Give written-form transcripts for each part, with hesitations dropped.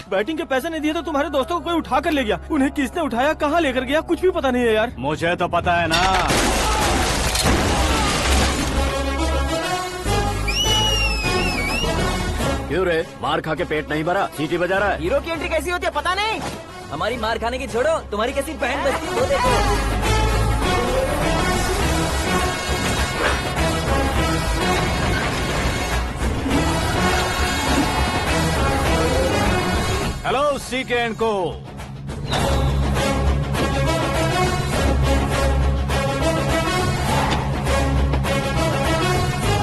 Batting के पैसे नहीं दिए तो तुम्हारे दोस्तों को कोई उठा कर ले गया। उन्हें किसने उठाया, कहाँ लेकर गया, कुछ भी पता नहीं है यार। मुझे तो पता है ना। क्यों रे, मार खा के पेट नहीं भरा, सीटी बजा रहा है? हीरो की एंट्री कैसी होती है पता नहीं। हमारी मार खाने की छोड़ो, तुम्हारी कैसी बैंड बजती है वो देखो। हेलो सीके एंड को।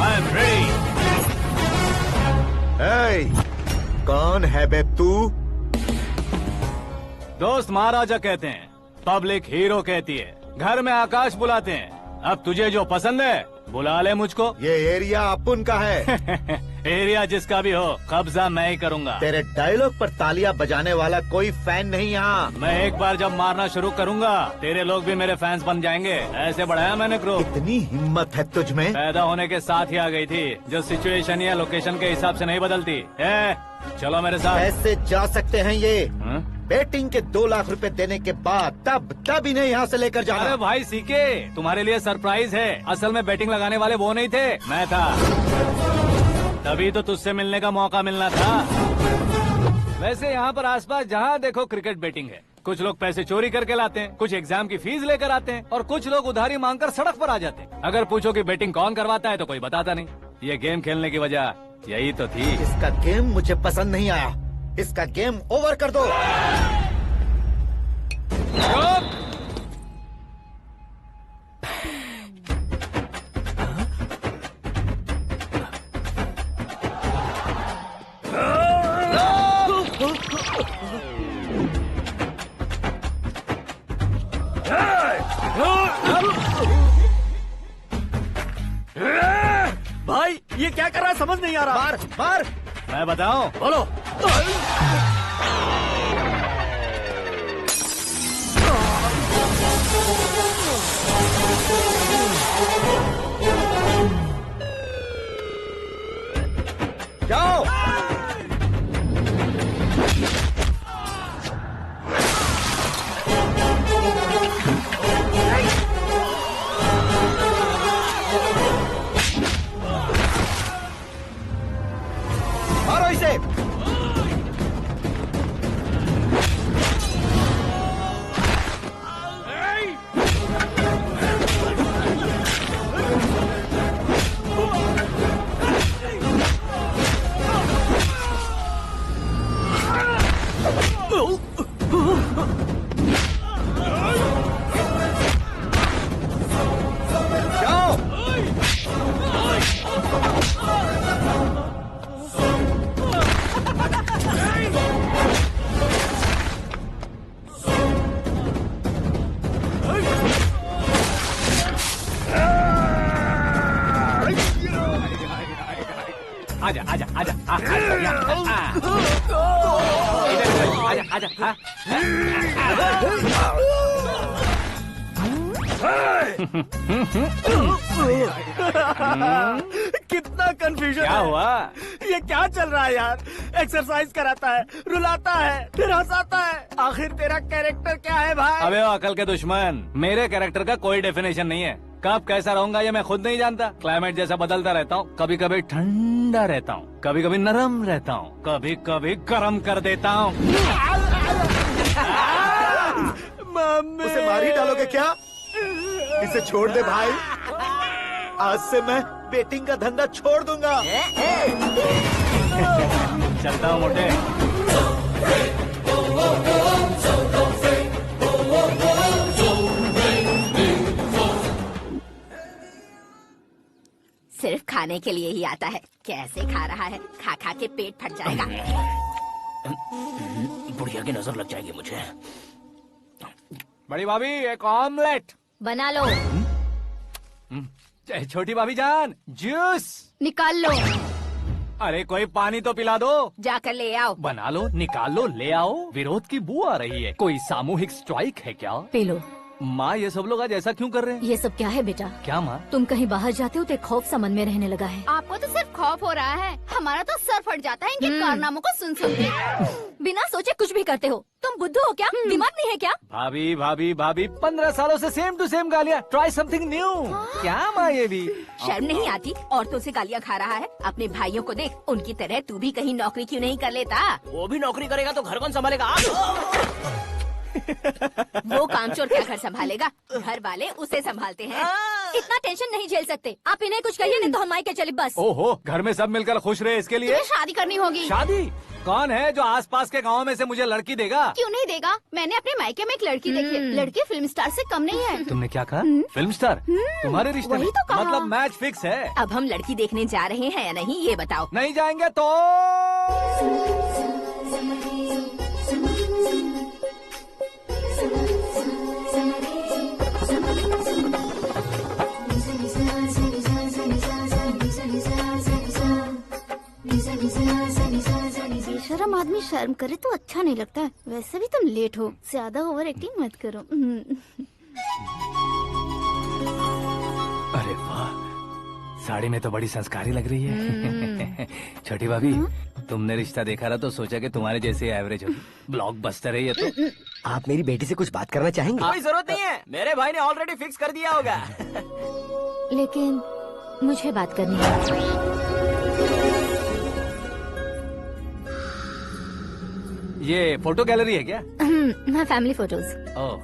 I am ready. कौन है बे तू? दोस्त महाराजा कहते हैं, पब्लिक हीरो कहती है, घर में आकाश बुलाते हैं। अब तुझे जो पसंद है बुला ले मुझको। ये एरिया अपुन का है। एरिया जिसका भी हो, कब्जा मैं ही करूंगा। तेरे डायलॉग पर तालियां बजाने वाला कोई फैन नहीं यहाँ। मैं एक बार जब मारना शुरू करूंगा, तेरे लोग भी मेरे फैंस बन जाएंगे। ऐसे बढ़ाया मैंने ग्रुप। इतनी हिम्मत है तुझ में? पैदा होने के साथ ही आ गई थी, जो सिचुएशन या लोकेशन के हिसाब से नहीं बदलती। चलो मेरे साथ। कैसे जा सकते हैं ये? हाँ? बेटिंग के 2 लाख रुपए देने के बाद तब इन्हें यहाँ से लेकर जाना। अरे भाई सीके, तुम्हारे लिए सरप्राइज है। असल में बैटिंग लगाने वाले वो नहीं थे, मैं था। तभी तो तुझसे मिलने का मौका मिलना था। वैसे यहाँ पर आसपास जहाँ देखो क्रिकेट बैटिंग है। कुछ लोग पैसे चोरी करके लाते हैं, कुछ एग्जाम की फीस लेकर आते हैं, और कुछ लोग उधारी मांगकर सड़क पर आ जाते हैं। अगर पूछो कि बैटिंग कौन करवाता है तो कोई बताता नहीं। ये गेम खेलने की वजह यही तो थी। इसका गेम मुझे पसंद नहीं आया। इसका गेम ओवर कर दो। भाई ये क्या कर रहा है, समझ नहीं आ रहा। मार मार। मैं बताऊं? बोलो। जाओ। मारो इसे। आजा आजा आजा आजा आजा। कितना कंफ्यूजन क्या है। हुआ? ये क्या चल रहा है यार? एक्सरसाइज कराता है, रुलाता है, फिर हंसाता है। आखिर तेरा कैरेक्टर क्या है भाई? अबे वो अकल के दुश्मन, मेरे कैरेक्टर का कोई डेफिनेशन नहीं है। कब कैसा रहूंगा ये मैं खुद नहीं जानता। क्लाइमेट जैसा बदलता रहता हूँ। कभी कभी ठंडा रहता हूँ, कभी कभी नरम रहता हूँ, कभी कभी गर्म कर देता हूँ। उसे मार ही डालोगे क्या? इसे छोड़ दे भाई। आज से मैं बेटिंग का धंधा छोड़ दूंगा। चलता हूँ मोटे। सिर्फ खाने के लिए ही आता है। कैसे खा रहा है, खा खा के पेट फट जाएगा। बुढ़िया की नजर लग जाएगी मुझे। बड़ी भाभी एक ऑमलेट बना लो। छोटी भाभी जान जूस निकाल लो। अरे कोई पानी तो पिला दो। जाकर ले आओ। बना लो, निकाल लो, ले आओ। विरोध की बू आ रही है। कोई सामूहिक स्ट्राइक है क्या? P low. माँ ये सब लोग आज ऐसा क्यों कर रहे हैं? ये सब क्या है बेटा? क्या माँ? तुम कहीं बाहर जाते हो तो एक खौफ सा मन में रहने लगा है। आपको तो सिर्फ खौफ हो रहा है, हमारा तो सर फट जाता है इनके कारनामों को सुन सुन के। बिना सोचे कुछ भी करते हो। तुम बुद्धू हो क्या? दिमाग नहीं है क्या? भाभी भाभी भाभी 15 सालों से सेम टू सेम गालियाँ। Try something new. क्या माँ ये भी? शर्म नहीं आती? औरतों से गालियाँ खा रहा है। अपने भाइयों को देख, उनकी तरह तू भी कहीं नौकरी क्यों नहीं कर लेता? वो भी नौकरी करेगा तो घर कौन संभालेगा? आप वो कामचोर क्या घर संभालेगा? घर वाले उसे संभालते हैं। इतना टेंशन नहीं झेल सकते। आप इन्हें कुछ कहिए नहीं तो हम मायके चले बस। ओहो, घर में सब मिलकर खुश रहे इसके लिए। तुम्हें शादी करनी होगी। शादी? कौन है जो आसपास के गाँव में से मुझे लड़की देगा? क्यों नहीं देगा? मैंने अपने मायके में एक लड़की देखी है। लड़की फिल्म स्टार से कम नहीं है। तुमने क्या कहा? Film star? तुम्हारे रिश्ते में? वही तो कहा। मतलब मैच फिक्स है? अब हम लड़की देखने जा रहे हैं या नहीं ये बताओ। नहीं जाएंगे तो? बेशरम आदमी शर्म करे तो अच्छा नहीं लगता है। वैसे भी तुम लेट हो, ज्यादा ओवर एक्टिंग मत करो। अरे वाह, साड़ी में तो बड़ी संस्कारी लग रही है। छोटी भाभी, तुमने रिश्ता देखा रहा तो सोचा कि तुम्हारे जैसे एवरेज होगी। ब्लॉकबस्टर है ये तो। आप मेरी बेटी से कुछ बात करना चाहेंगे? कोई जरूरत नहीं है, मेरे भाई ने ऑलरेडी फिक्स कर दिया होगा। लेकिन मुझे बात करनी है। ये फोटो गैलरी है क्या? मैं फैमिली फोटोज। ओह,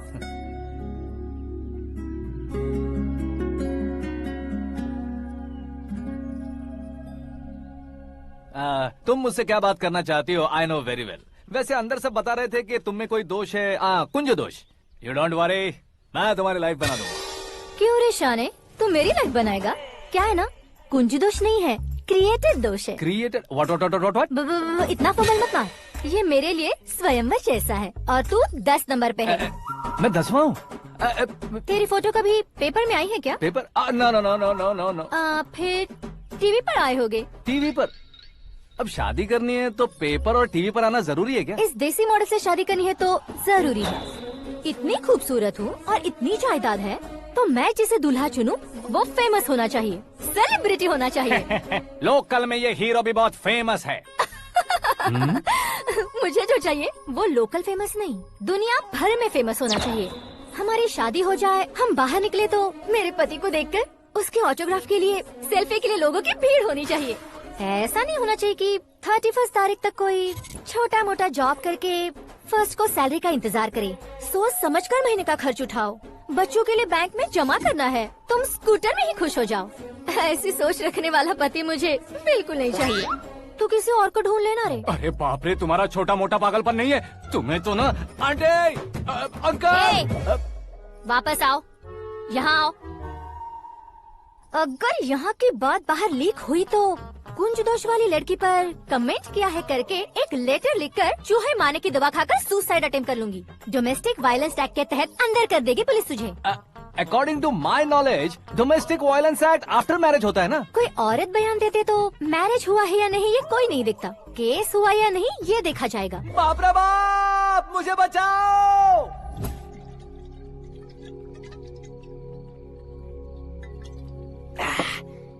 तुम मुझसे क्या बात करना चाहती हो? I know very well. वैसे अंदर सब बता रहे थे कि तुम में कोई दोष है। कुंज दोष। यू डोंट वरी, मैं तुम्हारी लाइफ बना दूंगा। क्यों रे शाने, तू मेरी लाइफ बनाएगा? क्या है ना, कुंज दोष नहीं है, क्रिएटेड दोष है। क्रिएटेड? व्हाट? इतना फमल मत मार। ये मेरे लिए स्वयंवर जैसा है और तू 10 नंबर पे है। मैं 10वां हूँ? तेरी फोटो कभी पेपर में आई है क्या? Paper? No no no no no no no. फिर टीवी पर आए होगे। टीवी पर? अब शादी करनी है तो पेपर और टीवी पर आना जरूरी है क्या? इस देसी मॉडल से शादी करनी है तो जरूरी है। इतनी खूबसूरत हूँ और इतनी जायदाद है तो मैं जिसे दूल्हा चुनूं वो फेमस होना चाहिए, सेलिब्रिटी होना चाहिए। लोकल में ये हीरो भी बहुत फेमस है। मुझे जो चाहिए वो लोकल फेमस नहीं, दुनिया भर में फेमस होना चाहिए। हमारी शादी हो जाए, हम बाहर निकले तो मेरे पति को देखकर उसके ऑटोग्राफ के लिए, सेल्फी के लिए लोगों की भीड़ होनी चाहिए। ऐसा नहीं होना चाहिए कि 31 तारीख तक कोई छोटा मोटा जॉब करके फर्स्ट को सैलरी का इंतजार करे। सोच समझकर महीने का खर्च उठाओ। बच्चों के लिए बैंक में जमा करना है, तुम स्कूटर में ही खुश हो जाओ। ऐसी सोच रखने वाला पति मुझे बिल्कुल नहीं चाहिए। तू किसी और को ढूंढ लेना रे। अरे बाप रे, तुम्हारा छोटा मोटा पागलपन नहीं है। तुम्हें तो ना आंटी, अंकल। वापस आओ, यहाँ आओ। अगर यहाँ की बात बाहर लीक हुई तो कुंज दोष वाली लड़की पर कमेंट किया है करके एक लेटर लिखकर चूहे मारने की दवा खाकर सुसाइड अटेम्प्ट कर लूंगी। डोमेस्टिक वायलेंस एक्ट के तहत अंदर कर देगी पुलिस तुझे। According to my knowledge domestic violence act after marriage होता है ना? कोई औरत बयान देते तो मैरिज हुआ है या नहीं ये कोई नहीं देखता, केस हुआ या नहीं ये देखा जाएगा। बाप रे बाप, मुझे बचाओ।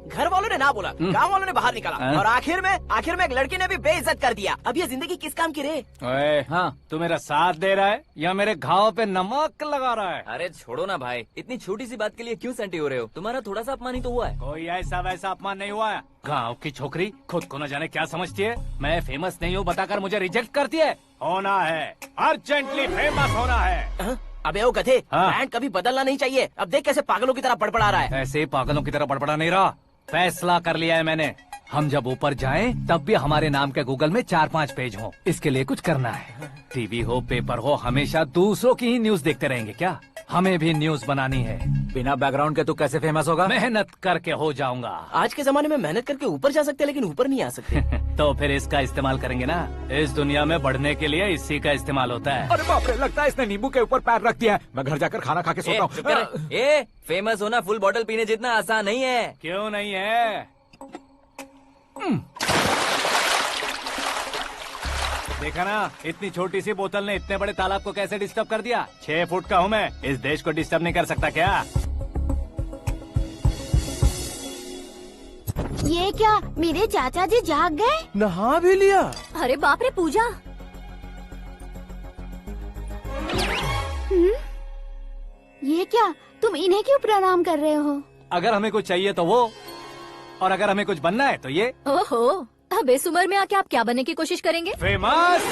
घर वालों ने ना बोला, गांव वालों ने बाहर निकाला और आखिर में एक लड़की ने भी बेइज्जत कर दिया। अब ये जिंदगी किस काम की रे? ओए, हाँ, तू मेरा साथ दे रहा है या मेरे घाव पे नमक लगा रहा है? अरे छोड़ो ना भाई, इतनी छोटी सी बात के लिए क्यों सैंटी हो रहे हो? तुम्हारा थोड़ा सा अपमान ही तो हुआ है। कोई ऐसा वैसा अपमान नहीं हुआ है। गाँव की छोकरी खुद को न जाने क्या समझती है। मैं फेमस नहीं हूँ बताकर मुझे रिजेक्ट करती है। होना है, अर्जेंटली फेमस होना है। अबे ओ गधे, हाँ। ब्रांड कभी बदलना नहीं चाहिए। अब देख कैसे पागलों की तरह बड़बड़ा रहा है। ऐसे पागलों की तरह बड़बड़ा नहीं रहा। फैसला कर लिया है मैंने। हम जब ऊपर जाएं तब भी हमारे नाम के गूगल में 4-5 पेज हो। इसके लिए कुछ करना है। टीवी हो, पेपर हो, हमेशा दूसरों की ही न्यूज देखते रहेंगे क्या? हमें भी न्यूज बनानी है। बिना बैकग्राउंड के तू कैसे फेमस होगा? मेहनत करके हो जाऊंगा। आज के जमाने में मेहनत करके ऊपर जा सकते हैं लेकिन ऊपर नहीं आ सकते। तो फिर इसका इस्तेमाल करेंगे ना। इस दुनिया में बढ़ने के लिए इसी का इस्तेमाल होता है। अरे बाप रे, लगता है इसने नींबू के ऊपर पैर रख दिया है। मैं घर जाकर खाना खा के सोता चुप कर। हूँ। फेमस होना फुल बॉटल पीने जितना आसान नहीं है। क्यों नहीं है? देखा ना, इतनी छोटी सी बोतल ने इतने बड़े तालाब को कैसे डिस्टर्ब कर दिया। 6 फुट का हूँ मैं, इस देश को डिस्टर्ब नहीं कर सकता क्या? ये क्या, मेरे चाचा जी जाग गए? नहा भी लिया? अरे बाप रे पूजा, ये क्या, तुम इन्हें क्यों प्रणाम कर रहे हो? अगर हमें कुछ चाहिए तो वो, और अगर हमें कुछ बनना है तो ये। ओहो, अब इस उम्र में आके आप क्या बनने की कोशिश करेंगे? फेमस।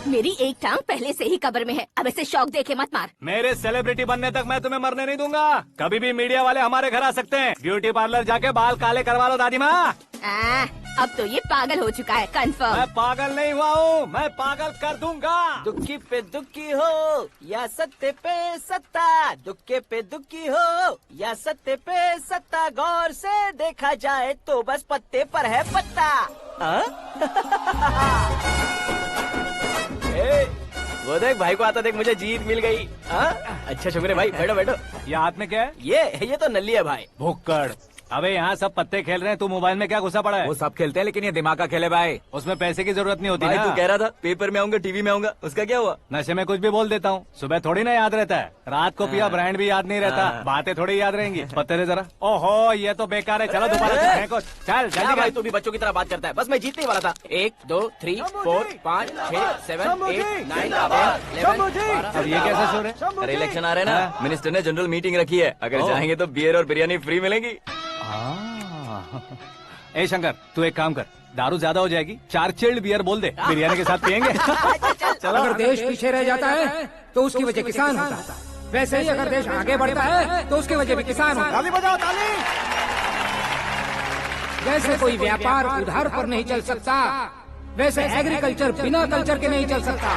मेरी एक टांग पहले से ही कब्र में है, अब इसे शौक देके मत मार। मेरे सेलिब्रिटी बनने तक मैं तुम्हें मरने नहीं दूंगा। कभी भी मीडिया वाले हमारे घर आ सकते हैं। ब्यूटी पार्लर जाके बाल काले करवा लो दादी माँ। अब तो ये पागल हो चुका है, कंफर्म। मैं पागल नहीं हुआ हूँ, मैं पागल कर दूंगा। दुखी पे दुखी हो या सत्य पे सत्ता, दुखे पे दुखी हो या सत्य पे सत्ता, गौर से देखा जाए तो बस पत्ते पर है पत्ता। वो देख भाई को आता देख, मुझे जीत मिल गई। अच्छा शुक्र है भाई, बैठो बैठो। ये हाथ में क्या है? ये तो नल्ली है भाई। भुक्कड़। अबे यहाँ सब पत्ते खेल रहे हैं, तू मोबाइल में क्या घुसा पड़ा है? वो सब खेलते हैं लेकिन ये दिमाग का खेल है भाई। उसमें पैसे की जरूरत नहीं होती भाई ना। तू कह रहा था पेपर में आऊंगा, टीवी में आऊंगा, उसका क्या हुआ? नशे में कुछ भी बोल देता हूँ, सुबह थोड़ी ना याद रहता है। रात को पिया ब्रांड भी याद नहीं रहता, बातें थोड़ी याद रहेंगी। पत्ते दे जरा। ओहो ये तो बेकार है, चलो दोबारा से फेंको। चल क्या जल्दी भाई, तू भी बच्चों की तरह बात करता है। बस मैं जीतने वाला था। 1 2 3 4 5 6 7 8 9 10 11 अब ये कैसे शोर है? अरे इलेक्शन आ रहे हैं ना, मिनिस्टर ने जनरल मीटिंग रखी है, अगर जाएंगे तो बियर और बिरयानी फ्री मिलेगी। ए शंकर, तू एक काम कर, दारू ज्यादा हो जाएगी, 4 चिल्ड बियर बोल दे, बिरयानी के साथ पियेंगे। चलो, अगर देश पीछे रह जाता है तो उसकी वजह किसान होता है, वैसे ही अगर देश आगे बढ़ता है तो उसकी वजह भी किसान होता है। ताली बजाओ, ताली। जैसे कोई व्यापार उधार पर नहीं चल सकता, वैसे एग्रीकल्चर बिना कल्चर के नहीं चल सकता।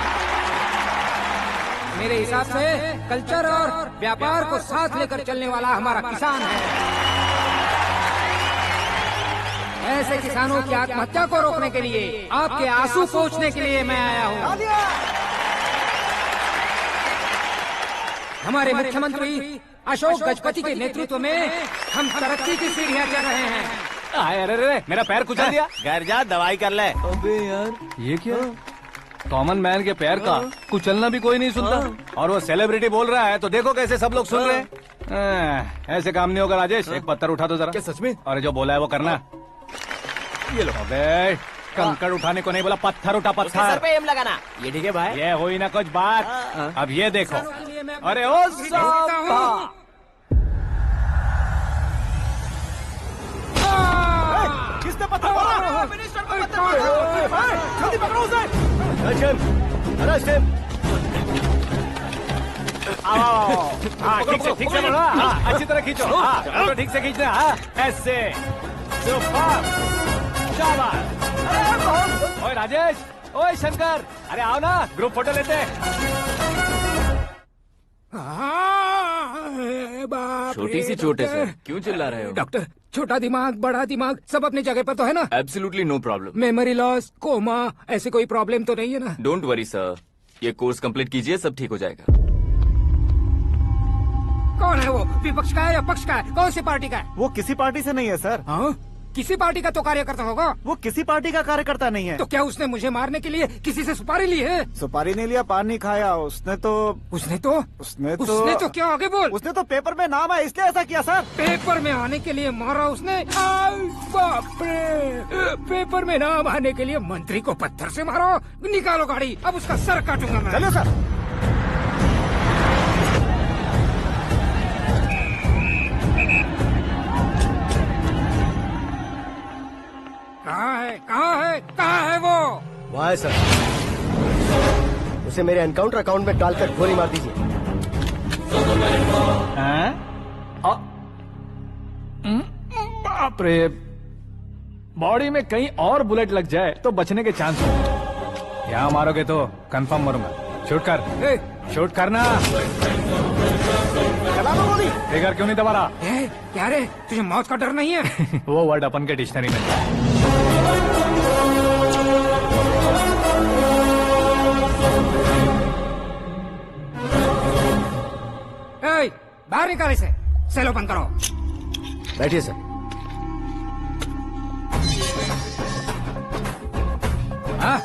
मेरे हिसाब से कल्चर और व्यापार को साथ लेकर चलने वाला हमारा किसान है। ऐसे किसानों की आत्महत्या को रोकने के लिए, आपके आंसू पोंछने के लिए मैं आया हूँ। हमारे मुख्यमंत्री अशोक गजपति के नेतृत्व में हम तरक्की की सीढ़ियाँ चढ़ रहे हैं। अरे मेरा पैर कुचल दिया। घर जा, दवाई कर ले। अबे यार ये क्या? कॉमन मैन के पैर का कुचलना भी कोई नहीं सुनता, और वो सेलिब्रिटी बोल रहा है तो देखो कैसे सब लोग सुन रहे हैं। ऐसे काम नहीं होगा राजेश, एक पत्थर उठा दो जरा। क्या सच में? और जो बोला है वो करना। ये लो। अबे कंकड़ उठाने को नहीं बोला, पत्थर उठा, उसके सर पत्थर। पे एम लगाना। ये ठीक है भाई। ये हुई ना कुछ बात। अब ये देखो। अरे ओ साहब, किसने पत्थर मारा? मिनिस्टर को पत्थर मारा। जल्दी पकड़ो उसे। हाँ ठीक से बोलो, हाँ अच्छी तरह खींचो, हाँ तो ठीक से खींचना, हाँ ऐसे। सुपर, शाबाश। ओए राजेश, ओए शंकर, अरे आओ ना, ग्रुप फोटो लेते हैं। छोटी सी चोट है सर, क्यों चिल्ला रहे हो? डॉक्टर, छोटा दिमाग बड़ा दिमाग सब अपनी जगह पर तो है ना? Absolutely no problem. Memory loss, coma, ऐसी कोई प्रॉब्लम तो नहीं है ना? डोंट वरी सर, ये कोर्स कंप्लीट कीजिए, सब ठीक हो जाएगा। कौन है वो? विपक्ष का है या पक्ष का है? कौन सी पार्टी का है? वो किसी पार्टी से नहीं है सर। हाँ? किसी पार्टी का तो कार्यकर्ता होगा। वो किसी पार्टी का कार्यकर्ता नहीं है। तो क्या उसने मुझे मारने के लिए किसी से सुपारी ली है? सुपारी नहीं लिया, पान नहीं खाया। उसने तो क्या आगे बोल? उसने तो पेपर में नाम है इसलिए ऐसा किया सर। पेपर में आने के लिए मारा उसने? बाप रे, पेपर में नाम आने के लिए मंत्री को पत्थर से मारो? निकालो गाड़ी, अब उसका सर काटूंगा मैं। चलो सर। कहाँ है वो? वहाँ है सर, उसे मेरे एनकाउंटर अकाउंट में डालकर गोली मार दीजिए। बाप रे, बॉडी में कहीं और बुलेट लग जाए तो बचने के चांस हो। यहाँ मारोगे तो कंफर्म मरूंगा। शूट कर, शूट करना। फिगर क्यों नहीं दबा रहा? क्या रे, तुझे मौत का डर नहीं है? वो वर्ड अपन के डिक्शनरी में। बाहर निकाल इसे, सेलो बंद करो। बैठिए सर। हाँ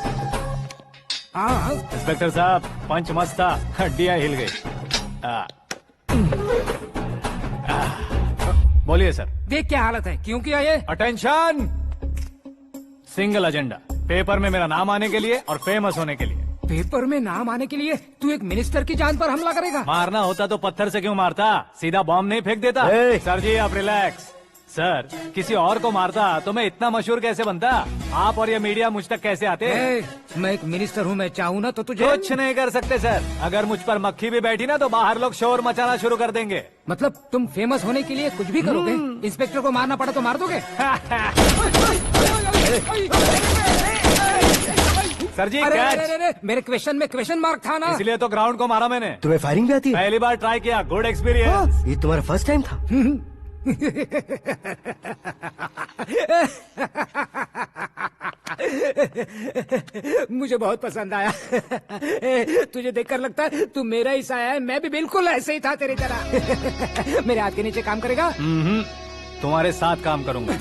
हाँ इंस्पेक्टर साहब पंच मस्त था, हड्डियां हिल गई। बोलिए सर। देख क्या हालत है, क्यों किया ये? अटेंशन, सिंगल एजेंडा, पेपर में मेरा नाम आने के लिए और फेमस होने के लिए। पेपर में नाम आने के लिए तू एक मिनिस्टर की जान पर हमला करेगा? मारना होता तो पत्थर से क्यों मारता, सीधा बॉम्ब नहीं फेंक देता। सर जी आप रिलैक्स। सर किसी और को मारता तो मैं इतना मशहूर कैसे बनता, आप और ये मीडिया मुझ तक कैसे आते? मैं एक मिनिस्टर हूँ, मैं चाहूँ ना तो तुझे कुछ नहीं कर सकते सर। अगर मुझ पर मक्खी भी बैठी ना तो बाहर लोग शोर मचाना शुरू कर देंगे। मतलब तुम फेमस होने के लिए कुछ भी करोगे? इंस्पेक्टर को मारना पड़ा तो मार दोगे? सर जी अरे, मेरे क्वेश्चन में क्वेश्चन मार्क था ना, इसलिए तो ग्राउंड को मारा मैंने। तुम्हें फायरिंग भी आती है? पहली बार ट्राई किया, गुड एक्सपीरियंस। ये तुम्हारा फर्स्ट टाइम था? मुझे बहुत पसंद आया। तुझे देखकर लगता है तू मेरा ही साया है, मैं भी बिल्कुल ऐसे ही था तेरी तरह। मेरे हाथ के नीचे काम करेगा? तुम्हारे साथ काम करूंगा।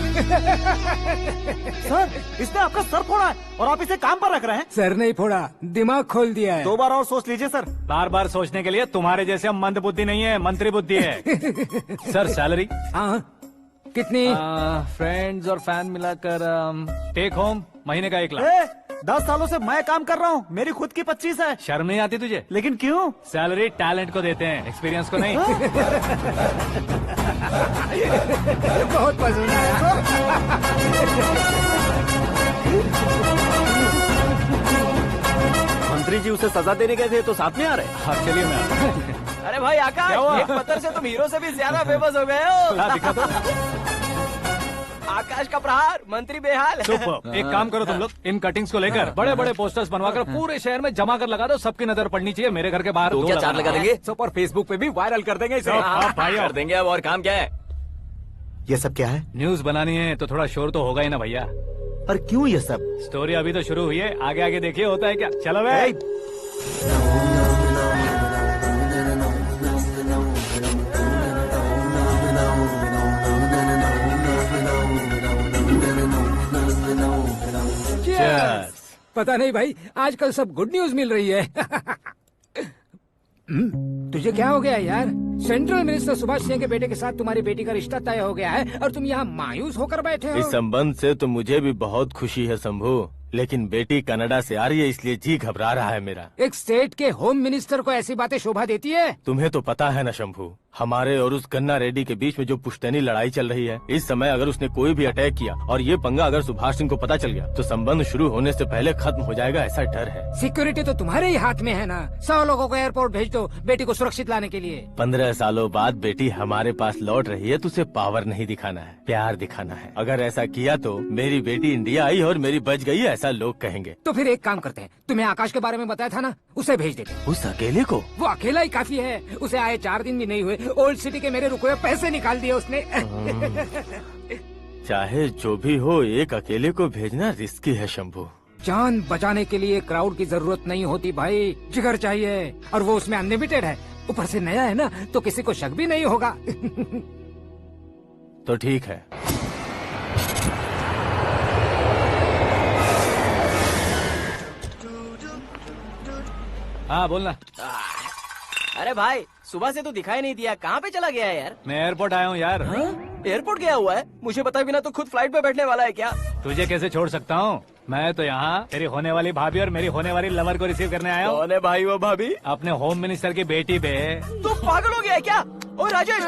सर इसने आपका सर फोड़ा है और आप इसे काम पर रख रहे हैं। सर नहीं फोड़ा, दिमाग खोल दिया है। 2 बार और सोच लीजिए सर। बार बार सोचने के लिए तुम्हारे जैसे मंद बुद्धि नहीं है, मंत्री बुद्धि है। Sir salary? हाँ कितनी? फ्रेंड्स और फैन मिलाकर टेक होम महीने का 1 लाख। 10 सालों से मैं काम कर रहा हूँ, मेरी खुद की 25 है। शर्म नहीं आती तुझे? लेकिन क्यों? सैलरी टैलेंट को देते हैं, एक्सपीरियंस को नहीं। बहुत पसंद आया। मंत्री जी उसे सजा देने गए थे तो साथ में आ रहे। हाँ चलिए मैं आता हूं। अरे भाई आकाश, एक पत्थर से तुम हीरो से भी ज्यादा फेमस हो गए हो। दिखा दो। आकाश का प्रहार, मंत्री बेहाल। सुपर। एक काम करो तुम लोग, इन कटिंग्स को लेकर बड़े बड़े पोस्टर्स बनवाकर पूरे शहर में जमा कर लगा दो, सबकी नजर पड़नी चाहिए। मेरे घर के बाहर तो दो क्या लगाना। 4 लगा देंगे? सब और फेसबुक पे भी वायरल कर देंगे इसे। भाई कर देंगे। अब और काम क्या है? ये सब क्या है? न्यूज बनानी है तो थोड़ा शोर तो होगा ही ना भैया। पर क्यों ये सब? स्टोरी अभी तो शुरू हुई है, आगे आगे देखिए होता है क्या। चलो भाई। पता नहीं भाई, आजकल सब गुड न्यूज मिल रही है। तुझे क्या हो गया यार? सेंट्रल मिनिस्टर सुभाष सिंह के बेटे के साथ तुम्हारी बेटी का रिश्ता तय हो गया है और तुम यहाँ मायूस होकर बैठे हो। इस संबंध से तो मुझे भी बहुत खुशी है शंभू, लेकिन बेटी कनाडा से आ रही है इसलिए जी घबरा रहा है मेरा। एक स्टेट के होम मिनिस्टर को ऐसी बातें शोभा देती है? तुम्हें तो पता है ना शंभू, हमारे और उस कन्ना रेड्डी के बीच में जो पुश्तैनी लड़ाई चल रही है, इस समय अगर उसने कोई भी अटैक किया और ये पंगा अगर सुभाष सिंह को पता चल गया तो संबंध शुरू होने से पहले खत्म हो जाएगा, ऐसा डर है। सिक्योरिटी तो तुम्हारे ही हाथ में है ना। 100 लोगों को एयरपोर्ट भेज दो बेटी को सुरक्षित लाने के लिए। 15 सालों बाद बेटी हमारे पास लौट रही है तो उसे पावर नहीं दिखाना है, प्यार दिखाना है। अगर ऐसा किया तो मेरी बेटी इंडिया आई और मेरी बच गई, ऐसा लोग कहेंगे। तो फिर एक काम करते हैं, तुम्हें आकाश के बारे में बताया था ना, उसे भेज देते। उस अकेले को? वो अकेला ही काफी है, उसे आए 4 दिन भी नहीं हुए, ओल्ड सिटी के मेरे रुके हुए पैसे निकाल दिए उसने। चाहे जो भी हो, एक अकेले को भेजना रिस्की है शंभू। जान बचाने के लिए क्राउड की जरूरत नहीं होती भाई, जिगर चाहिए, और वो उसमें अनलिमिटेड है। ऊपर से नया है ना तो किसी को शक भी नहीं होगा। तो ठीक है। हाँ बोलना। अरे भाई सुबह से तो दिखाई नहीं दिया, कहाँ पे चला गया है यार? मैं एयरपोर्ट आया हूँ यार। एयरपोर्ट गया हुआ है? मुझे पता भी ना तो खुद फ्लाइट पे बैठने वाला है क्या? तुझे कैसे छोड़ सकता हूँ? मैं तो यहाँ तेरी होने वाली भाभी और मेरी होने वाली लवर को रिसीव करने आया हूँ। कौन है भाई वो भाभी? अपने होम मिनिस्टर की बेटी पे। तो पागल हो गया है क्या? ओए राजेश,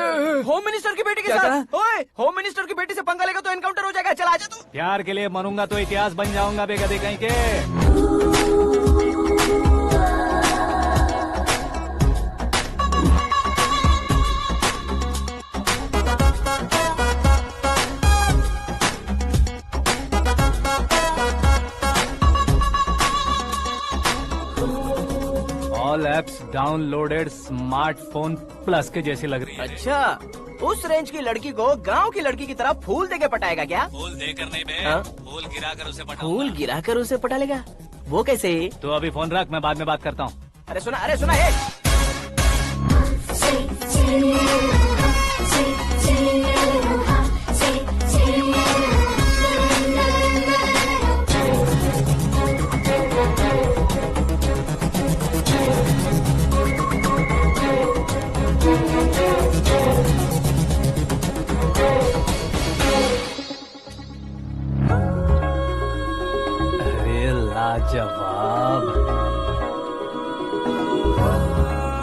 होम मिनिस्टर की बेटी के साथ? ओए होम मिनिस्टर की बेटी से पंगा लेगा तो एनकाउंटर हो जाएगा, चल आजा तू। प्यार के लिए मरूंगा तो इतिहास बन जाऊंगा बेगधे कहीं के। All apps downloaded smartphone plus के जैसी लग रही है। अच्छा, उस रेंज की लड़की को गांव की लड़की की तरह फूल देके पटाएगा क्या? फूल देकर नहीं बे, फूल गिराकर उसे पटाऊंगा। फूल गिराकर उसे पटा लेगा? वो कैसे? तो अभी फोन रख, मैं बाद में बात करता हूँ। अरे सुना ये। लाजवाब।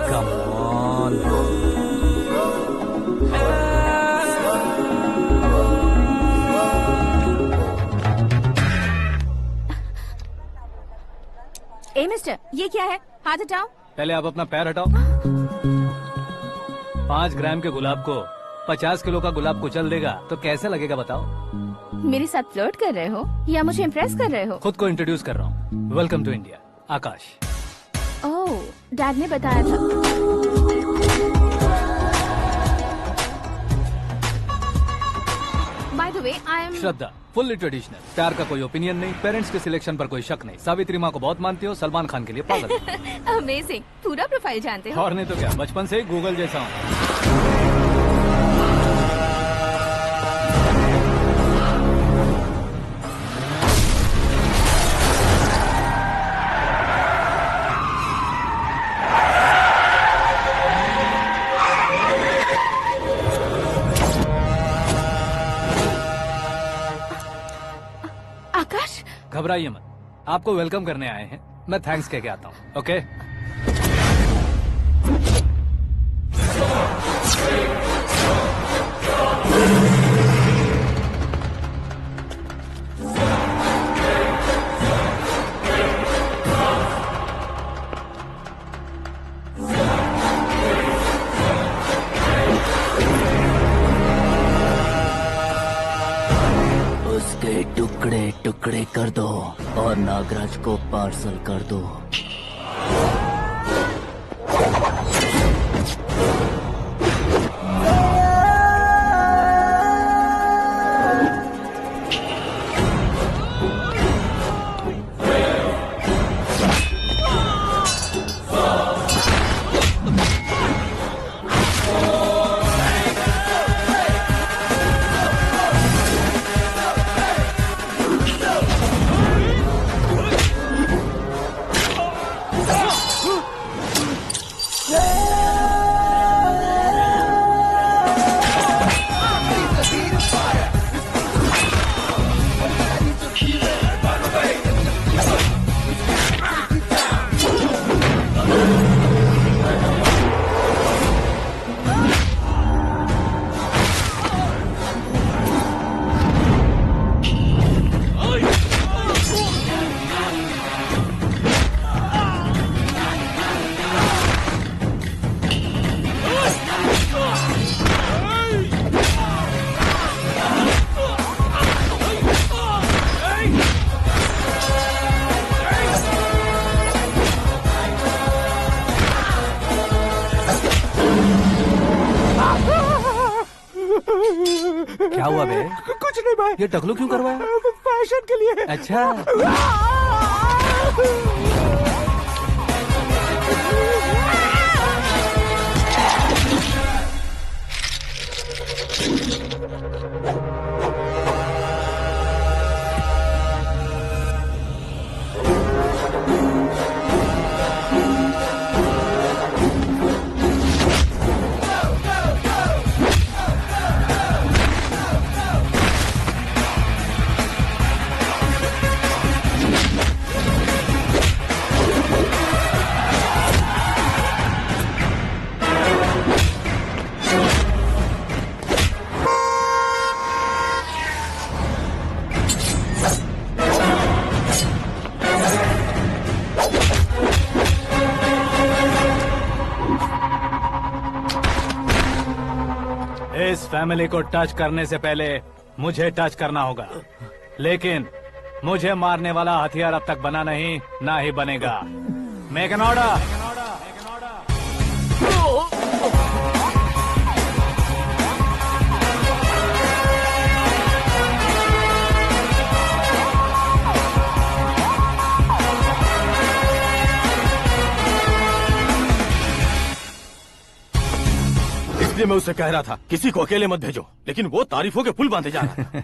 Come on. ए मिस्टर, ये क्या है? हाथ हटाओ। पहले आप अपना पैर हटाओ। 5 ग्राम के गुलाब को 50 किलो का गुलाब कुचल देगा तो कैसे लगेगा बताओ? मेरे साथ फ्लर्ट कर रहे हो या मुझे इम्प्रेस कर रहे हो? खुद को इंट्रोड्यूस कर रहा हूँ। Welcome to India, Akash. Oh, dad ने बताया था। By the way, I am Shraddha, fully traditional. प्यार का कोई ओपिनियन नहीं, पेरेंट्स के सिलेक्शन पर कोई शक नहीं। सावित्री माँ को बहुत मानती हो, सलमान खान के लिए पागल। अमेजिंग, पूरा प्रोफाइल जानते हो। और नहीं तो क्या, बचपन से ही गूगल जैसा हूँ। आकाश, घबराइए मत, आपको वेलकम करने आए हैं। मैं थैंक्स कह के आता हूँ। ओके? उसके टुकड़े टुकड़े कर दो और नागराज को पार्सल कर दो। क्या हुआ बे? कुछ नहीं भाई। ये टकलू क्यों करवाया? फैशन के लिए। अच्छा। इस फैमिली को टच करने से पहले मुझे टच करना होगा, लेकिन मुझे मारने वाला हथियार अब तक बना नहीं, ना ही बनेगा। Make an order. इसलिए मैं उससे कह रहा था किसी को अकेले मत भेजो, लेकिन वो तारीफों के पुल बांधे जा रहा था।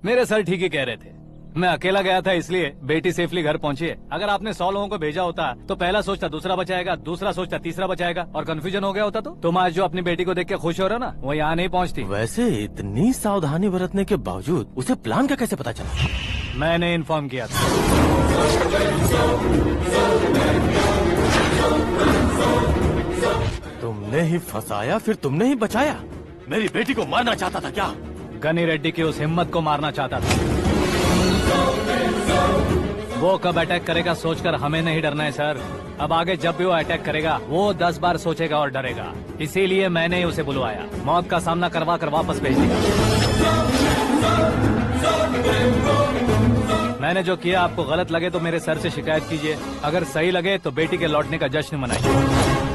मेरे सर ठीक ही कह रहे थे। मैं अकेला गया था इसलिए बेटी सेफली घर पहुंची है। अगर आपने 100 लोगों को भेजा होता तो पहला सोचता दूसरा बचाएगा, दूसरा सोचता तीसरा बचाएगा, और कंफ्यूजन हो गया होता तो तुम आज जो अपनी बेटी को देख के खुश हो रहे हो ना, वो यहाँ नहीं पहुँचती। वैसे इतनी सावधानी बरतने के बावजूद उसे प्लान का कैसे पता चला? मैंने इन्फॉर्म किया था। तुमने ही फंसाया, फिर तुमने ही बचाया। मेरी बेटी को मारना चाहता था क्या? गनी रेड्डी की उस हिम्मत को मारना चाहता था। वो कब अटैक करेगा सोचकर हमें नहीं डरना है सर। अब आगे जब भी वो अटैक करेगा वो 10 बार सोचेगा और डरेगा। इसीलिए मैंने ही उसे बुलवाया। मौत का सामना करवा कर वापस भेज दिया। मैंने जो किया आपको गलत लगे तो मेरे सर से शिकायत कीजिए, अगर सही लगे तो बेटी के लौटने का जश्न मनाइए।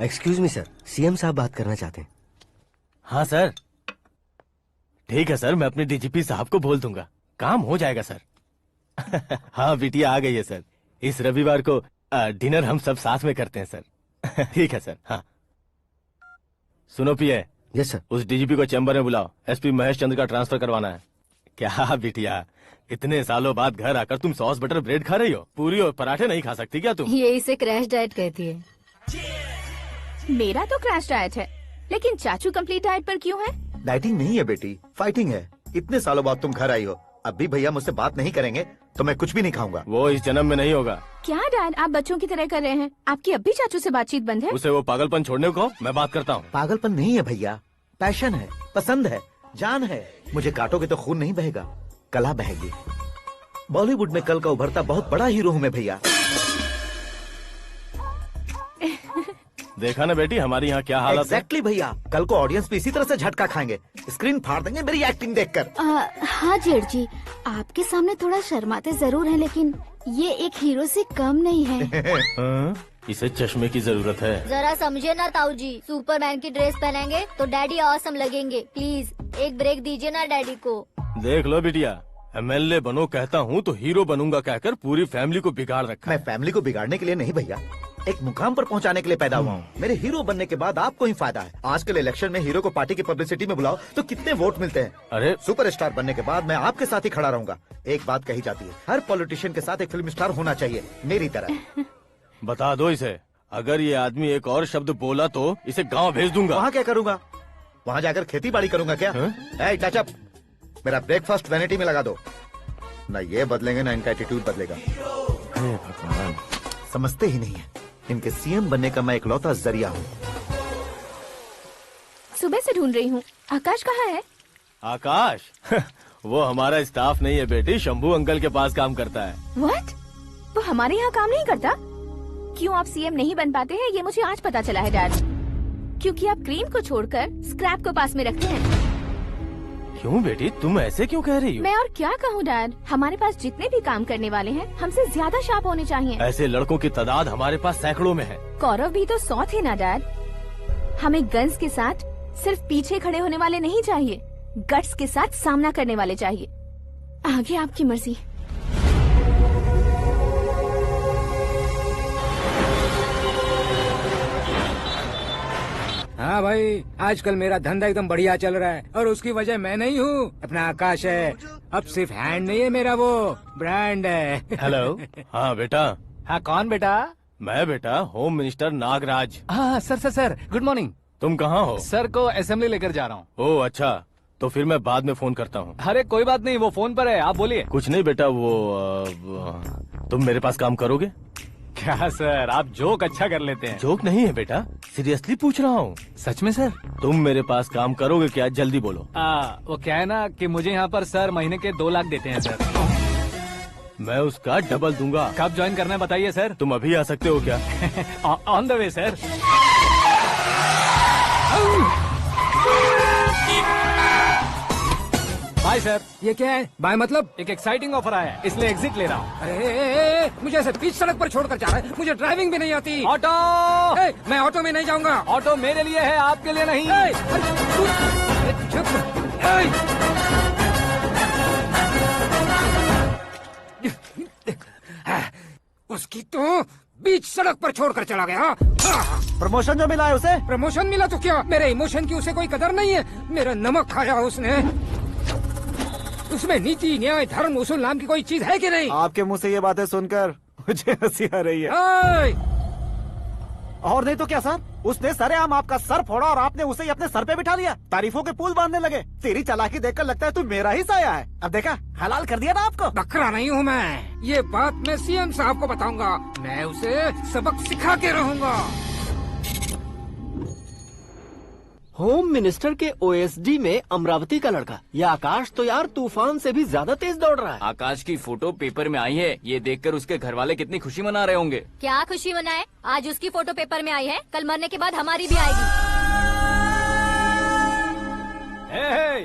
एक्सक्यूज मी सर, सीएम साहब बात करना चाहते हैं। हाँ सर, ठीक है सर, मैं अपने डीजीपी साहब को बोल दूंगा, काम हो जाएगा सर। हाँ बिटिया आ गई है सर। इस रविवार को डिनर हम सब साथ में करते हैं सर। ठीक है सर। हाँ सुनो पिए। Yes sir. उस डीजीपी को चैम्बर में बुलाओ, एसपी महेश चंद्र का ट्रांसफर करवाना है। क्या बिटिया, इतने सालों बाद घर आकर तुम सॉस बटर ब्रेड खा रही हो? पूरी और पराठे नहीं खा सकती क्या तुम? ये इसे क्रैश डाइट कहती है। मेरा तो क्रैश डाइट है, लेकिन चाचू कंप्लीट डाइट पर क्यों है? डाइटिंग नहीं है बेटी, फाइटिंग है। इतने सालों बाद तुम घर आई हो, अब भी भैया मुझसे बात नहीं करेंगे तो मैं कुछ भी नहीं खाऊंगा। वो इस जन्म में नहीं होगा। क्या डैड, आप बच्चों की तरह कर रहे हैं? आपकी अब भी चाचू से बातचीत बंद है? उसे वो पागलपन छोड़ने को मैं बात करता हूँ। पागलपन नहीं है भैया, पैशन है, पसंद है, जान है। मुझे काटोगे तो खून नहीं बहेगा, कला बहेगी। बॉलीवुड में कल का उभरता बहुत बड़ा हीरो हूँ मैं भैया। देखा ना बेटी हमारी यहाँ क्या हालत है। एग्जैक्टली भैया, कल को ऑडियंस भी इसी तरह से झटका खाएंगे, स्क्रीन फाड़ देंगे मेरी एक्टिंग देखकर। हाँ जेठ जी, आपके सामने थोड़ा शर्माते जरूर हैं, लेकिन ये एक हीरो से कम नहीं है। इसे चश्मे की जरूरत है। जरा समझे ना ताऊ जी, सुपरमैन की ड्रेस पहनेंगे तो डैडी ऑसम लगेंगे। प्लीज एक ब्रेक दीजिए ना डैडी को। देख लो बिटिया, एमएलए बनो कहता हूँ तो हीरो बनूंगा कहकर पूरी फैमिली को बिगाड़ रखा। मैं फैमिली को बिगाड़ने के लिए नहीं भैया, एक मुकाम पर पहुंचाने के लिए पैदा हुआ हूँ। मेरे हीरो बनने के बाद आपको ही फायदा है। आजकल इलेक्शन में हीरो को पार्टी की पब्लिसिटी में बुलाओ तो कितने वोट मिलते हैं। अरे सुपरस्टार बनने के बाद मैं आपके साथ ही खड़ा रहूंगा। एक बात कही जाती है, हर पॉलिटिशियन के साथ एक फिल्म स्टार होना चाहिए, मेरी तरह। बता दो इसे, अगर ये आदमी एक और शब्द बोला तो इसे गाँव भेज दूंगा। वहाँ क्या करूँगा? वहाँ जाकर खेती बाड़ी करूंगा क्या? टचअप, मेरा ब्रेकफास्ट वैनिटी में लगा दो। न ये बदलेंगे न इनका एटीट्यूड बदलेगा। भगवान, समझते ही नहीं है, इनके सीएम बनने का मैं इकलौता जरिया हूँ। सुबह से ढूंढ रही हूँ, आकाश कहाँ है? आकाश? वो हमारा स्टाफ नहीं है बेटी, शंभू अंकल के पास काम करता है। व्हाट? वो हमारे यहाँ काम नहीं करता? क्यों आप सीएम नहीं बन पाते हैं ये मुझे आज पता चला है डैड। क्योंकि आप क्रीम को छोड़कर स्क्रैप को पास में रखते हैं। क्यों बेटी, तुम ऐसे क्यों कह रही हो? मैं और क्या कहूँ डैड, हमारे पास जितने भी काम करने वाले हैं हमसे ज्यादा शार्प होने चाहिए। ऐसे लड़कों की तादाद हमारे पास सैकड़ों में है। कौरव भी तो 100 थे ना डैड। हमें गन्स के साथ सिर्फ पीछे खड़े होने वाले नहीं चाहिए, गट्स के साथ सामना करने वाले चाहिए। आगे आपकी मर्जी। हाँ भाई, आजकल मेरा धंधा एकदम बढ़िया चल रहा है और उसकी वजह मैं नहीं हूँ, अपना आकाश है। अब सिर्फ हैंड नहीं है मेरा, वो ब्रांड है। हेलो। हाँ बेटा। हाँ कौन बेटा? मैं बेटा होम मिनिस्टर नागराज। हाँ सर गुड मॉर्निंग। तुम कहाँ हो? सर को असेंबली लेकर जा रहा हूँ। ओह अच्छा, तो फिर मैं बाद में फोन करता हूँ। अरे कोई बात नहीं, वो फोन पर है, आप बोलिए। कुछ नहीं बेटा, तुम मेरे पास काम करोगे? क्या सर, आप जोक अच्छा कर लेते हैं। जोक नहीं है बेटा, सीरियसली पूछ रहा हूँ। सच में सर? तुम मेरे पास काम करोगे क्या? जल्दी बोलो। वो क्या है ना कि मुझे यहाँ पर सर महीने के 2 लाख देते हैं सर। मैं उसका डबल दूंगा। कब ज्वाइन करना है बताइए सर। तुम अभी आ सकते हो क्या? On the way sir. Bye sir. ये क्या है? बाय मतलब? एक एक्साइटिंग ऑफर आया है, इसलिए एग्जिट ले रहा हूँ। अरे मुझे ऐसे बीच सड़क पर छोड़कर जा रहा है, मुझे ड्राइविंग भी नहीं आती। ऑटो! मैं ऑटो में नहीं जाऊंगा। ऑटो मेरे लिए है, आपके लिए नहीं। उसकी तो बीच सड़क पर छोड़कर चला गया। प्रमोशन जो मिला है उसे? प्रमोशन मिला तो क्या, मेरे इमोशन की उसे कोई कदर नहीं है। मेरा नमक खाया उसने। उसमें नीति, न्याय, धर्म, उसूल नाम की कोई चीज है कि नहीं? आपके मुंह से ये बातें सुनकर मुझे हंसी आ रही है। और नहीं तो क्या सर, उसने सरेआम आपका सर फोड़ा और आपने उसे ही अपने सर पे बिठा लिया। तारीफों के पुल बांधने लगे। तेरी चालाकी देखकर लगता है तू मेरा ही साया है। अब देखा, हलाल कर दिया ना आपको। बकरा नहीं हूँ मैं। ये बात मैं सीएम साहब को बताऊंगा। मैं उसे सबक सिखा के रहूंगा। होम मिनिस्टर के ओएसडी में अमरावती का लड़का। ये आकाश तो यार तूफान से भी ज्यादा तेज दौड़ रहा है। आकाश की फोटो पेपर में आई है। ये देखकर उसके घर वाले कितनी खुशी मना रहे होंगे। क्या खुशी मनाए? आज उसकी फोटो पेपर में आई है, कल मरने के बाद हमारी भी आएगी।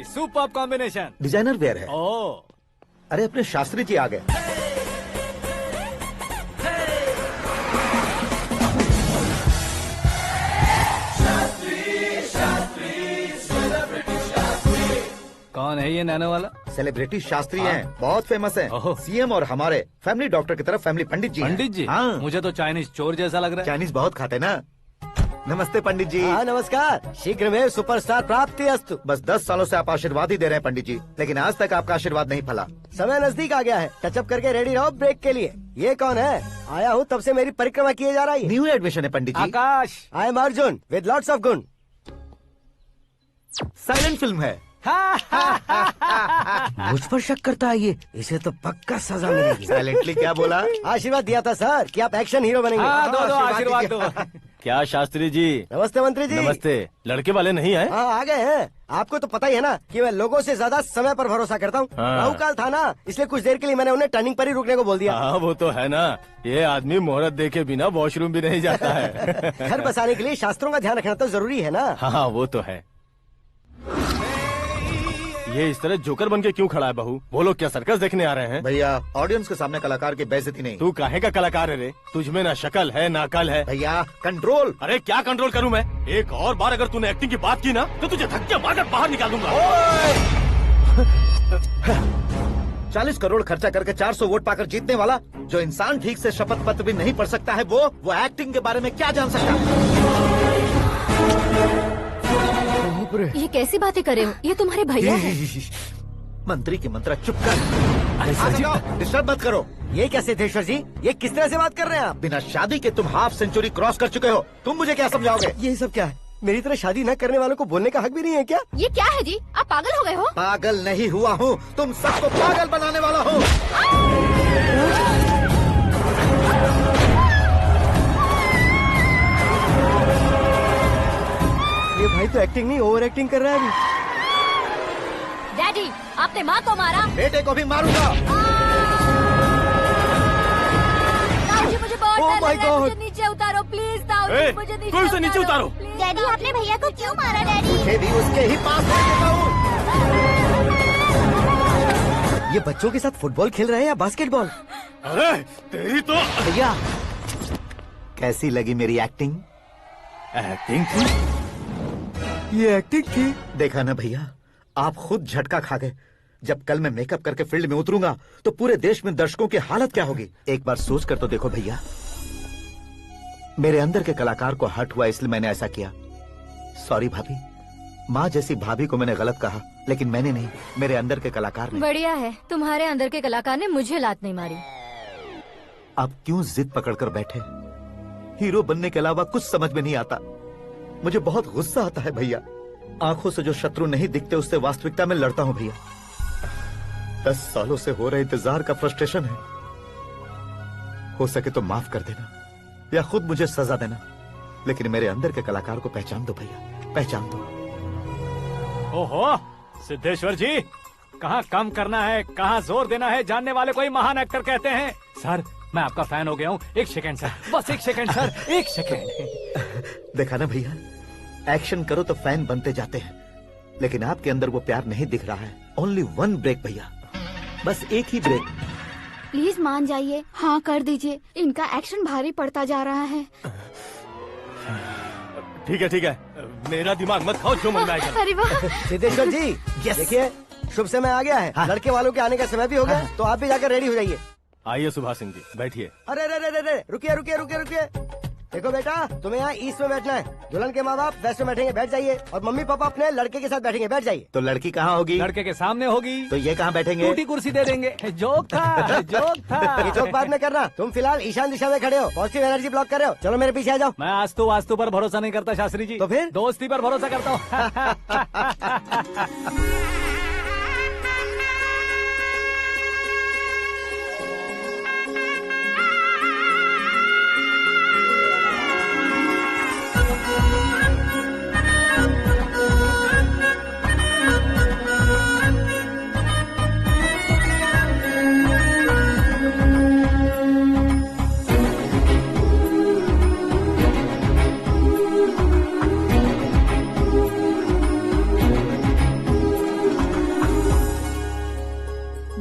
Super combination. डिजाइनर वेयर है। ओह, अरे अपने शास्त्री जी आ गए। कौन है ये नैनो वाला? सेलिब्रिटी शास्त्री हैं, बहुत फेमस हैं। सीएम और हमारे फैमिली डॉक्टर की तरफ फैमिली पंडित जी हैं। पंडित जी? हाँ। मुझे तो चाइनीज चोर जैसा लग रहा है। चाइनीज बहुत खाते ना। नमस्ते पंडित जी। हाँ नमस्कार। शीघ्र में सुपरस्टार प्राप्ति अस्तु। बस 10 सालों से आप आशीर्वाद ही दे रहे हैं पंडित जी, लेकिन आज तक आपका आशीर्वाद नहीं फला। समय नजदीक आ गया है, टचअप करके रेडी रहो ब्रेक के लिए। ये कौन है? आया हूँ तब से मेरी परिक्रमा किए जा रही है। न्यू एडमिशन है Pandit ji. Akash. I am Arjun with lots of गुण। साइलेंट फिल्म है। मुझ पर शक करता है ये, इसे तो पक्का सजा मिलेगी। साइलेंटली क्या बोला? आशीर्वाद दिया था सर कि आप एक्शन हीरो बनेंगे। हाँ, दो आशीर्वाद दो। क्या शास्त्री जी? नमस्ते मंत्री जी। नमस्ते। लड़के वाले नहीं आए? हाँ आ गए हैं। आपको तो पता ही है ना कि मैं लोगों से ज्यादा समय पर भरोसा करता हूँ। हाँ। राहु काल था ना, इसलिए कुछ देर के लिए मैंने उन्हें टर्निंग पर ही रुकने को बोल दिया। हाँ वो तो है ना, ये आदमी मुहूर्त देखे बिना वॉशरूम भी नहीं जाता है। घर बसाने के लिए शास्त्रों का ध्यान रखना तो जरूरी है ना। हाँ वो तो है। ये इस तरह जोकर बन के क्यों खड़ा है बहू? वो लोग क्या सर्कस देखने आ रहे हैं? भैया ऑडियंस के सामने कलाकार की बेइज्जती नहीं। तू काहे का कलाकार है रे? तुझमें ना शक्ल है ना अकल है। भैया कंट्रोल। अरे क्या कंट्रोल करूं मैं? एक और बार अगर तूने एक्टिंग की बात की ना तो तुझे धक्के मारकर बाहर निकाल दूंगा। 40 करोड़ खर्चा करके 400 वोट पाकर जीतने वाला, जो इंसान ठीक से शपथ पत्र भी नहीं पढ़ सकता है, वो एक्टिंग के बारे में क्या जान सकता है? ये कैसी बातें कर रहे हो? ये तुम्हारे भैया हैं। मंत्री की मंत्रा चुप कर। डिस्टर्ब मत करो। ये क्या सिद्धेश्वर जी, ये किस तरह से बात कर रहे हैं आप? बिना शादी के तुम हाफ सेंचुरी क्रॉस कर चुके हो। तुम मुझे क्या समझाओगे? ये सब क्या है? मेरी तरह शादी न करने वालों को बोलने का हक भी नहीं है क्या? ये क्या है जी? आप पागल हो गए हो? पागल नहीं हुआ हूँ, तुम सबको पागल बनाने वाला हो। ये भाई तो एक्टिंग नहीं ओवर एक्टिंग कर रहा है अभी। डैडी, आपने माँ को मारा। बेटे को भी मारूंगा। ताऊजी मुझे बहुत Oh डर my लग रहा है, God. मुझे नीचे उतारो प्लीज। ताऊजी ए, मुझे नीचे कोई उसे नीचे उतारो। डैडी आपने भैया को क्यों मारा? डैडी मुझे भी उसके ही पास लेके जाऊं। ये बच्चों के साथ फुटबॉल खेल रहे हैं या बास्केटबॉल? अरे तेरी तो भैया कैसी लगी मेरी एक्टिंग? एक्टिंग थी। ये एक्टिंग थी। देखा ना भैया, आप खुद झटका खा गए। जब कल मैं मेकअप करके फील्ड में उतरूंगा तो पूरे देश में दर्शकों की हालत क्या होगी? एक बार सोच कर तो देखो भैया। मेरे अंदर के कलाकार को हर्ट हुआ इसलिए मैंने ऐसा किया। सॉरी भाभी। माँ जैसी भाभी को मैंने गलत कहा, लेकिन मैंने नहीं, मेरे अंदर के कलाकार ने। बढ़िया है, तुम्हारे अंदर के कलाकार ने मुझे लात नहीं मारी। आप क्यों जिद पकड़कर बैठे? हीरो बनने के अलावा कुछ समझ में नहीं आता। मुझे बहुत गुस्सा आता है भैया। आंखों से जो शत्रु नहीं दिखते उससे वास्तविकता में लड़ता हूँ भैया। 10 सालों से हो रहे इंतजार का फ्रस्ट्रेशन है। हो सके तो माफ कर देना या खुद मुझे सजा देना, लेकिन मेरे अंदर के कलाकार को पहचान दो भैया, पहचान दो। ओहो सिद्धेश्वर जी, कहाँ कम करना है कहाँ जोर देना है जानने वाले को ही महान एक्टर कहते हैं। सर मैं आपका फैन हो गया हूँ। एक सेकंड सर, बस एक सेकंड सर, एक सेकंड। देखा ना भैया, एक्शन करो तो फैन बनते जाते हैं, लेकिन आपके अंदर वो प्यार नहीं दिख रहा है। ओनली 1 ब्रेक भैया, बस एक ही ब्रेक। प्लीज मान जाइए, हाँ कर दीजिए। इनका एक्शन भारी पड़ता जा रहा है। ठीक है, मेरा दिमाग मत खाओ, जो मन में आएगा। अरे वाह सिद्धेश्वर जी देखिए, शुभ समय आ गया है। लड़के वालों के आने का समय भी हो गया, तो आप भी जाकर रेडी हो जाइए। आइए सुभाष सिंह जी, बैठिए। अरे अरे अरे अरे, रुकिए रुकिए रुकिए रुकिए। देखो बेटा, तुम्हें यहाँ ईस्ट में बैठना है, दुल्हन के माँ बाप वेस्ट में बैठेंगे, बैठ जाइए, और मम्मी पापा अपने लड़के के साथ बैठेंगे, बैठ जाइए। तो लड़की कहाँ होगी? लड़के के सामने होगी। तो ये कहाँ बैठेंगे? टूटी कुर्सी दे देंगे। जोक था, जोक था। ये जोक बाद में करना, तुम फिलहाल ईशान दिशा में खड़े हो, पॉजिटिव एनर्जी ब्लॉक कर रहे हो। चलो मेरे पीछे आ जाओ। मैं वास्तु पर भरोसा नहीं करता शास्त्री जी। तो फिर? दोस्ती पर भरोसा करता हूँ।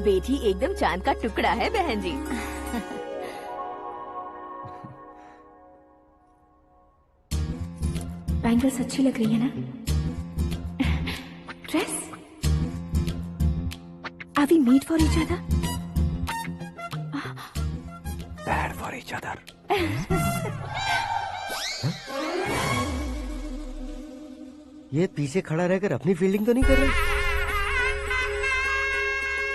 बेटी एकदम चांद का टुकड़ा है बहन जी। बैंगल्स अच्छी लग रही है ना? Dress? Are we made for each other? Bad for each other. ये पीछे खड़ा रहकर अपनी फील्डिंग तो नहीं कर रहा?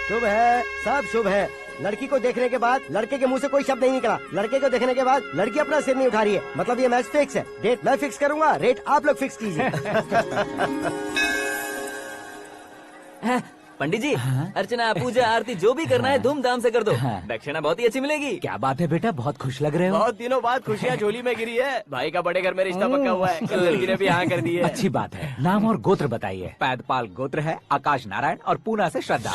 शुभ है, सब शुभ है। लड़की को देखने के बाद लड़के के मुंह से कोई शब्द नहीं निकला, लड़के को देखने के बाद लड़की अपना सिर नहीं उठा रही है, मतलब ये मैच फिक्स है। डेट मैं फिक्स करूंगा, रेट आप लोग फिक्स कीजिए। पंडित जी, अर्चना पूजा आरती जो भी करना है धूमधाम से कर दो। दक्षिणा बहुत ही अच्छी मिलेगी। क्या बात है बेटा, बहुत खुश लग रहे हो। बहुत दिनों बाद खुशियाँ झोली में गिरी है। भाई का बड़े घर में रिश्ता पक्का हुआ है, कल लड़की ने भी हाँ कर दी है। अच्छी बात है। नाम और गोत्र बताइए। पैदपाल गोत्र है, आकाश नारायण, और पूना से श्रद्धा।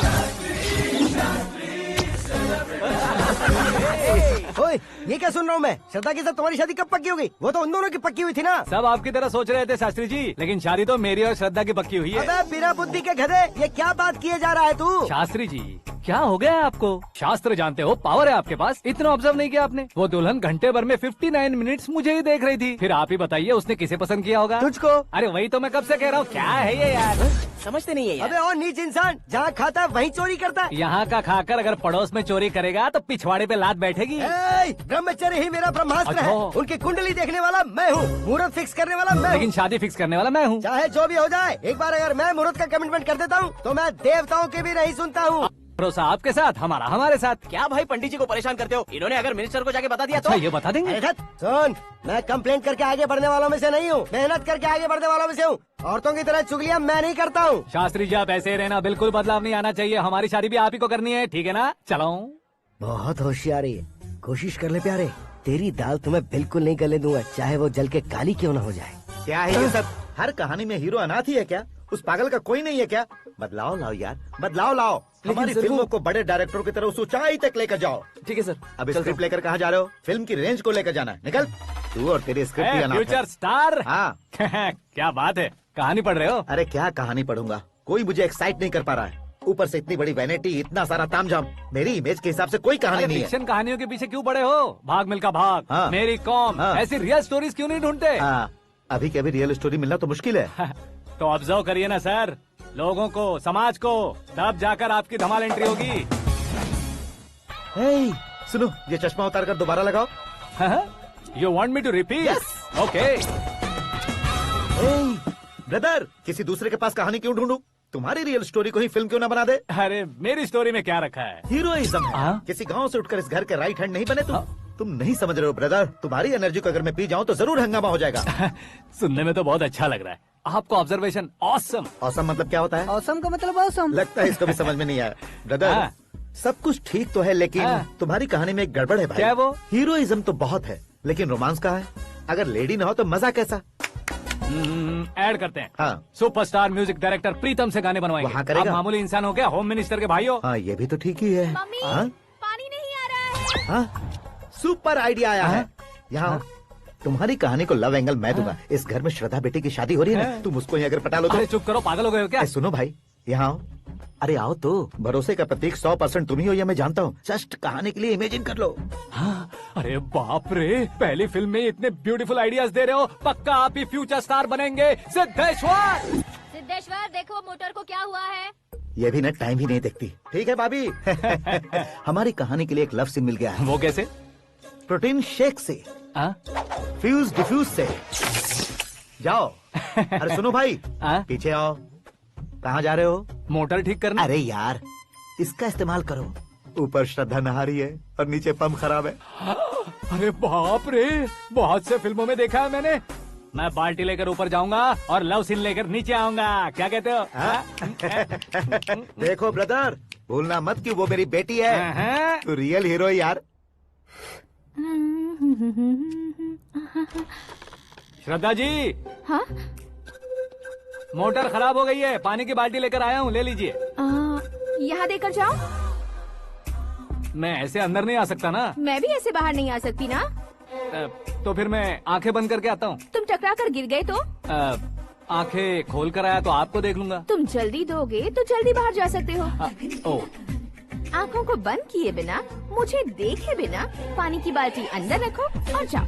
ओए, ये क्या सुन रहा हूँ मैं? श्रद्धा के साथ तुम्हारी शादी कब पक्की हो गई? वो तो उन दोनों की पक्की हुई थी ना। सब आपकी तरह सोच रहे थे शास्त्री जी, लेकिन शादी तो मेरी और श्रद्धा की पक्की हुई है। अबे बिना बुद्धि के गधे, ये क्या बात किए जा रहा है तू? शास्त्री जी, क्या हो गया है आपको? शास्त्र जानते हो, पावर है आपके पास। इतना ऑब्जर्व नहीं किया आपने? वो दुल्हन घंटे भर में 59 मिनट्स मुझे ही देख रही थी। फिर आप ही बताइए उसने किसे पसंद किया होगा? तुझको। अरे वही तो मैं कब से कह रहा हूँ, क्या है ये यार? समझते नहीं है यार। अबे और नीच इंसान, जहाँ खाता है वहीं चोरी करता है। यहाँ का खाकर अगर पड़ोस में चोरी करेगा तो पिछवाड़े पे लात बैठेगी। ब्रह्मचर्य ही मेरा ब्रह्मास्त्र है। अच्छा। उनकी कुंडली देखने वाला मैं हूँ, मुहूर्त फिक्स करने वाला मैं हूँ। लेकिन शादी फिक्स करने वाला मैं हूँ। चाहे जो भी हो जाए, एक बार अगर मैं मुहूर्त का कमिटमेंट कर देता हूँ तो मैं देवताओं की भी नहीं सुनता हूँ। भरोसा आपके साथ, हमारा हमारे साथ। क्या भाई पंडित जी को परेशान करते हो? इन्होंने अगर मिनिस्टर को जाके बता दिया तो? अच्छा, ये बता देंगे। सुन, मैं कंप्लेंट करके आगे बढ़ने वालों में से नहीं हूँ, मेहनत करके आगे बढ़ने वालों में से हूँ। औरतों की तरह चुगलियाँ मैं नहीं करता हूँ। शास्त्री जी आप ऐसे ही रहना, बिल्कुल बदलाव नहीं आना चाहिए। हमारी शादी भी आप ही को करनी है, ठीक है ना? चलो। बहुत होशियारी है, कोशिश कर ले प्यारे, तेरी दाल तुम्हें बिल्कुल नहीं गलने दूंगा, चाहे वो जल के काली क्यों न हो जाए। क्या है ये सब? हर कहानी में हीरो अनाथ ही है क्या? उस पागल का कोई नहीं है क्या? बदलाव लाओ यार, बदलाव लाओ। हमारी फिल्मों को बड़े डायरेक्टरों की तरह उस ऊंचाई तक लेकर जाओ। ठीक है सर। अब स्क्रिप्ट लेकर कहाँ जा रहे हो? फिल्म की रेंज को लेकर जाना है, निकल। तू और तेरी स्क्रिप्ट ही अनाथ है। Future star. हाँ। क्या बात है, कहानी पढ़ रहे हो? अरे क्या कहानी पढ़ूंगा, कोई मुझे एक्साइट नहीं कर पा रहा है। ऊपर से इतनी बड़ी वैनिटी, इतना सारा तामझाम, मेरी इमेज के हिसाब से कोई कहानी नहीं है। फिक्शन कहानियों के पीछे क्यों पड़े हो? भाग मिल्खा भाग, हाँ। मेरी कॉम, हाँ। ऐसी रियल स्टोरीज क्यों नहीं ढूंढते? हाँ, अभी के अभी रियल स्टोरी मिलना तो मुश्किल है। तो ऑब्जर्व करिए ना सर, लोगों को, समाज को, तब जाकर आपकी धमाल एंट्री होगी। सुनो, ये चश्मा उतार कर दोबारा लगाओ। You want me to repeat? Okay. Brother, किसी दूसरे के पास कहानी क्यों ढूंढूं? तुम्हारी रियल स्टोरी को ही फिल्म क्यों ना बना दे? अरे मेरी स्टोरी में क्या रखा है? हीरोइज्म है। किसी गांव से उठकर इस घर के राइट हैंड नहीं बने तुम। तुम नहीं समझ रहे हो ब्रदर, तुम्हारी एनर्जी को अगर मैं पी जाऊं तो जरूर हंगामा हो जाएगा। सुनने में तो बहुत अच्छा लग रहा है। आपको ऑब्जर्वेशन ऑसम। ऑसम मतलब क्या होता है? ऑसम का मतलब ऑसम। लगता है इसको भी समझ में नहीं आया। ब्रदर, सब कुछ ठीक तो है, लेकिन तुम्हारी कहानी में एक गड़बड़ है भाई। क्या वो? हीरोइज्म तो बहुत है, लेकिन रोमांस कहाँ है? अगर लेडी ना हो तो मजा कैसा? ऐड करते हैं। हाँ। सुपरस्टार म्यूजिक डायरेक्टर प्रीतम से गाने बनवाएंगे। वहाँ करेगा? आप मामूली इंसान हो क्या, होम मिनिस्टर के भाई हो? हाँ, ये भी तो ठीक ही है। मम्मी, हाँ? पानी नहीं आ रहा है। हाँ? सुपर आइडिया आया है। यहाँ तुम्हारी कहानी को लव एंगल मैं दूंगा। इस घर में श्रद्धा बेटी की शादी हो रही है ना, तुम उसको ही अगर पटा लो तो। अरे चुप करो, पागल हो गए हो क्या? सुनो भाई, यहाँ आओ। अरे आओ तो, भरोसे का प्रतीक 100% तुम ही हो, यह मैं जानता हूँ। जस्ट कहानी के लिए इमेजिन कर लो। हाँ, अरे बाप रे, पहली फिल्म में इतने ब्यूटीफुल आइडियाज दे रहे हो, पक्का आप ही फ्यूचर स्टार बनेंगे। सिद्धेश्वर, सिद्धेश्वर देखो मोटर को क्या हुआ है। ये भी ना टाइम ही नहीं देखती। ठीक है भाभी। हमारी कहानी के लिए एक लव सीन मिल गया है। वो कैसे? प्रोटीन शेक से, फ्यूज डिफ्यूज से। जाओ। अरे सुनो भाई, पीछे आओ। कहाँ जा रहे हो? मोटर ठीक करना। अरे यार, इसका इस्तेमाल करो। ऊपर श्रद्धा नहा रही है और नीचे पंप खराब है। अरे बाप रे, बहुत से फिल्मों में देखा है मैंने। मैं बाल्टी लेकर ऊपर जाऊंगा और लव सीन लेकर नीचे आऊंगा। क्या कहते हो? देखो ब्रदर, भूलना मत कि वो मेरी बेटी है। तू रियल हीरो यार। श्रद्धा जी। हाँ? मोटर खराब हो गई है, पानी की बाल्टी लेकर आया हूँ, ले लीजिए। यहाँ देकर जाओ। मैं ऐसे अंदर नहीं आ सकता ना। मैं भी ऐसे बाहर नहीं आ सकती ना। तो फिर मैं आंखें बंद करके आता हूँ। तुम टकरा कर गिर गए तो? आंखें खोल कर आया तो आपको देख लूंगा। तुम जल्दी दोगे तो जल्दी बाहर जा सकते हो। ओ। आँखों को बंद किए बिना, मुझे देखे बिना पानी की बाल्टी अंदर रखो और जाओ।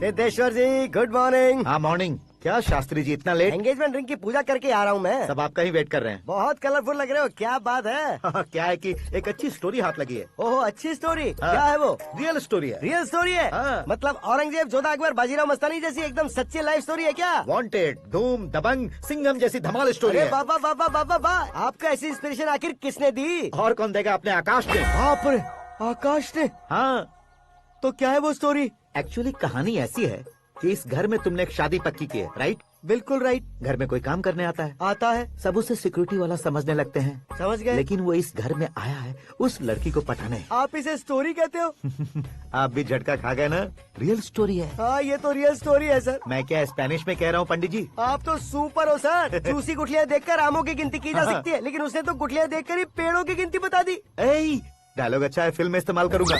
सिद्धेश्वर जी, गुड मॉर्निंग। हाँ मॉर्निंग। क्या शास्त्री जी इतना लेट? एंगेजमेंट रिंग की पूजा करके आ रहा हूँ मैं। सब आपका ही वेट कर रहे हैं। बहुत कलरफुल लग रहे हो, क्या बात है? क्या है कि एक अच्छी स्टोरी हाथ लगी है। ओहो, अच्छी स्टोरी। क्या है वो? रियल स्टोरी है। रियल स्टोरी है? मतलब औरंगजेब, जोधा अकबर, बाजीराव मस्तानी जैसी एकदम सच्ची लाइफ स्टोरी है क्या? वांटेड, धूम, दबंग, सिंघम जैसी धमाल स्टोरी है। बाबा बाबा बाबा बा, आपका ऐसी इंस्पिरेशन आखिर किसने दी? और कौन देगा? अपने आकाश ने। बाप रे, आकाश ने? हाँ। तो क्या है वो स्टोरी? एक्चुअली कहानी ऐसी है कि इस घर में तुमने एक शादी पक्की की है, राइट? बिल्कुल राइट। घर में कोई काम करने आता है? आता है। सब उसे सिक्योरिटी वाला समझने लगते हैं। समझ गए। लेकिन वो इस घर में आया है उस लड़की को पटाने। आप इसे स्टोरी कहते हो? आप भी झटका खा गए ना। रियल स्टोरी है। हाँ, ये तो रियल स्टोरी है सर। मैं क्या स्पेनिश में कह रहा हूँ पंडित जी? आप तो सुपर हो सर। चूसी गुठलियाँ देखकर आमों की गिनती की जा सकती है, लेकिन उसने तो गुठलियाँ देखकर ही पेड़ों की गिनती बता दी। डायलॉग अच्छा है, फिल्म में इस्तेमाल करूंगा।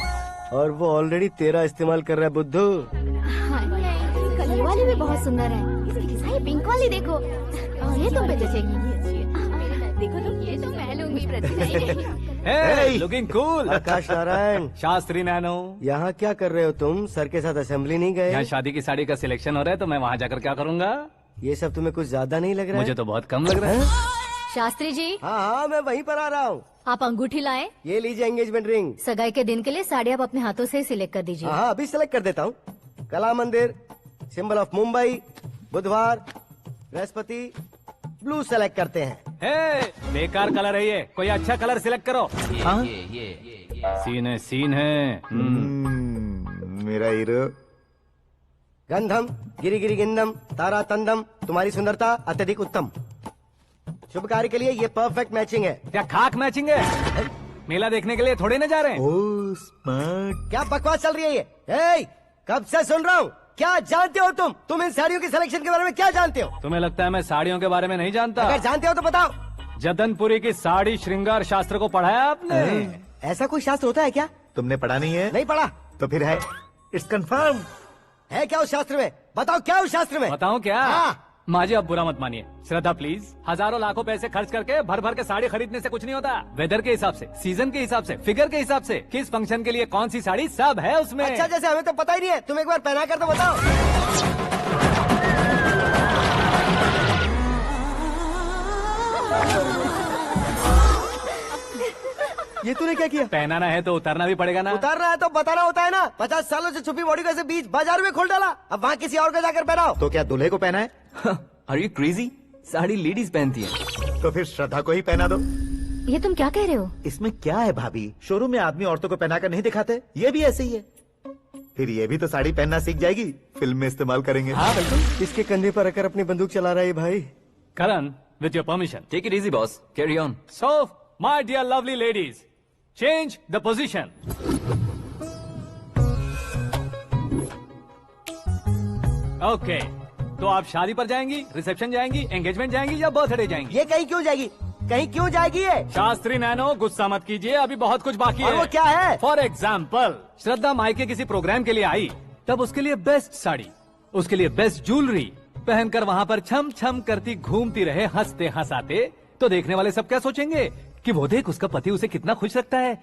और वो ऑलरेडी तेरा इस्तेमाल कर रहा है बुद्धू। ये वाली भी बहुत सुंदर है। ये पिंक वाली देखो, और ये तुम पे जचेगी। देखो तो ये तो मैं लूंगी Hey, looking cool। आकाश नारायण। शास्त्री नैनो। यहाँ क्या कर रहे हो तुम? सर के साथ असेंबली नहीं गए? यहाँ शादी की साड़ी का सिलेक्शन हो रहा है तो मैं वहाँ जाकर क्या करूँगा? ये सब तुम्हें कुछ ज्यादा नहीं लग रहा है? मुझे तो बहुत कम लग रहा है। शास्त्री जी। हाँ हाँ, मैं वहीं पर आ रहा हूँ। आप अंगूठी लाएं। ये लीजिए एंगेजमेंट रिंग। सगाई के दिन के लिए साड़ी आप अपने हाथों से सिलेक्ट कर दीजिए। हाँ, अभी सिलेक्ट कर देता हूँ। कला मंदिर, सिंबल ऑफ मुंबई, बुधवार, बृहस्पति, ब्लू सेलेक्ट करते हैं। बेकार कलर है ये, कोई अच्छा कलर सिलेक्ट करो। सीन है। मेरा हीरो। गंधम, गिरी गिरी गिंदम, तारा तंदम, तुम्हारी सुंदरता अत्यधिक उत्तम। शुभ कार्य के लिए ये परफेक्ट मैचिंग है। क्या खाक मैचिंग है? मेला देखने के लिए थोड़े न जा रहे हैं। Oh smart. क्या बकवास चल रही है ये? कब से सुन रहा हूँ। क्या जानते हो तुम इन साड़ियों की सिलेक्शन के बारे में क्या जानते हो? तुम्हें लगता है मैं साड़ियों के बारे में नहीं जानता? अगर जानते हो तो बताओ। जदनपुरी की साड़ी श्रृंगार शास्त्र को पढ़ा है आपने? ऐसा कोई शास्त्र होता है क्या? तुमने पढ़ा नहीं है? नहीं पढ़ा। तो फिर है, इट्स कंफर्म। है क्या उस शास्त्र में? बताओ क्या उस शास्त्र में? बताऊं क्या? हाँ। माँ जी आप बुरा मत मानिए। श्रद्धा प्लीज, हजारों लाखों पैसे खर्च करके भर भर के साड़ी खरीदने से कुछ नहीं होता। वेदर के हिसाब से, सीजन के हिसाब से, फिगर के हिसाब से, किस फंक्शन के लिए कौन सी साड़ी, सब है उसमें। अच्छा, जैसे हमें तो पता ही नहीं है, तुम एक बार पहना कर तो बताओ। ये तूने क्या किया? पहनाना है तो उतारना भी पड़ेगा ना। उतारना है तो बताना होता है ना। 50 सालों से छुपी बॉडी को ऐसे बीच बाजार में खोल डाला, अब वहाँ किसी और को जाकर पहनाओ। तो क्या दूल्हे को पहना है? Are you crazy? Sari ladies पहनती है। तो फिर श्रद्धा को ही पहना दो। ये तुम क्या कह रहे हो? इसमें क्या है भाभी? शोरूम में आदमी औरतों को पहनाकर नहीं दिखाते? ये भी ऐसे ही है। फिर ये भी तो साड़ी पहनना सीख जाएगी, फिल्म में इस्तेमाल करेंगे। हाँ बिल्कुल। इसके कंधे पर रखकर अपनी बंदूक चला रहा है भाई। करण, with your permission. Take it easy, boss. Carry on. So, my dear lovely ladies, change the position. Okay. तो आप शादी पर जाएंगी, रिसेप्शन जाएंगी, एंगेजमेंट जाएंगी या बर्थडे जाएंगी? ये कहीं क्यों जाएगी? कहीं क्यों जाएगी ये? शास्त्री नैनो गुस्सा मत कीजिए, अभी बहुत कुछ बाकी और है। वो क्या है? फॉर एग्जाम्पल, श्रद्धा मायके किसी प्रोग्राम के लिए आई, तब उसके लिए बेस्ट साड़ी, उसके लिए बेस्ट ज्वेलरी पहनकर वहाँ पर छम छम करती घूमती रहे हंसते हंसाते, तो देखने वाले सब क्या सोचेंगे कि वो देख उसका पति उसे कितना खुश रखता है।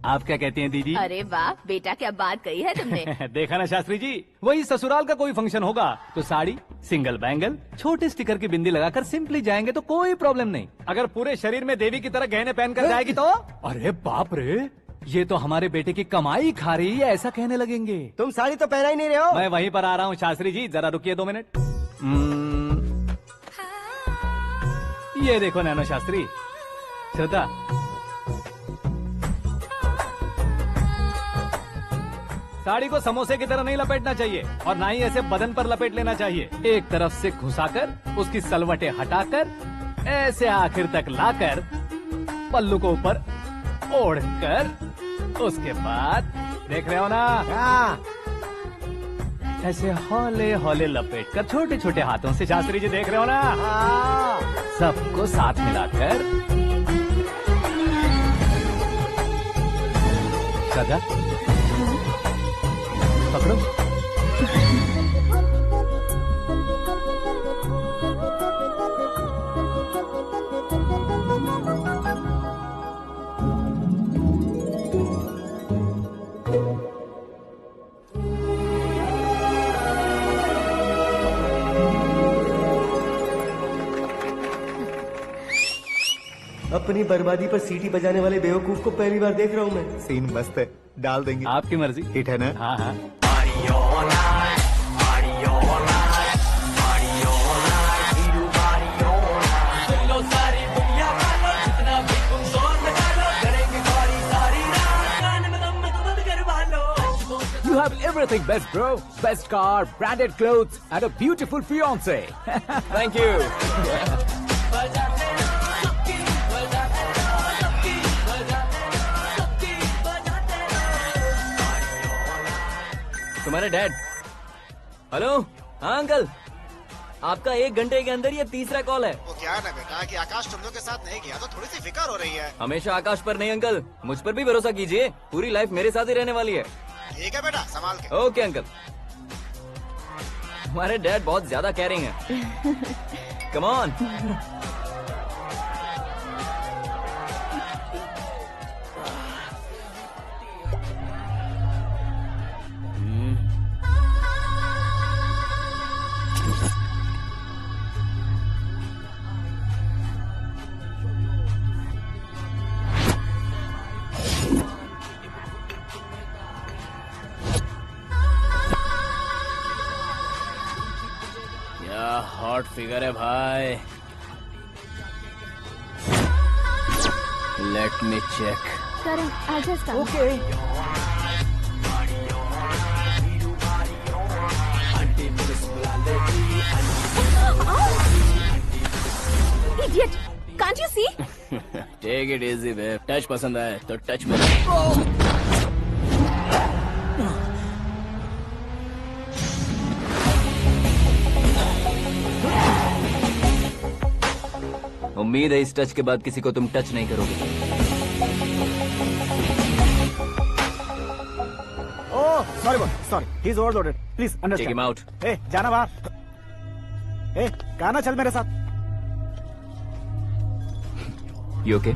आप क्या कहती हैं दीदी? अरे वाह बेटा, क्या बात कही है तुमने। देखा ना शास्त्री जी, वही ससुराल का कोई फंक्शन होगा तो साड़ी, सिंगल बैंगल, छोटे स्टिकर की बिंदी लगाकर सिंपली जाएंगे तो कोई प्रॉब्लम नहीं। अगर पूरे शरीर में देवी की तरह गहने पहनकर जाएगी तो अरे बाप रे, ये तो हमारे बेटे की कमाई खा रही है, ऐसा कहने लगेंगे। तुम साड़ी तो पहना ही नहीं रहे हो। मैं वहीं पर आ रहा हूँ शास्त्री जी, जरा रुकिए 2 मिनट। ये देखो नैनो शास्त्री, श्रद्धा साड़ी को समोसे की तरह नहीं लपेटना चाहिए और ना ही ऐसे बदन पर लपेट लेना चाहिए। एक तरफ से घुसाकर उसकी सलवटें हटाकर ऐसे आखिर तक लाकर पल्लू को ऊपर ओढ़कर उसके बाद देख रहे हो ना, ऐसे हौले हौले लपेट कर छोटे छोटे हाथों से, शास्त्री जी देख रहे हो ना, सबको साथ मिलाकर सदा पकड़ो। अपनी बर्बादी पर सीटी बजाने वाले बेवकूफ को पहली बार देख रहा हूँ मैं। सीन मस्त है, डाल देंगे। आपकी मर्जी। हिट है ना? हाँ हाँ। You have everything best, bro. Best car, branded clothes, and a beautiful fiance. Thank you. तुम्हारे डैड। हेलो, हाँ अंकल, आपका 1 घंटे के अंदर ये तीसरा कॉल है। वो क्या है ना बेटा कि आकाश तुम लोग के साथ नहीं गया तो थोड़ी सी फिक्र हो रही है। हमेशा आकाश पर नहीं अंकल, मुझ पर भी भरोसा कीजिए, पूरी लाइफ मेरे साथ ही रहने वाली है। ठीक है बेटा, संभाल के। Okay uncle. हमारे डैड बहुत ज्यादा केयरिंग है। Come on. हॉट फिगर है भाई। Let me check. Karan, I'll just come. Okay. Idiot! Can't you see? Take it easy babe. Touch पसंद आए तो टच में। उम्मीद है इस टच के बाद किसी को तुम टच नहीं करोगे। Oh sorry sorry, he is overloaded, please take understand. Him out. ए जाना बाहर। ए गाना चल मेरे साथ। You okay?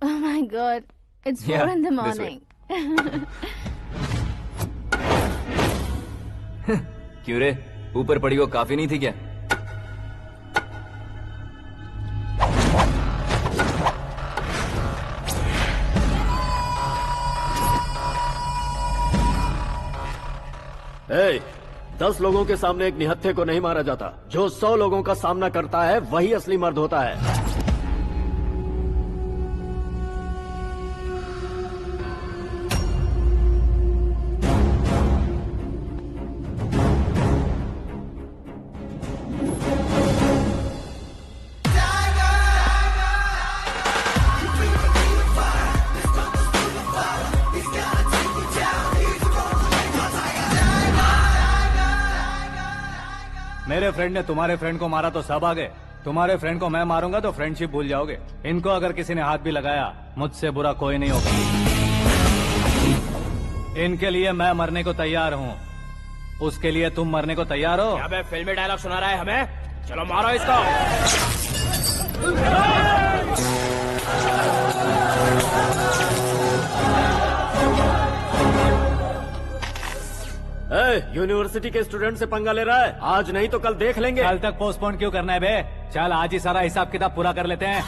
Oh my God, it's 4 Yeah, in the this way. morning. क्यों रे, ऊपर पड़ी वो काफी नहीं थी क्या? ए, 10 लोगों के सामने एक निहत्थे को नहीं मारा जाता। जो 100 लोगों का सामना करता है वही असली मर्द होता है। मेरे फ्रेंड ने तुम्हारे फ्रेंड को मारा तो सब आ गए, तुम्हारे फ्रेंड को मैं मारूंगा तो फ्रेंडशिप भूल जाओगे। इनको अगर किसी ने हाथ भी लगाया, मुझसे बुरा कोई नहीं होगा। इनके लिए मैं मरने को तैयार हूँ, उसके लिए तुम मरने को तैयार हो? अबे फिल्मी डायलॉग सुना रहा है हमें, चलो मारो इसको। यूनिवर्सिटी के स्टूडेंट से पंगा ले रहा है, आज नहीं तो कल देख लेंगे। कल तक पोस्टपोन क्यों करना है बे? चल आज ही सारा हिसाब किताब पूरा कर लेते हैं।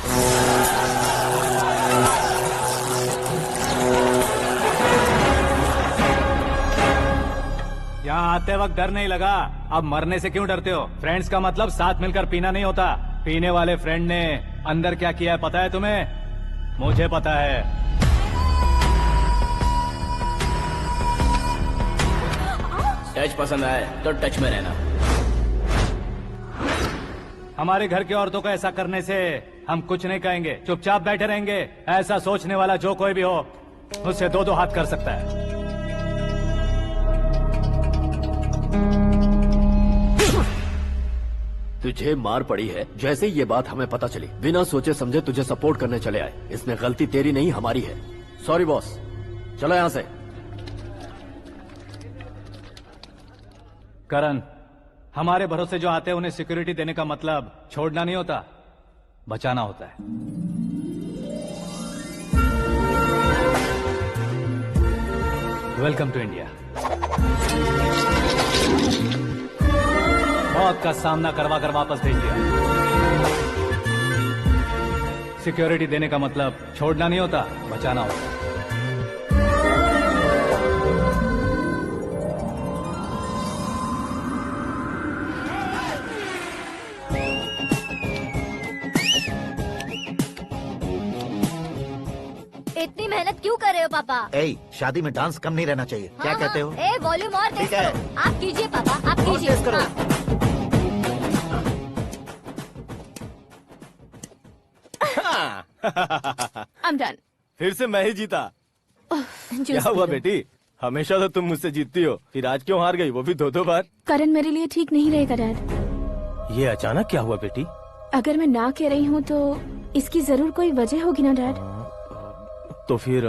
यहाँ आते वक्त डर नहीं लगा, अब मरने से क्यों डरते हो? फ्रेंड्स का मतलब साथ मिलकर पीना नहीं होता। पीने वाले फ्रेंड ने अंदर क्या किया है पता है तुम्हें? मुझे पता है। टच पसंद आए तो टच में रहना। हमारे घर की औरतों को ऐसा करने से हम कुछ नहीं कहेंगे, चुपचाप बैठे रहेंगे। ऐसा सोचने वाला जो कोई भी हो, उससे दो हाथ कर सकता है। तुझे मार पड़ी है, जैसे ये बात हमें पता चली बिना सोचे समझे तुझे सपोर्ट करने चले आए। इसमें गलती तेरी नहीं हमारी है। सॉरी बॉस, चलो यहाँ से। करण, हमारे भरोसे जो आते हैं उन्हें सिक्योरिटी देने का मतलब छोड़ना नहीं होता, बचाना होता है। Welcome to India. मौत का सामना करवा कर वापस भेज दिया। सिक्योरिटी देने का मतलब छोड़ना नहीं होता, बचाना होता है। इतनी मेहनत क्यों कर रहे हो पापा? शादी में डांस कम नहीं रहना चाहिए। क्या कहते हो? ए वॉल्यूम और तेज ठीक है। करो। आप कीजिए पापा, आप कीजिए। तेज करो। I'm done. फिर से मैं ही जीता। क्या हुआ बेटी? हमेशा तो तुम मुझसे जीतती हो, फिर आज क्यों हार गई, वो भी दो बार? करण मेरे लिए ठीक नहीं रहेगा डैड। ये अचानक क्या हुआ बेटी? अगर मैं ना कह रही हूँ तो इसकी जरूर कोई वजह होगी ना डैड। तो फिर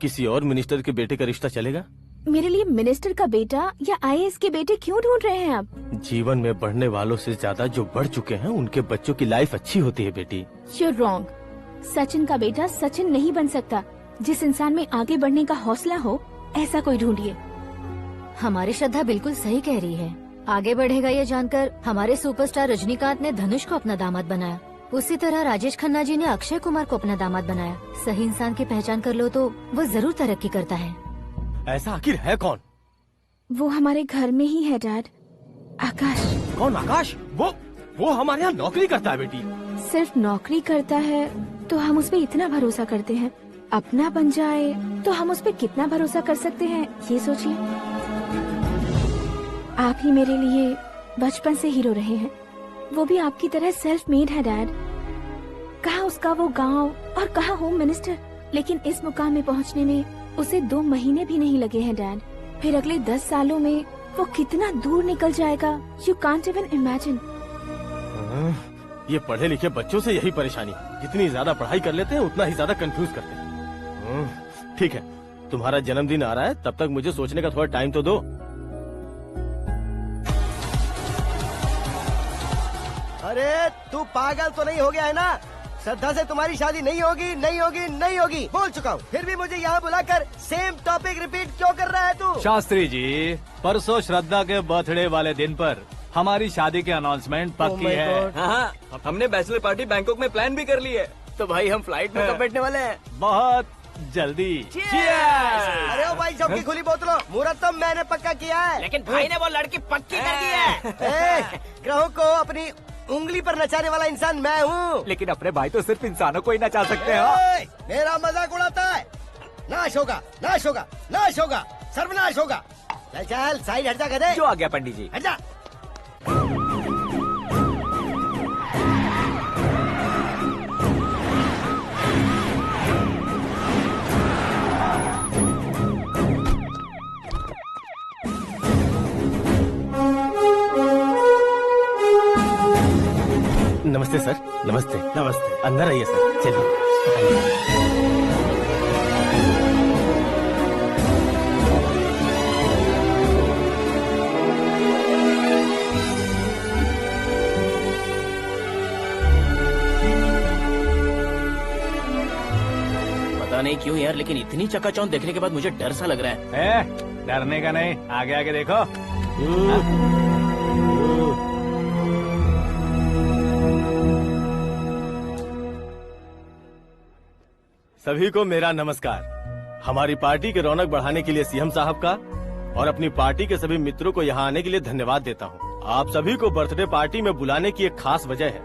किसी और मिनिस्टर के बेटे का रिश्ता चलेगा? मेरे लिए मिनिस्टर का बेटा या आईएएस के बेटे क्यों ढूंढ रहे हैं आप? जीवन में बढ़ने वालों से ज्यादा जो बढ़ चुके हैं उनके बच्चों की लाइफ अच्छी होती है बेटी। You're wrong. सचिन का बेटा सचिन नहीं बन सकता। जिस इंसान में आगे बढ़ने का हौसला हो, ऐसा कोई ढूंढिए। हमारी श्रद्धा बिल्कुल सही कह रही है। आगे बढ़ेगा ये जानकर हमारे सुपरस्टार रजनीकांत ने धनुष को अपना दामाद बनाया। उसी तरह राजेश खन्ना जी ने अक्षय कुमार को अपना दामाद बनाया। सही इंसान की पहचान कर लो तो वो जरूर तरक्की करता है। ऐसा आखिर है कौन? वो हमारे घर में ही है डैड, आकाश। कौन आकाश? वो हमारे यहाँ नौकरी करता है बेटी। सिर्फ नौकरी करता है तो हम उस पे इतना भरोसा करते हैं, अपना बन जाए तो हम उस पे कितना भरोसा कर सकते हैं, ये सोचिए। आप ही मेरे लिए बचपन से हीरो रहे हैं, वो भी आपकी तरह सेल्फ मेड है डैड। कहाँ उसका वो गांव और कहाँ होम मिनिस्टर, लेकिन इस मुकाम में पहुँचने में उसे 2 महीने भी नहीं लगे हैं डैड। फिर अगले 10 सालों में वो कितना दूर निकल जाएगा, यू कांट इवन इमेजिन। ये पढ़े लिखे बच्चों से यही परेशानी, जितनी ज्यादा पढ़ाई कर लेते हैं उतना ही ज्यादा कंफ्यूज करते हैं। ठीक है, तुम्हारा जन्मदिन आ रहा है, तब तक मुझे सोचने का थोड़ा टाइम तो दो। अरे तू पागल तो नहीं हो गया है ना? श्रद्धा से तुम्हारी शादी नहीं होगी, नहीं होगी, नहीं होगी, बोल चुका हूँ। फिर भी मुझे यहाँ बुलाकर सेम टॉपिक रिपीट क्यों कर रहा है तू? शास्त्री जी, परसों श्रद्धा के बर्थडे वाले दिन पर हमारी शादी की अनाउंसमेंट पक्की है। हाँ, हमने बैचलर पार्टी बैंकॉक में प्लान भी कर ली है। तो भाई हम फ्लाइट में कब बैठने वाले हैं? बहुत जल्दी। अरे ओ भाई, सबकी खुली बोतलों, मुहूर्त तो मैंने पक्का किया है। लेकिन भाई ने वो लड़की पक्की कर दी है। ग्रहों को अपनी उंगली पर नचाने वाला इंसान मैं हूँ। लेकिन अपने भाई तो सिर्फ इंसानों को ही नचा सकते हैं। मेरा मजाक उड़ाता है? नाश होगा, नाश होगा, नाश होगा, सर्वनाश होगा। चल चल साइड हट जा गधे। जो आ गया पंडित जी। हट जा। नमस्ते। नमस्ते। अंदर आइए सर, चलिए। पता नहीं क्यों यार, लेकिन इतनी चकाचौंध देखने के बाद मुझे डर सा लग रहा है। डरने का नहीं, आगे आगे देखो। सभी को मेरा नमस्कार। हमारी पार्टी के रौनक बढ़ाने के लिए सीएम साहब का और अपनी पार्टी के सभी मित्रों को यहाँ आने के लिए धन्यवाद देता हूँ। आप सभी को बर्थडे पार्टी में बुलाने की एक खास वजह है।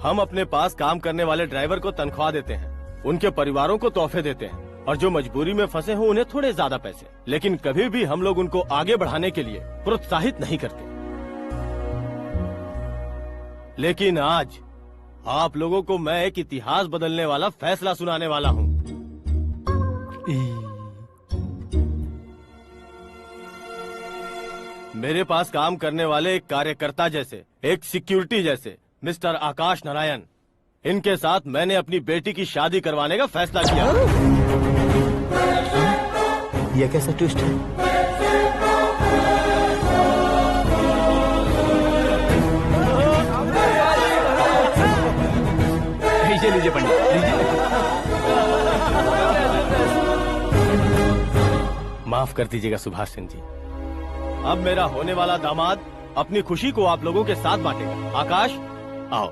हम अपने पास काम करने वाले ड्राइवर को तनख्वाह देते हैं, उनके परिवारों को तोहफे देते हैं और जो मजबूरी में फंसे हो उन्हें थोड़े ज्यादा पैसे, लेकिन कभी भी हम लोग उनको आगे बढ़ाने के लिए प्रोत्साहित नहीं करते। लेकिन आज आप लोगों को मैं एक इतिहास बदलने वाला फैसला सुनाने वाला हूँ। मेरे पास काम करने वाले एक कार्यकर्ता जैसे, एक सिक्योरिटी जैसे मिस्टर आकाश नारायण, इनके साथ मैंने अपनी बेटी की शादी करवाने का फैसला किया। यह कैसा ट्विस्ट है? लीजिए पंडित, लीजिए। माफ कर दीजिएगा सुभाष सिंह जी। अब मेरा होने वाला दामाद अपनी खुशी को आप लोगों के साथ बांटेगा। आकाश, आओ।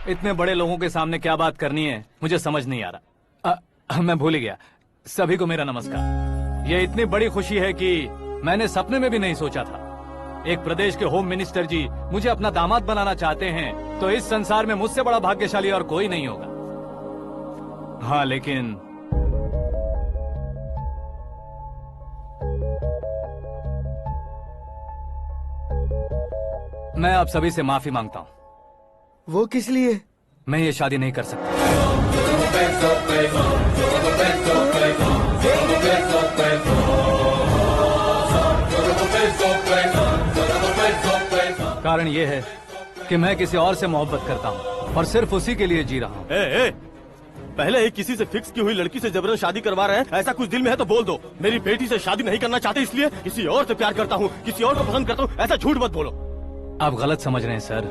इतने बड़े लोगों के सामने क्या बात करनी है मुझे समझ नहीं आ रहा। मैं भूल ही गया। सभी को मेरा नमस्कार। ये इतनी बड़ी खुशी है कि मैंने सपने में भी नहीं सोचा था। एक प्रदेश के होम मिनिस्टर जी मुझे अपना दामाद बनाना चाहते हैं तो इस संसार में मुझसे बड़ा भाग्यशाली और कोई नहीं होगा। हाँ, लेकिन मैं आप सभी से माफी मांगता हूँ। वो किस लिए? मैं ये शादी नहीं कर सकता। कारण ये है कि मैं किसी और से मोहब्बत करता हूँ और सिर्फ उसी के लिए जी रहा हूँ। पहले ही किसी से फिक्स की हुई लड़की से जबरन शादी करवा रहे हैं। ऐसा कुछ दिल में है तो बोल दो। मेरी बेटी से शादी नहीं करना चाहते इसलिए किसी और से प्यार करता हूँ, किसी और को पसंद करता हूँ, ऐसा झूठ मत बोलो। आप गलत समझ रहे हैं सर,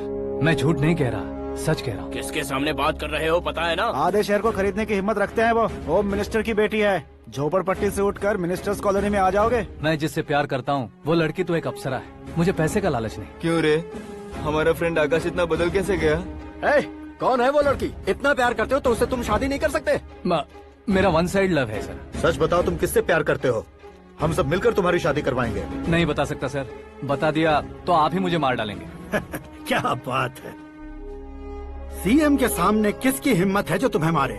मैं झूठ नहीं कह रहा, सच कह रहा हूँ। किसके सामने बात कर रहे हो पता है ना? आधे शहर को खरीदने की हिम्मत रखते हैं वो। होम मिनिस्टर की बेटी है। झोपड़पट्टी से उठकर मिनिस्टर्स कॉलोनी में आ जाओगे। मैं जिससे प्यार करता हूँ वो लड़की तो एक अप्सरा है। मुझे पैसे का लालच नहीं। क्यों रे, हमारा फ्रेंड आकाश इतना बदल कैसे गया? कौन है वो लड़की? इतना प्यार करते हो तो उससे तुम शादी नहीं कर सकते? मेरा वन साइड लव है सर। सच बताओ, तुम किससे प्यार करते हो? हम सब मिलकर तुम्हारी शादी करवाएंगे। नहीं बता सकता सर, बता दिया तो आप ही मुझे मार डालेंगे। क्या बात है, सीएम के सामने किसकी हिम्मत है जो तुम्हें मारे?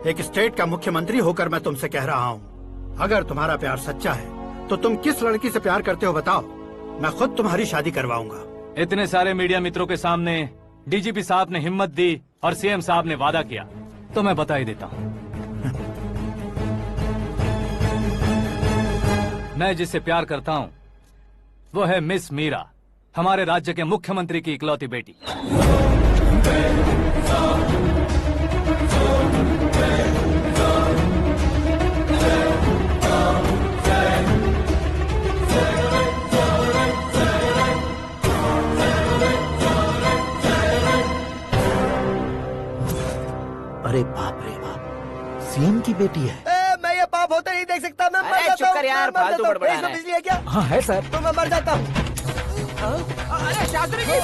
एक स्टेट का मुख्यमंत्री होकर मैं तुमसे कह रहा हूँ, अगर तुम्हारा प्यार सच्चा है तो तुम किस लड़की से प्यार करते हो बताओ, मैं खुद तुम्हारी शादी करवाऊंगा। इतने सारे मीडिया मित्रों के सामने डीजीपी साहब ने हिम्मत दी और सीएम साहब ने वादा किया तो मैं बता ही देता हूँ। मैं जिससे प्यार करता हूँ वो है मिस मीरा, हमारे राज्य के मुख्यमंत्री की इकलौती बेटी। अरे बाप रे बाप, सीएम की बेटी है। मैं ये पाप होते नहीं देख सकता। मैं मर जाता चुप कर यार, फालतू बड़बड़ा रहा है। बिजली है क्या? हाँ है सर। तो मैं मर जाता हूँ। अरे शास्त्री जी,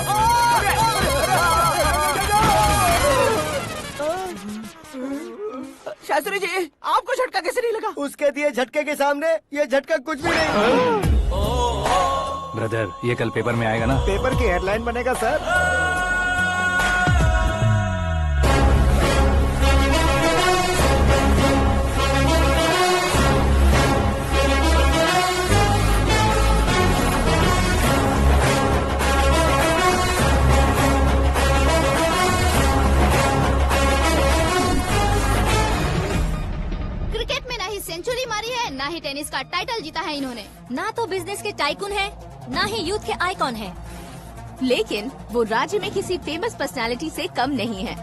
शास्त्री जी आपको झटका कैसे नहीं लगा? उसके दिए झटके के सामने ये झटका कुछ भी नहीं। ब्रदर, ये कल पेपर में आएगा ना? पेपर की हेडलाइन बनेगा सर। ही टेनिस का टाइटल जीता है इन्होंने। ना तो बिजनेस के टाइकून है, ना ही यूथ के आइकॉन है। लेकिन वो राज्य में किसी फेमस पर्सनालिटी से कम नहीं है।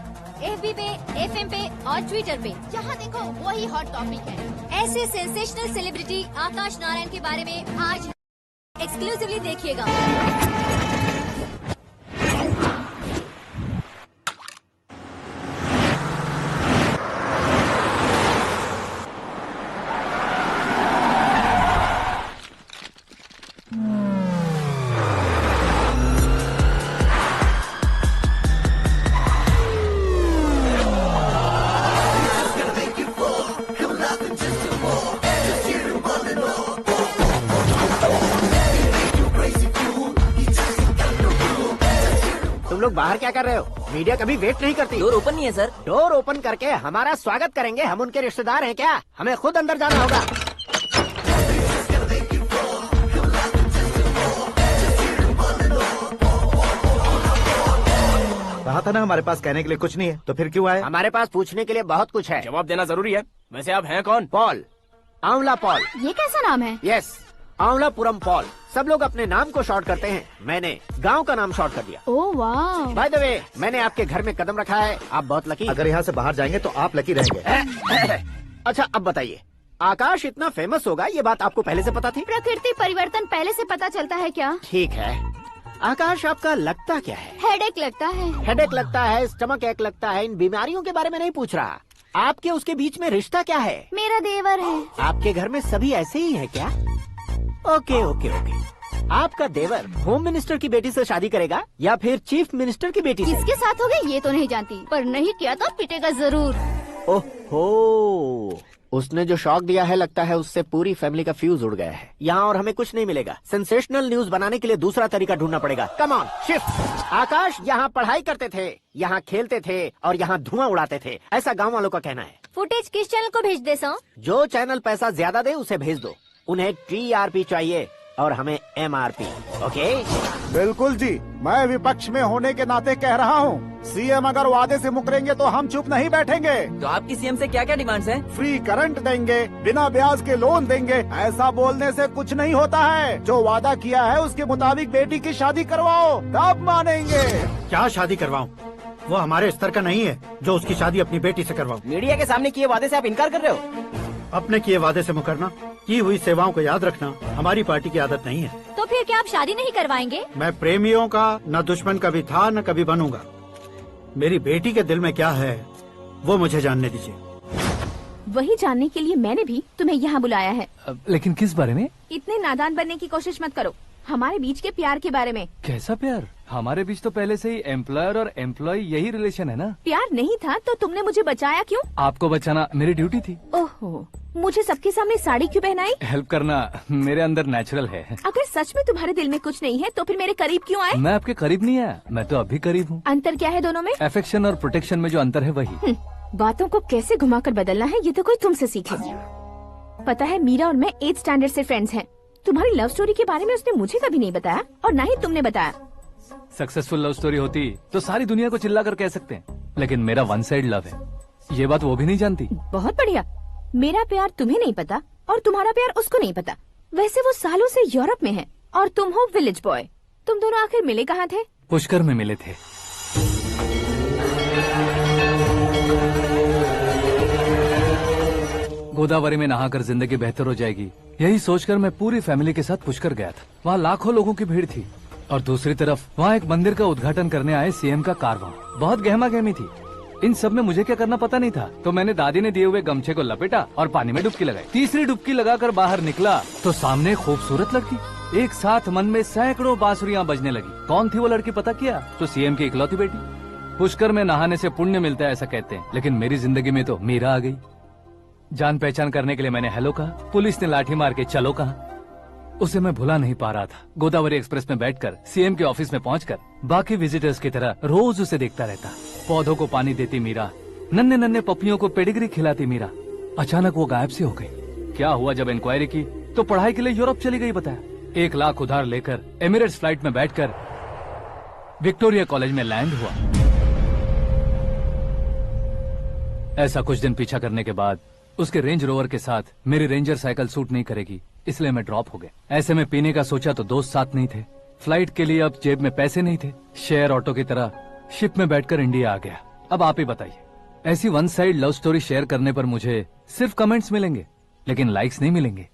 FB पे, FM पे और ट्विटर पे जहाँ देखो वही हॉट टॉपिक है। ऐसे सेंसेशनल सेलिब्रिटी आकाश नारायण के बारे में आज एक्सक्लूसिवली देखिएगा। तुम लोग बाहर क्या कर रहे हो? मीडिया कभी वेट नहीं करती। डोर ओपन नहीं है सर। डोर ओपन करके हमारा स्वागत करेंगे? हम उनके रिश्तेदार हैं क्या? हमें खुद अंदर जाना होगा। कहा था ना हमारे पास कहने के लिए कुछ नहीं है, तो फिर क्यों आए? हमारे पास पूछने के लिए बहुत कुछ है। जवाब देना जरूरी है। वैसे आप हैं कौन? पॉल, आंवला पॉल। ये कैसा नाम है? Yes, Aanwalapuram Paul. सब लोग अपने नाम को शॉर्ट करते हैं, मैंने गांव का नाम शॉर्ट कर दिया। ओह वाह। बाय द वे, मैंने आपके घर में कदम रखा है, आप बहुत लकी। अगर यहाँ से बाहर जाएंगे तो आप लकी रहेंगे। अच्छा अब बताइए, आकाश इतना फेमस होगा ये बात आपको पहले से पता थी? प्रकृति परिवर्तन पहले से पता चलता है क्या? ठीक है, आकाश आपका लगता क्या है? हेडेक लगता है। हेडेक लगता है, स्टमक एक लगता है, इन बीमारियों के बारे में नहीं पूछ रहा। आपके उसके बीच में रिश्ता क्या है? मेरा देवर है। आपके घर में सभी ऐसे ही है क्या? Okay okay okay. आपका देवर होम मिनिस्टर की बेटी से शादी करेगा या फिर चीफ मिनिस्टर की बेटी से? किसके साथ होगा ये तो नहीं जानती, पर नहीं किया तो पिटेगा जरूर। ओहो, उसने जो शॉक दिया है लगता है उससे पूरी फैमिली का फ्यूज उड़ गया है। यहाँ और हमें कुछ नहीं मिलेगा। सेंसेशनल न्यूज बनाने के लिए दूसरा तरीका ढूंढना पड़ेगा। Come on, shift. आकाश यहाँ पढ़ाई करते थे, यहाँ खेलते थे और यहाँ धुआं उड़ाते थे, ऐसा गाँव वालों का कहना है। फुटेज किस चैनल को भेज दे सो? जो चैनल पैसा ज्यादा दे उसे भेज दो। उन्हें TRP चाहिए और हमें MRP। ओके? बिल्कुल जी, मैं विपक्ष में होने के नाते कह रहा हूँ, सीएम अगर वादे से मुकरेंगे तो हम चुप नहीं बैठेंगे। तो आपकी सीएम से क्या क्या डिमांड्स हैं? फ्री करंट देंगे, बिना ब्याज के लोन देंगे। ऐसा बोलने से कुछ नहीं होता है। जो वादा किया है उसके मुताबिक बेटी की शादी करवाओ, तब मानेंगे। क्या शादी करवाऊं? वो हमारे स्तर का नहीं है जो उसकी शादी अपनी बेटी से करवाऊं। मीडिया के सामने किए वादे से आप इनकार कर रहे हो? अपने किए वादे से मुकरना, की हुई सेवाओं को याद रखना हमारी पार्टी की आदत नहीं है। तो फिर क्या आप शादी नहीं करवाएंगे? मैं प्रेमियों का न दुश्मन कभी था न कभी बनूंगा। मेरी बेटी के दिल में क्या है वो मुझे जानने दीजिए। वही जानने के लिए मैंने भी तुम्हें यहाँ बुलाया है। लेकिन किस बारे में? इतने नादान बनने की कोशिश मत करो। हमारे बीच के प्यार के बारे में। कैसा प्यार? हमारे बीच तो पहले से ही एम्प्लॉयर और एम्प्लॉय यही रिलेशन है ना। प्यार नहीं था तो तुमने मुझे बचाया क्यों? आपको बचाना मेरी ड्यूटी थी। ओहो, मुझे सबके सामने साड़ी क्यों पहनाई? हेल्प करना मेरे अंदर नेचुरल है। अगर सच में तुम्हारे दिल में कुछ नहीं है तो फिर मेरे करीब क्यों आए? मैं आपके करीब नहीं आया, मैं तो अभी करीब हूँ। अंतर क्या है दोनों में? अफेक्शन और प्रोटेक्शन में जो अंतर है वही। बातों को कैसे घुमाकर बदलना है ये तो कोई तुमसे सीखे। पता है, मीरा और मैं 8th स्टैंडर्ड से फ्रेंड्स हैं। तुम्हारी लव स्टोरी के बारे में उसने मुझे कभी नहीं बताया और ना ही तुमने बताया। सक्सेसफुल लव स्टोरी होती तो सारी दुनिया को चिल्ला कर कह सकते हैं, लेकिन मेरा वन साइड लव है, ये बात वो भी नहीं जानती। बहुत बढ़िया। मेरा प्यार तुम्हें नहीं पता और तुम्हारा प्यार उसको नहीं पता। वैसे वो सालों से यूरोप में है और तुम हो विलेज बॉय। तुम दोनों आखिर मिले कहाँ थे? पुष्कर में मिले थे। गोदावरी में नहाकर जिंदगी बेहतर हो जाएगी, यही सोचकर मैं पूरी फैमिली के साथ पुष्कर गया था। वहाँ लाखों लोगों की भीड़ थी और दूसरी तरफ वहाँ एक मंदिर का उद्घाटन करने आए सीएम का कारवां। बहुत गहमा गहमी थी। इन सब में मुझे क्या करना पता नहीं था, तो मैंने दादी ने दिए हुए गमछे को लपेटा और पानी में डुबकी लगाई। तीसरी डुबकी लगाकर बाहर निकला तो सामने खूबसूरत लड़की। एक साथ मन में सैकड़ों बांसुरियां बजने लगी। कौन थी वो लड़की पता किया? तो सीएम की इकलौती बेटी। पुष्कर में नहाने से पुण्य मिलता है ऐसा कहते हैं, लेकिन मेरी जिंदगी में तो मीरा आ गई। जान पहचान करने के लिए मैंने हेलो कहा, पुलिस ने लाठी मार के चलो कहा। उसे मैं भुला नहीं पा रहा था। गोदावरी एक्सप्रेस में बैठकर सीएम के ऑफिस में पहुंचकर बाकी विजिटर्स की तरह रोज उसे देखता रहता। पौधों को पानी देती मीरा, नन्हे नन्हे पपियों को पेडिग्री खिलाती मीरा। अचानक वो गायब सी हो गई। क्या हुआ? जब इंक्वायरी की तो पढ़ाई के लिए यूरोप चली गई बताया। 1 लाख उधार लेकर एमिरेट्स फ्लाइट में बैठकर विक्टोरिया कॉलेज में लैंड हुआ। ऐसा कुछ दिन पीछा करने के बाद उसके रेंज रोवर के साथ मेरी रेंजर साइकिल सूट नहीं करेगी, इसलिए मैं ड्रॉप हो गया। ऐसे में पीने का सोचा तो दोस्त साथ नहीं थे, फ्लाइट के लिए अब जेब में पैसे नहीं थे, शेयर ऑटो की तरह शिप में बैठकर इंडिया आ गया। अब आप ही बताइए, ऐसी one side love story share करने पर मुझे सिर्फ कमेंट्स मिलेंगे लेकिन लाइक्स नहीं मिलेंगे।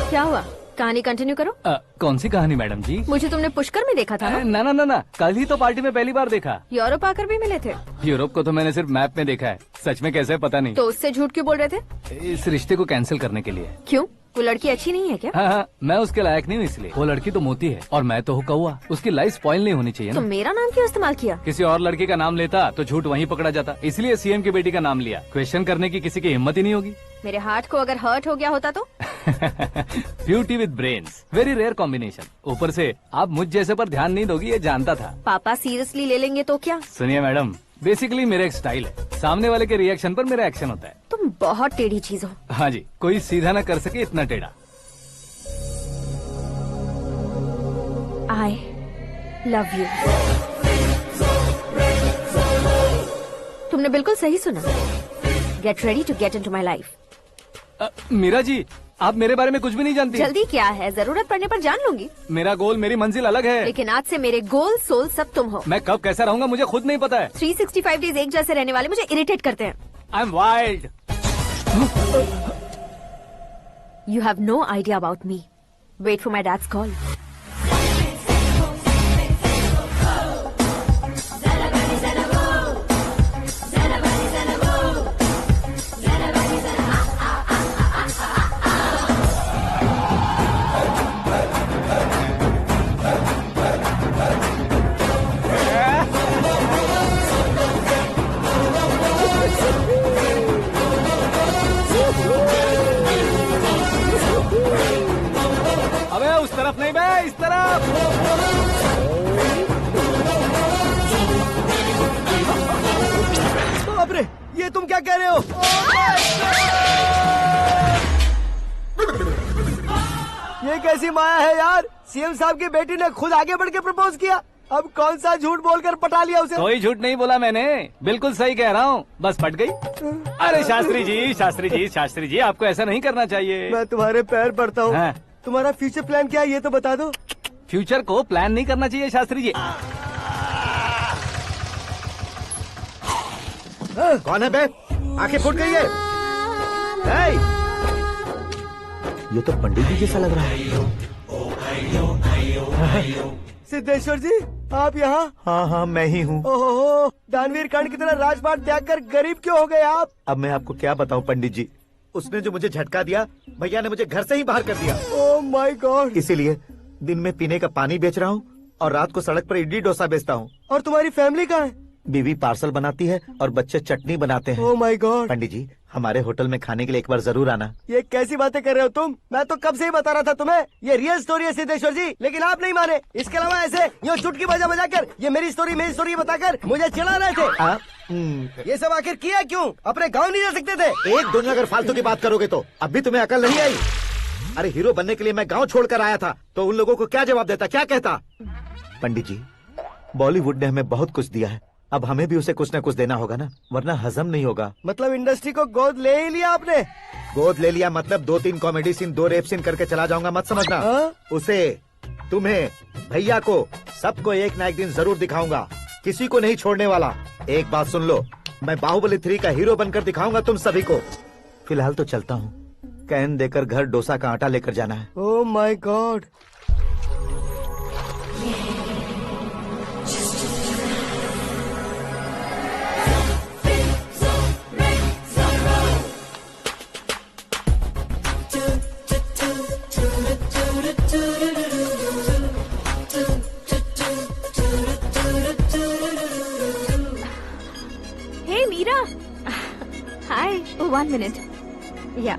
क्या हुआ, कहानी कंटिन्यू करो। कौन सी कहानी मैडम जी? मुझे तुमने पुष्कर में देखा था ना? ना, कल ही तो पार्टी में पहली बार देखा। यूरोप आकर भी मिले थे? यूरोप को तो मैंने सिर्फ मैप में देखा है, सच में कैसे पता नहीं। तो उससे झूठ क्यों बोल रहे थे? इस रिश्ते को कैंसिल करने के लिए। क्यों, वो लड़की अच्छी नहीं है क्या? हाँ, मैं उसके लायक नहीं हूँ इसलिए। वो लड़की तो मोती है और मैं तो हूँ कौवा, उसकी लाइफ स्पॉइल नहीं होनी चाहिए तो ना। मेरा नाम क्यों इस्तेमाल किया? किसी और लड़की का नाम लेता तो झूठ वहीं पकड़ा जाता, इसलिए सीएम की बेटी का नाम लिया। क्वेश्चन करने की किसी की हिम्मत ही नहीं होगी। मेरे हार्ट को अगर हर्ट हो गया होता तो? Beauty with brains, very rare combination. ऊपर से आप मुझ जैसे पर ध्यान नहीं दोगी ये जानता था। पापा सीरियसली ले लेंगे तो क्या? सुनिए मैडम, बेसिकली मेरा एक स्टाइल है, सामने वाले के रिएक्शन पर मेरा एक्शन होता है। तुम बहुत टेढ़ी चीज हो। हाँ जी, कोई सीधा न कर सके इतना टेढ़ा। I love you। तुमने बिल्कुल सही सुना। Get ready to get into my life। Meera ji, आप मेरे बारे में कुछ भी नहीं जानती। जल्दी क्या है, जरूरत पड़ने पर जान लूंगी। मेरा गोल, मेरी मंजिल अलग है। लेकिन आज से मेरे गोल सोल सब तुम हो। मैं कब कैसा रहूंगा मुझे खुद नहीं पता है। 365 डेज एक जैसे रहने वाले मुझे इरिटेट करते हैं। I am wild. You have no idea about me। Wait for my dad's call। अबे उस तरफ नहीं बे, इस तरफ। बाप रे, ये तुम क्या कह रहे हो? ये कैसी माया है यार? सीएम साहब की बेटी ने खुद आगे बढ़ के प्रपोज किया, अब कौन सा झूठ बोलकर पटा लिया उसे? कोई झूठ नहीं बोला मैंने, बिल्कुल सही कह रहा हूँ, बस पट गई। अरे शास्त्री जी आपको ऐसा नहीं करना चाहिए। मैं तुम्हारे पैर पड़ता हूँ। हाँ। तुम्हारा फ्यूचर प्लान क्या है ये तो बता दो। फ्यूचर को प्लान नहीं करना चाहिए शास्त्री जी। कौन है बे? आंखें फूट गई है। ये तो पंडित जी जैसा लग रहा है। सिद्धेश्वर जी, आप यहाँ? हाँ, मैं ही हूँ। ओहो, दानवीर कांड की तरह राजपाट त्याग कर गरीब क्यों हो गए आप? अब मैं आपको क्या बताऊँ पंडित जी, उसने जो मुझे झटका दिया, भैया ने मुझे घर से ही बाहर कर दिया। Oh my God. इसीलिए दिन में पीने का पानी बेच रहा हूँ और रात को सड़क पर इडली डोसा बेचता हूँ। और तुम्हारी फैमिली कहाँ है? बीवी पार्सल बनाती है और बच्चे चटनी बनाते हैं। Oh my God. पंडित जी, हमारे होटल में खाने के लिए एक बार जरूर आना। ये कैसी बातें कर रहे हो तुम? मैं तो कब से ही बता रहा था तुम्हें, ये रियल स्टोरी है सिद्धेश्वर जी, लेकिन आप नहीं माने। इसके अलावा ऐसे यूँ चुटकी बजा कर ये मेरी स्टोरी बताकर मुझे चिढ़ा रहे थे। ये सब आखिर किया क्यों? अपने गाँव नहीं जा सकते थे? एक दोनों अगर फालतू की बात करोगे तो अब भी तुम्हें अकल नहीं आई। अरे हीरो बनने के लिए मैं गाँव छोड़कर आया था तो उन लोगों को क्या जवाब देता, क्या कहता? पंडित जी, बॉलीवुड ने हमें बहुत कुछ दिया है, अब हमें भी उसे कुछ न कुछ देना होगा ना, वरना हजम नहीं होगा। मतलब इंडस्ट्री को गोद ले ही लिया आपने? गोद ले लिया मतलब 2-3 कॉमेडी सीन 2 रेप सीन करके चला जाऊंगा मत समझना। उसे, तुम्हें, भैया को, सबको एक ना एक दिन जरूर दिखाऊंगा, किसी को नहीं छोड़ने वाला। एक बात सुन लो, मैं बाहुबली 3 का हीरो बनकर दिखाऊंगा तुम सभी को। फिलहाल तो चलता हूँ, कैन देकर घर डोसा का आटा लेकर जाना है। Oh my God. Hey Meera. Hi. Oh, 1 minute. Yeah.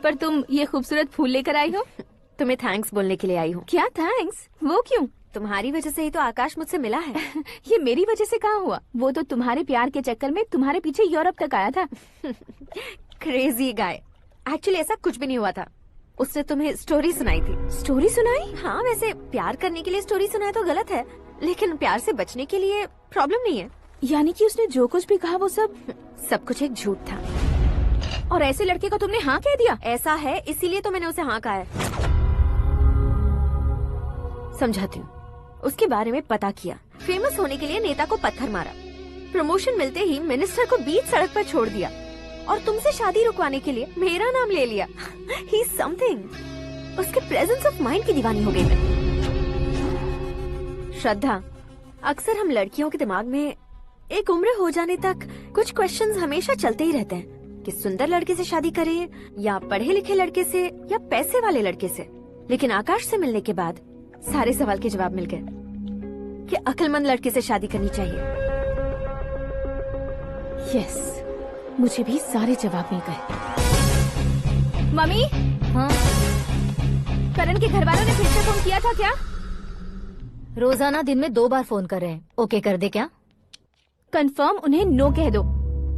पर तुम ये खूबसूरत फूल लेकर आई हो? तुम्हें थैंक्स बोलने के लिए आई हूँ। क्या थैंक्स? वो क्यों? तुम्हारी वजह से ही तो आकाश मुझसे मिला है। ये मेरी वजह से कहाँ हुआ? वो तो तुम्हारे प्यार के चक्कर में तुम्हारे पीछे यूरोप तक आया था। Crazy guy. एक्चुअली ऐसा कुछ भी नहीं हुआ था। उसने तुम्हें स्टोरी सुनाई थी। स्टोरी सुनाई? हाँ, वैसे प्यार करने के लिए स्टोरी सुनाए तो गलत है, लेकिन प्यार से बचने के लिए प्रॉब्लम नहीं है। यानी कि उसने जो कुछ भी कहा वो सब कुछ एक झूठ था। और ऐसे लड़के को तुमने हाँ कह दिया? ऐसा है, इसीलिए तो मैंने उसे हाँ कहा है। समझाती हूँ। उसके बारे में पता किया, फेमस होने के लिए नेता को पत्थर मारा, प्रमोशन मिलते ही मिनिस्टर को बीच सड़क पर छोड़ दिया और तुमसे शादी रुकवाने के लिए मेरा नाम ले लिया। ही समथिंग। उसके प्रेजेंस ऑफ माइंड की दीवानी हो गई मैं। श्रद्धा, अक्सर हम लड़कियों के दिमाग में एक उम्र हो जाने तक कुछ क्वेश्चंस हमेशा चलते ही रहते हैं कि सुंदर लड़के से शादी करें या पढ़े लिखे लड़के से या पैसे वाले लड़के से। लेकिन आकाश से मिलने के बाद सारे सवाल के जवाब मिल गए कि अक्लमंद लड़के से शादी करनी चाहिए। यस, मुझे भी सारे जवाब मिल गए। मम्मी, हाँ? करण के घर वालों ने फिर से फोन किया था क्या? रोजाना दिन में 2 बार फोन कर रहे हैं। ओके कर दे क्या? कंफर्म उन्हें नो कह दो।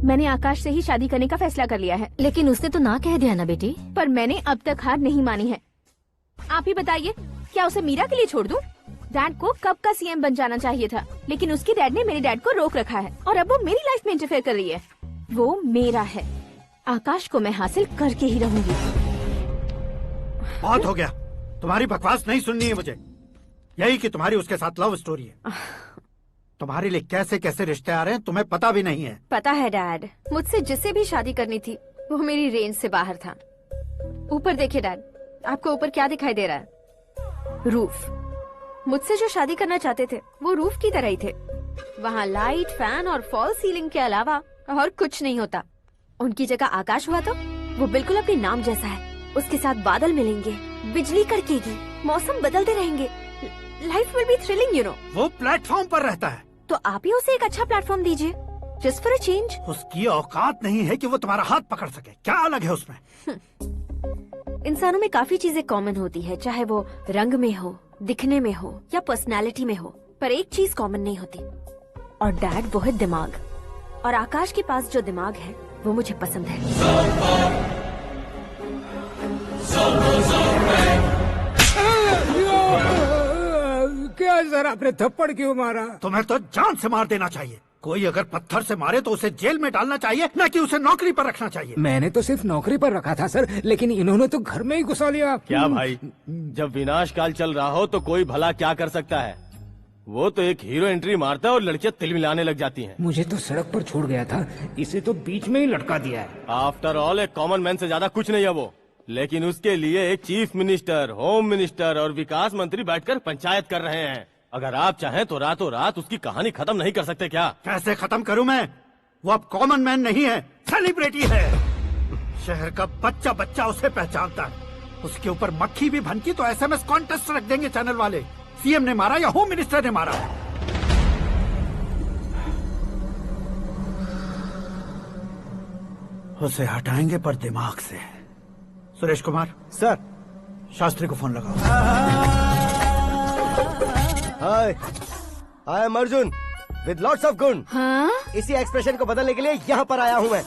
मैंने आकाश से ही शादी करने का फैसला कर लिया है। लेकिन उसने तो ना कह दिया ना बेटी। पर मैंने अब तक हार नहीं मानी है। आप ही बताइए, क्या उसे मीरा के लिए छोड़ दूं? डैड को कब का सीएम बन जाना चाहिए था, लेकिन उसके डैड ने मेरे डैड को रोक रखा है और अब वो मेरी लाइफ में इंटरफेयर कर रही है। वो मेरा है। आकाश को मैं हासिल करके ही रहूंगी। बहुत हो गया, तुम्हारी बकवास नहीं सुननी है मुझे। यही कि तुम्हारी उसके साथ लव स्टोरी है। तुम्हारे लिए कैसे कैसे रिश्ते आ रहे हैं तुम्हें पता भी नहीं है। पता है डैड, मुझसे जिसे भी शादी करनी थी वो मेरी रेंज से बाहर था। ऊपर देखिए डैड, आपको ऊपर क्या दिखाई दे रहा है? रूफ। मुझसे जो शादी करना चाहते थे वो रूफ की तरह ही थे। वहाँ लाइट, फैन और फॉल सीलिंग के अलावा और कुछ नहीं होता। उनकी जगह आकाश हुआ तो वो बिल्कुल अपने नाम जैसा है। उसके साथ बादल मिलेंगे, बिजली कड़केगी, मौसम बदलते रहेंगे। Life will be thrilling, you know. वो प्लेटफॉर्म पर रहता है तो आप ही उसे एक अच्छा प्लेटफॉर्म दीजिए, जस्ट फॉर अ चेंज। उसकी औकात नहीं है कि वो तुम्हारा हाथ पकड़ सके। क्या अलग है उसमें? इंसानों में काफी चीजें कॉमन होती है, चाहे वो रंग में हो, दिखने में हो या पर्सनालिटी में हो, पर एक चीज कॉमन नहीं होती, और डैड वो है दिमाग। और आकाश के पास जो दिमाग है वो मुझे पसंद है। क्या सर, आपने थप्पड़ क्यों मारा? तुम्हें तो जान से मार देना चाहिए। कोई अगर पत्थर से मारे तो उसे जेल में डालना चाहिए, न कि उसे नौकरी पर रखना चाहिए। मैंने तो सिर्फ नौकरी पर रखा था सर, लेकिन इन्होंने तो घर में ही घुसा लिया। क्या भाई, जब विनाश काल चल रहा हो तो कोई भला क्या कर सकता है? वो तो एक हीरो एंट्री मारता है और लड़कियां तिल मिलाने लग जाती हैं। मुझे तो सड़क पर छोड़ गया था, इसे तो बीच में ही लटका दिया है। आफ्टर ऑल एक कॉमन मैन से ज्यादा कुछ नहीं है वो, लेकिन उसके लिए एक चीफ मिनिस्टर, होम मिनिस्टर और विकास मंत्री बैठकर पंचायत कर रहे हैं। अगर आप चाहें तो रातों रात उसकी कहानी खत्म नहीं कर सकते क्या? कैसे खत्म करूं मैं? वो अब कॉमन मैन नहीं है, सेलिब्रिटी है। शहर का बच्चा बच्चा उसे पहचानता है। उसके ऊपर मक्खी भी भनकी तो एसएमएस कॉन्टेस्ट रख देंगे चैनल वाले। सीएम ने मारा या होम मिनिस्टर ने मारा। उसे हटाएंगे पर दिमाग से। सुरेश कुमार सर, शास्त्री को फोन लगाओ। Hi, I am Arjun with lots of गुण। हाँ? इसी एक्सप्रेशन को बदलने के लिए यहाँ पर आया हूँ मैं।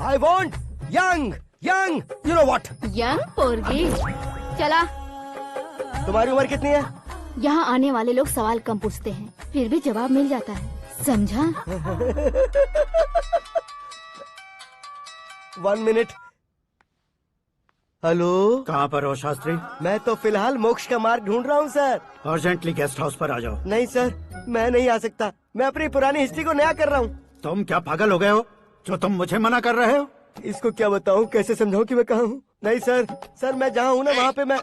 I want young young, you know what? Young पोरगी। चला। तुम्हारी उम्र कितनी है? यहाँ आने वाले लोग सवाल कम पूछते हैं, फिर भी जवाब मिल जाता है, समझा? 1 मिनट। हेलो, कहाँ पर हो शास्त्री? मैं तो फिलहाल मोक्ष का मार्ग ढूंढ रहा हूँ सर। अर्जेंटली गेस्ट हाउस पर आ जाओ। नहीं सर, मैं नहीं आ सकता। मैं अपनी पुरानी हिस्ट्री को नया कर रहा हूँ। तुम क्या पागल हो गए हो जो तुम मुझे मना कर रहे हो? इसको क्या बताऊँ, कैसे समझाऊँ कि मैं कहाँ हूँ? नहीं सर, सर मैं जहाँ हूँ ना वहाँ पे मैं।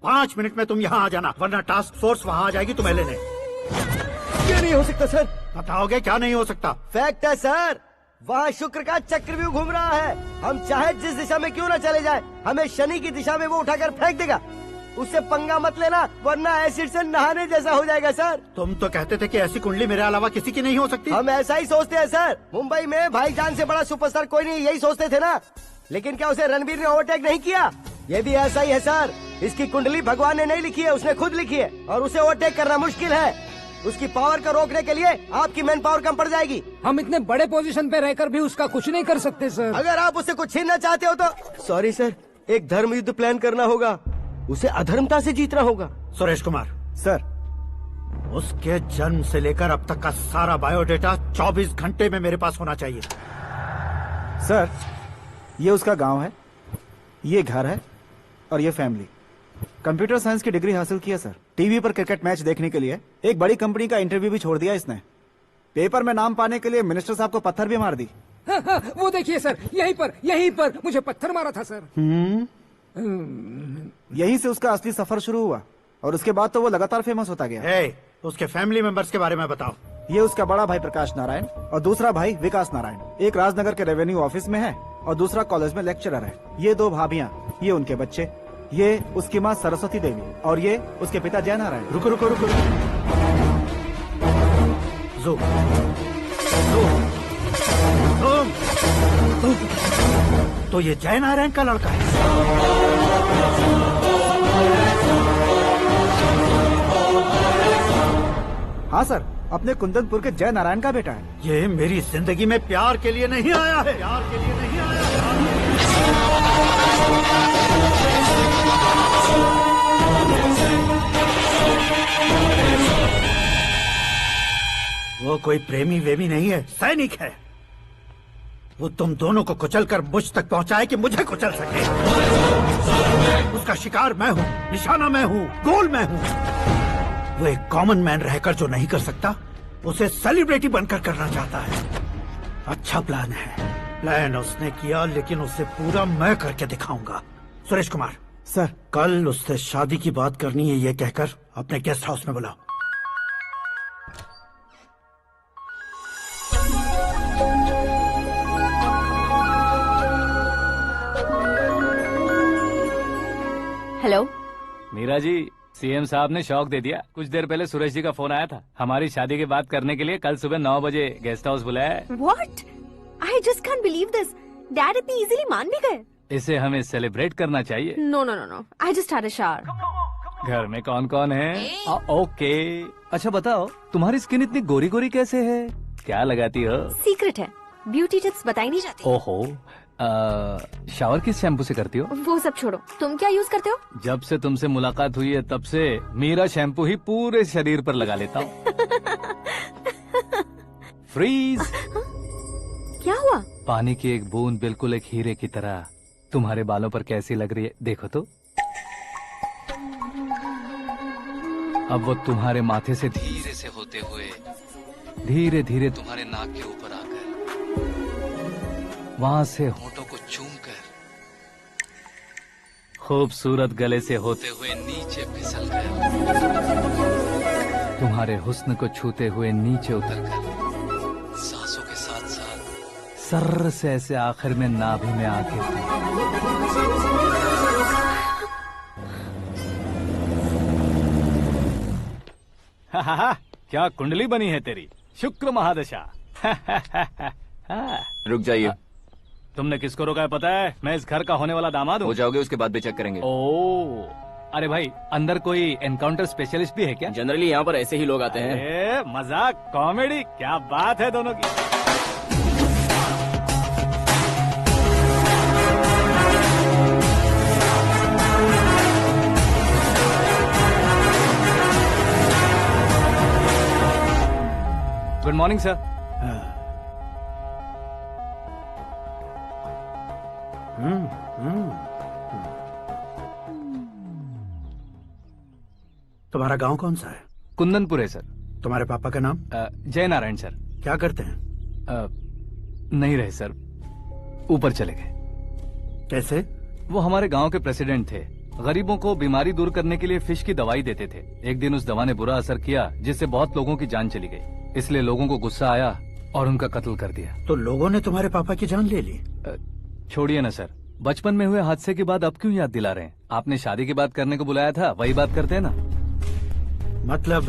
5 मिनट में तुम यहाँ आ जाना, वरना टास्क फोर्स वहाँ आ जाएगी तुम्हें लेने। क्या नहीं हो सकता सर? बताओगे क्या नहीं हो सकता? फैक्ट है सर, वहाँ शुक्र का चक्रव्यूह घूम रहा है। हम चाहे जिस दिशा में क्यों न चले जाए, हमें शनि की दिशा में वो उठाकर फेंक देगा। उससे पंगा मत लेना, वरना एसिड से नहाने जैसा हो जाएगा सर। तुम तो कहते थे कि ऐसी कुंडली मेरे अलावा किसी की नहीं हो सकती। हम ऐसा ही सोचते हैं सर। मुंबई में भाईजान से बड़ा सुपरस्टार कोई नहीं, यही सोचते थे ना। लेकिन क्या उसे रणवीर ने ओवरटेक नहीं किया? ये भी ऐसा ही है सर। इसकी कुंडली भगवान ने नहीं लिखी है, उसने खुद लिखी है और उसे ओवरटेक करना मुश्किल है। उसकी पावर को रोकने के लिए आपकी मैन पावर कम पड़ जाएगी। हम इतने बड़े पोजीशन पे रहकर भी उसका कुछ नहीं कर सकते सर। अगर आप उससे कुछ छीनना चाहते हो तो सॉरी सर, एक धर्म युद्ध प्लान करना होगा। उसे अधर्मता से जीतना होगा। सुरेश कुमार सर, उसके जन्म से लेकर अब तक का सारा बायोडेटा 24 घंटे में मेरे पास होना चाहिए। सर, ये उसका गांव है, ये घर है और ये फैमिली। कंप्यूटर साइंस की डिग्री हासिल की है सर। टीवी पर क्रिकेट मैच देखने के लिए एक बड़ी कंपनी का इंटरव्यू भी छोड़ दिया इसने। पेपर में नाम पाने के लिए मिनिस्टर साहब को पत्थर भी मार दी। वो देखिए सर, यहीं पर मुझे पत्थर मारा था सर। यहीं से उसका असली सफर शुरू हुआ और उसके बाद तो वो लगातार फेमस होता गया। उसके फैमिली मेंबर्स के बारे में बताओ। ये उसका बड़ा भाई प्रकाश नारायण और दूसरा भाई विकास नारायण। एक राजनगर के रेवेन्यू ऑफिस में है और दूसरा कॉलेज में लेक्चरर है। ये 2 भाभियां, ये उनके बच्चे, ये उसकी माँ सरस्वती देवी और ये उसके पिता जय नारायण। रुको रुको रुको, तो ये जय नारायण का लड़का है। हाँ सर, अपने कुंदनपुर के जय नारायण का बेटा है। ये मेरी जिंदगी में प्यार के लिए नहीं आया है। प्यार के लिए नहीं आया है। वो कोई प्रेमी वेमी नहीं है, सैनिक है। वो तुम दोनों को कुचलकर मुझ तक पहुंचाए कि मुझे कुचल सके। उसका शिकार मैं हूँ, निशाना मैं हूँ, गोल मैं हूँ। वो एक कॉमन मैन रहकर जो नहीं कर सकता, उसे सेलिब्रिटी बनकर करना चाहता है। अच्छा प्लान है। प्लान उसने किया, लेकिन उसे पूरा मैं करके दिखाऊंगा। सुरेश कुमार सर, कल उससे शादी की बात करनी है, ये कहकर अपने गेस्ट हाउस में बुलाओ। हेलो मीरा जी, सीएम साहब ने शौक दे दिया। कुछ देर पहले सुरेश जी का फोन आया था, हमारी शादी की बात करने के लिए कल सुबह 9 बजे गेस्ट हाउस बुलाया है। What? I just can't believe this. Dad इतनी इजीली मान भी गए। इसे हमें सेलिब्रेट करना चाहिए। No, no, no, no. I just had a shower. घर में कौन कौन है? ओके। अच्छा बताओ, तुम्हारी स्किन इतनी गोरी गोरी कैसे है? क्या लगाती हो? सीक्रेट है, ब्यूटी टिप्स बताई नहीं जाती। ओहो, शावर किस शैम्पू से करती हो? वो सब छोड़ो, तुम क्या यूज करते हो? जब से तुमसे मुलाकात हुई है तब से मेरा शैम्पू ही पूरे शरीर पर लगा लेता हूँ। फ्रीज। क्या हुआ? पानी की एक बूंद बिल्कुल एक हीरे की तरह तुम्हारे बालों पर कैसी लग रही है, देखो तो। अब वो तुम्हारे माथे से धीरे से होते हुए धीरे धीरे तुम्हारे नाक के ऊपर आकर वहां से होठों को चूमकर खूबसूरत गले से होते हुए नीचे फिसल कर तुम्हारे हुस्न को छूते हुए नीचे उतरकर सांसों के साथ साथ सर्र से ऐसे आखिर में नाभि में आके क्या कुंडली बनी है तेरी, शुक्र महादशा। रुक जाइए। तुमने किसको रोका है पता है? मैं इस घर का होने वाला दामाद हूँ। हो जाओगे उसके बाद भी चेक करेंगे। ओ, अरे भाई, अंदर कोई एनकाउंटर स्पेशलिस्ट भी है क्या? जनरली यहाँ पर ऐसे ही लोग आते हैं। मजाक, कॉमेडी, क्या बात है दोनों की। Good morning sir. तुम्हारा गांव कौन सा है? कुंदनपुर है सर। तुम्हारे पापा का नाम? जय नारायण सर। क्या करते हैं? नहीं रहे सर, ऊपर चले गए। कैसे? वो हमारे गांव के प्रेसिडेंट थे। गरीबों को बीमारी दूर करने के लिए फिश की दवाई देते थे। एक दिन उस दवा ने बुरा असर किया जिससे बहुत लोगों की जान चली गई। इसलिए लोगों को गुस्सा आया और उनका कत्ल कर दिया। तो लोगों ने तुम्हारे पापा की जान ले ली? छोड़िए ना सर, बचपन में हुए हादसे की बात अब क्यों याद दिला रहे हैं? आपने शादी की बात करने को बुलाया था, वही बात करते हैं ना। मतलब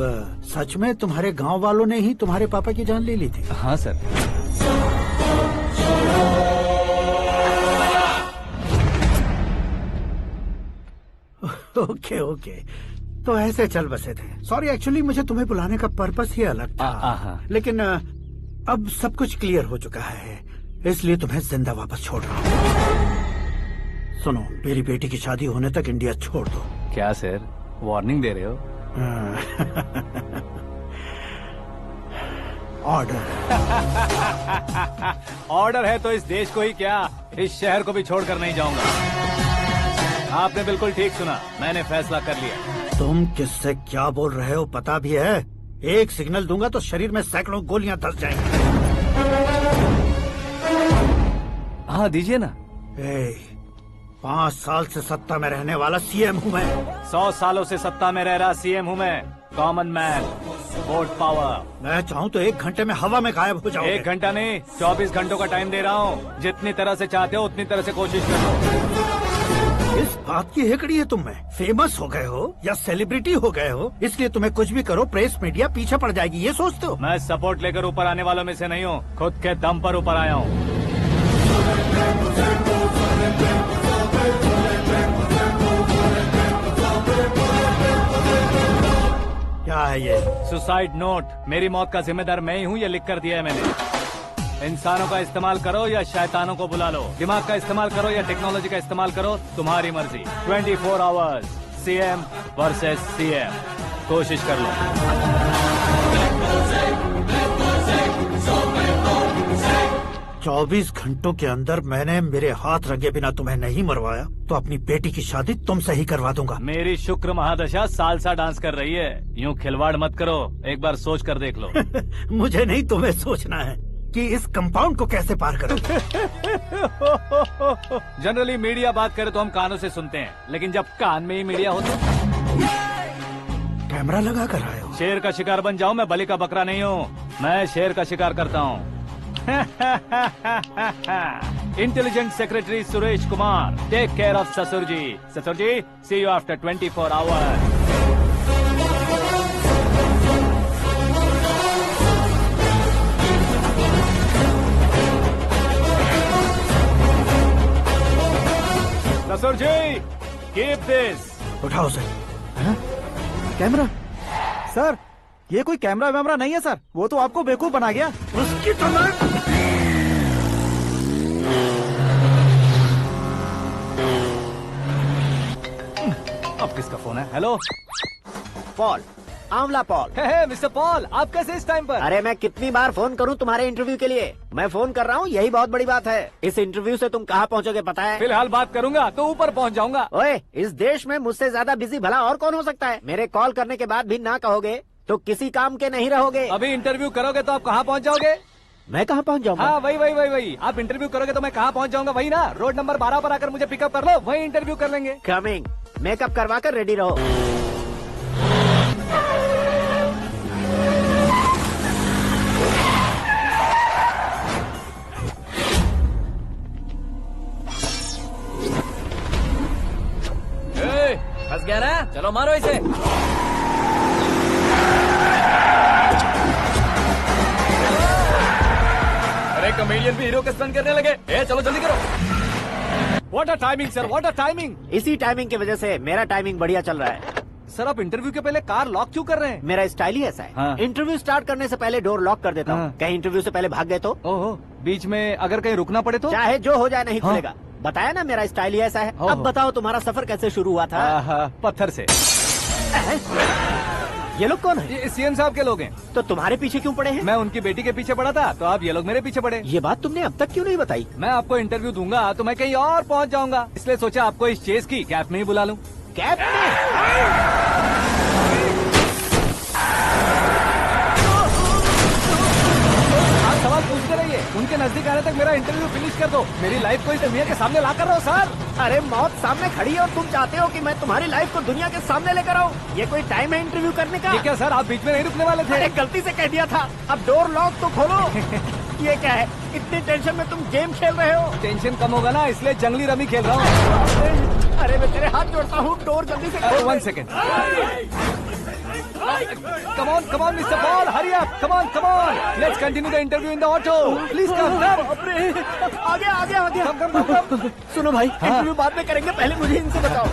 सच में तुम्हारे गांव वालों ने ही तुम्हारे पापा की जान ले ली थी? हाँ सर। ओके ओके, तो ऐसे चल बसे थे। सॉरी, एक्चुअली मुझे तुम्हें बुलाने का पर्पस ही अलग था, लेकिन अब सब कुछ क्लियर हो चुका है, इसलिए तुम्हें जिंदा वापस छोड़ रहा हूँ। सुनो, मेरी बेटी की शादी होने तक इंडिया छोड़ दो। क्या सर, वार्निंग दे रहे हो? ऑर्डर। ऑर्डर है तो इस देश को ही क्या, इस शहर को भी छोड़कर नहीं जाऊंगा। आपने बिल्कुल ठीक सुना, मैंने फैसला कर लिया। तुम किससे क्या बोल रहे हो पता भी है? एक सिग्नल दूंगा तो शरीर में सैकड़ों गोलियां धस जाएंगी। हाँ दीजिए ना। 5 साल से सत्ता में रहने वाला सीएम हूँ मैं। 100 सालों से सत्ता में रह रहा सीएम हूँ मैं। Common man, vote power. मैं चाहूँ तो 1 घंटे में हवा में गायब हो जाओगे। 1 घंटा नहीं, 24 घंटों का टाइम दे रहा हूँ। जितनी तरह से चाहते हो उतनी तरह से कोशिश करो। इस बात की हेकड़ी है तुम में। फेमस हो गए हो या सेलिब्रिटी हो गए हो, इसलिए तुम्हें कुछ भी करो प्रेस मीडिया पीछे पड़ जाएगी, ये सोचते हो? मैं सपोर्ट लेकर ऊपर आने वालों में से नहीं हूँ, खुद के दम पर ऊपर आया हूँ। क्या है ये? Suicide note. मेरी मौत का जिम्मेदार मैं ही हूँ, ये लिख कर दिया है मैंने। इंसानों का इस्तेमाल करो या शैतानों को बुला लो, दिमाग का इस्तेमाल करो या टेक्नोलॉजी का इस्तेमाल करो, तुम्हारी मर्जी। 24 आवर्स, सीएम वर्सेस सीएम, कोशिश कर लो। 24 घंटों के अंदर मैंने मेरे हाथ रंगे बिना तुम्हें नहीं मरवाया तो अपनी बेटी की शादी तुमसे ही करवा दूंगा। मेरी शुक्र महादशा सालसा डांस कर रही है, यूँ खिलवाड़ मत करो, एक बार सोच कर देख लो। मुझे नहीं, तुम्हें सोचना है कि इस कंपाउंड को कैसे पार करो। जनरली मीडिया बात करे तो हम कानों से सुनते हैं, लेकिन जब कान में ही मीडिया हो तो कैमरा लगा कर आए हो। शेर का शिकार बन जाऊं, मैं बलि का बकरा नहीं हूँ, मैं शेर का शिकार करता हूँ। Intelligent secretary Suresh Kumar, take care of ससुर जी। ससुर जी, सी यू आफ्टर 24 आवर्स। ससुर जी, कीप दिस। उठाओ सर। कैमरा? सर, ये कोई कैमरा वैमरा नहीं है सर, वो तो आपको बेवकूफ बना गया। उसकी तो मैं... अब किसका फोन है? हेलो पॉल, आंवला पॉल। हे मिस्टर पॉल, आप कैसे इस टाइम पर? अरे मैं कितनी बार फोन करूं तुम्हारे इंटरव्यू के लिए? मैं फोन कर रहा हूं, यही बहुत बड़ी बात है। इस इंटरव्यू से तुम कहां पहुंचोगे पता है? फिलहाल बात करूंगा तो ऊपर पहुंच जाऊंगा। ओए, इस देश में मुझसे ज्यादा बिजी भला और कौन हो सकता है? मेरे कॉल करने के बाद भी ना कहोगे तो किसी काम के नहीं रहोगे। अभी इंटरव्यू करोगे तो आप कहाँ पहुँच जाओगे? मैं कहाँ पहुँच जाऊंगा? हाँ वही। आप इंटरव्यू करोगे तो मैं कहाँ पहुँच जाऊंगा? वही ना, रोड नंबर 12 पर आकर मुझे पिकअप कर लो, वही इंटरव्यू कर लेंगे। कमिंग। मेकअप करवा कर रेडी रहो। फंस गया ना, चलो मारो इसे। अरे कमेडियन भी हीरो के स्टंट करने लगे। चलो जल्दी करो। What a timing sir, what a timing. इसी टाइमिंग की वजह से मेरा टाइमिंग बढ़िया चल रहा है। सर, आप इंटरव्यू के पहले कार लॉक क्यों कर रहे हैं? मेरा स्टाइल ही ऐसा है। हाँ। इंटरव्यू स्टार्ट करने से पहले डोर लॉक कर देता हूँ। कहीं इंटरव्यू से पहले भाग गए तो? ओहो, बीच में अगर कहीं रुकना पड़े तो? चाहे जो हो जाए नहीं खुलेगा। बताया ना, मेरा स्टाइल ही ऐसा है। अब बताओ तुम्हारा सफर कैसे शुरू हुआ था? पत्थर से। ये लोग कौन है? ये सीएम साहब के लोग हैं। तो तुम्हारे पीछे क्यों पड़े हैं? मैं उनकी बेटी के पीछे पड़ा था, तो आप ये लोग मेरे पीछे पड़े। ये बात तुमने अब तक क्यों नहीं बताई? मैं आपको इंटरव्यू दूंगा तो मैं कहीं और पहुंच जाऊंगा, इसलिए सोचा आपको इस चेस की कैप में ही बुला लूं। कैप में? सवाल पूछते रहिए, उनके नजदीक आने तक मेरा इंटरव्यू फिनिश कर दो। मेरी लाइफ को इस दुनिया के सामने ला कर रहो सर। अरे मौत सामने खड़ी है और तुम चाहते हो कि मैं तुम्हारी लाइफ को दुनिया के सामने लेकर आऊं? ये कोई टाइम है इंटरव्यू करने का? ये क्या सर, आप बीच में नहीं रुकने वाले थे? अरे गलती से कह दिया था, अब डोर लॉक तो खोलो। ये क्या है, इतनी टेंशन में तुम गेम खेल रहे हो? टेंशन कम होगा ना, इसलिए जंगली रमी खेल रहा हूँ। अरे मैं तेरे हाथ जोड़ता हूँ, डोर जल्दी से खोलो। 1 second. Come on, Mr. Paul, hurry up. Come on. Let's continue the interview in the auto. Please come. आगे। Come. सुनो भाई, इंटरव्यू बाद में करेंगे, पहले मुझे इनसे बताओ।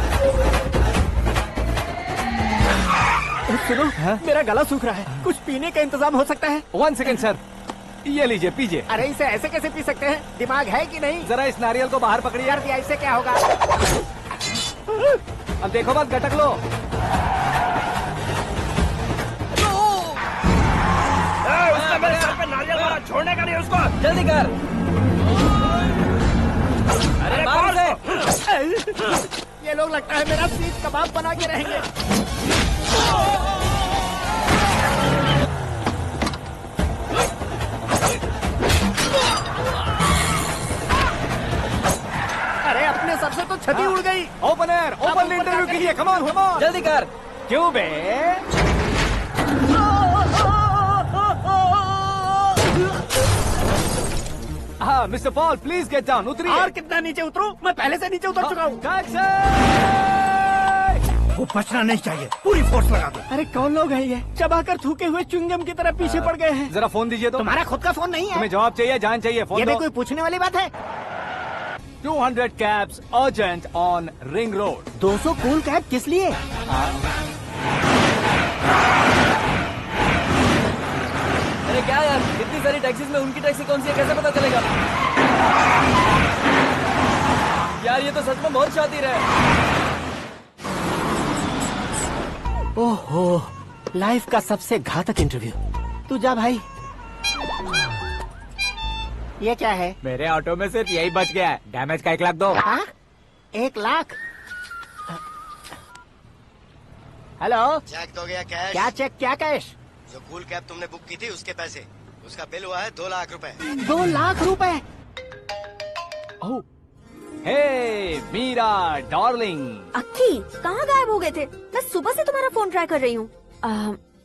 सुनो, मेरा गला सूख रहा है, कुछ पीने का इंतजाम हो सकता है? 1 सेकेंड सर, ये लीजिए पीजिए। अरे इसे ऐसे कैसे पी सकते हैं? दिमाग है कि नहीं? जरा इस नारियल को बाहर पकड़िए। यार इससे क्या होगा? अब देखो मत, गटक लो। उसने मेरे सर पे नारियल मारा, छोड़ने का नहीं उसको। जल्दी कर। अरे मार उसे। ये लोग लगता है मेरा सीख कबाब बना के रहेंगे। अरे अपने सर से तो छती उड़ गई। ओपन एयर, ओपन इंटरव्यू कीजिए। कम ऑन कम ऑन, जल्दी कर। क्यों बे? हाँ mister Paul, please get down. उतरिए। और कितना नीचे उतरूं? मैं पहले से नीचे उतर चुका हूँ। वो बचना नहीं चाहिए, पूरी फोर्स लगा दो। अरे कौन लोग हैं ये? चबाकर थूके हुए च्युइंगम की तरह पीछे पड़ गए हैं। जरा फोन दीजिए तो। तुम्हारा खुद का फोन नहीं है? तुम्हें जवाब चाहिए, जान चाहिए, फोन ये भी दो। कोई पूछने वाली बात है? 200 cabs urgent on Ring Road। 200 cool cab किस लिए? अरे क्या यार, इतनी सारी टैक्सीज में उनकी टैक्सी कौन सी है कैसे पता चलेगा? यार ये तो सच में बहुत शातिर है। ओहो, लाइफ का सबसे घातक इंटरव्यू। तू जा भाई। ये क्या है? मेरे ऑटो में सिर्फ यही बच गया है, डैमेज का 1 लाख दो। 1 लाख? हेलो, चेक तो गया कैश। क्या चेक, क्या कैश? जो कूल कैब तुमने बुक की थी उसके पैसे, उसका बिल हुआ है 2 लाख रुपए। 2 लाख रुपए? हे मीरा डार्लिंग। अक्की, कहाँ गायब हो गए थे? मैं सुबह से तुम्हारा फोन ट्राई कर रही हूँ।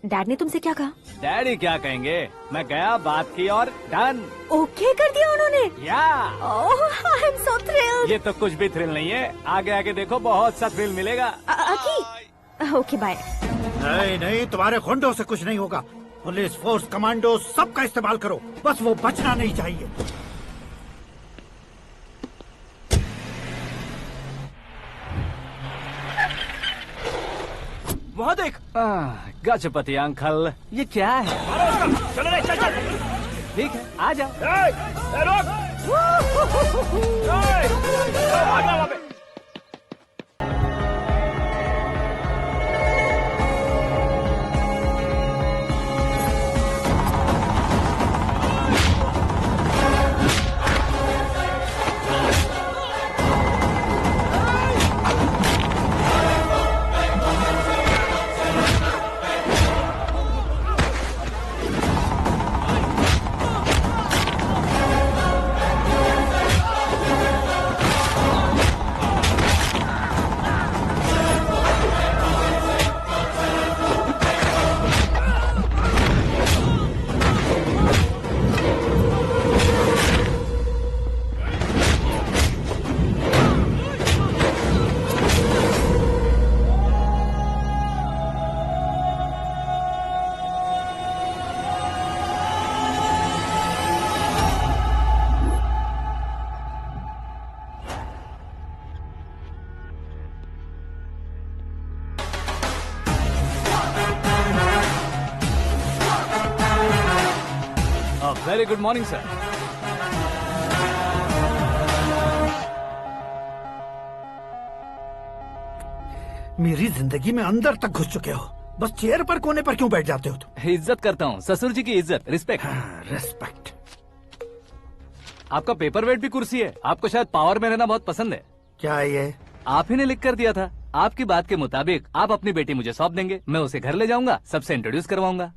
डैड ने तुमसे क्या कहा? डैडी क्या कहेंगे, मैं गया, बात की और डन। ओके कर दिया उन्होंने? या आई एम सो थ्रिल्ड। ये तो कुछ भी थ्रिल नहीं है, आगे आगे देखो बहुत सा थ्रिल मिलेगा। अक्की, ओके बाय। नहीं नहीं, तुम्हारे गुंडों से कुछ नहीं होगा। पुलिस फोर्स, कमांडो, सबका इस्तेमाल करो, बस वो बचना नहीं चाहिए। वहाँ देख। गजपति अंकल, ये क्या है? चलो रे, चल चल। ठीक है, आ जाओ। Very good morning sir. मेरी जिंदगी में अंदर तक घुस चुके हो, बस चेयर पर कोने पर क्यों बैठ जाते हो तुम? इज्जत करता हूँ, ससुर जी की इज्जत, रिस्पेक्ट। रिस्पेक्ट। आपका पेपर वेट भी कुर्सी है, आपको शायद पावर में रहना बहुत पसंद है। क्या है ये? आप ही ने लिख कर दिया था। आपकी बात के मुताबिक आप अपनी बेटी मुझे सौंप देंगे, मैं उसे घर ले जाऊंगा, सबसे इंट्रोड्यूस करवाऊंगा।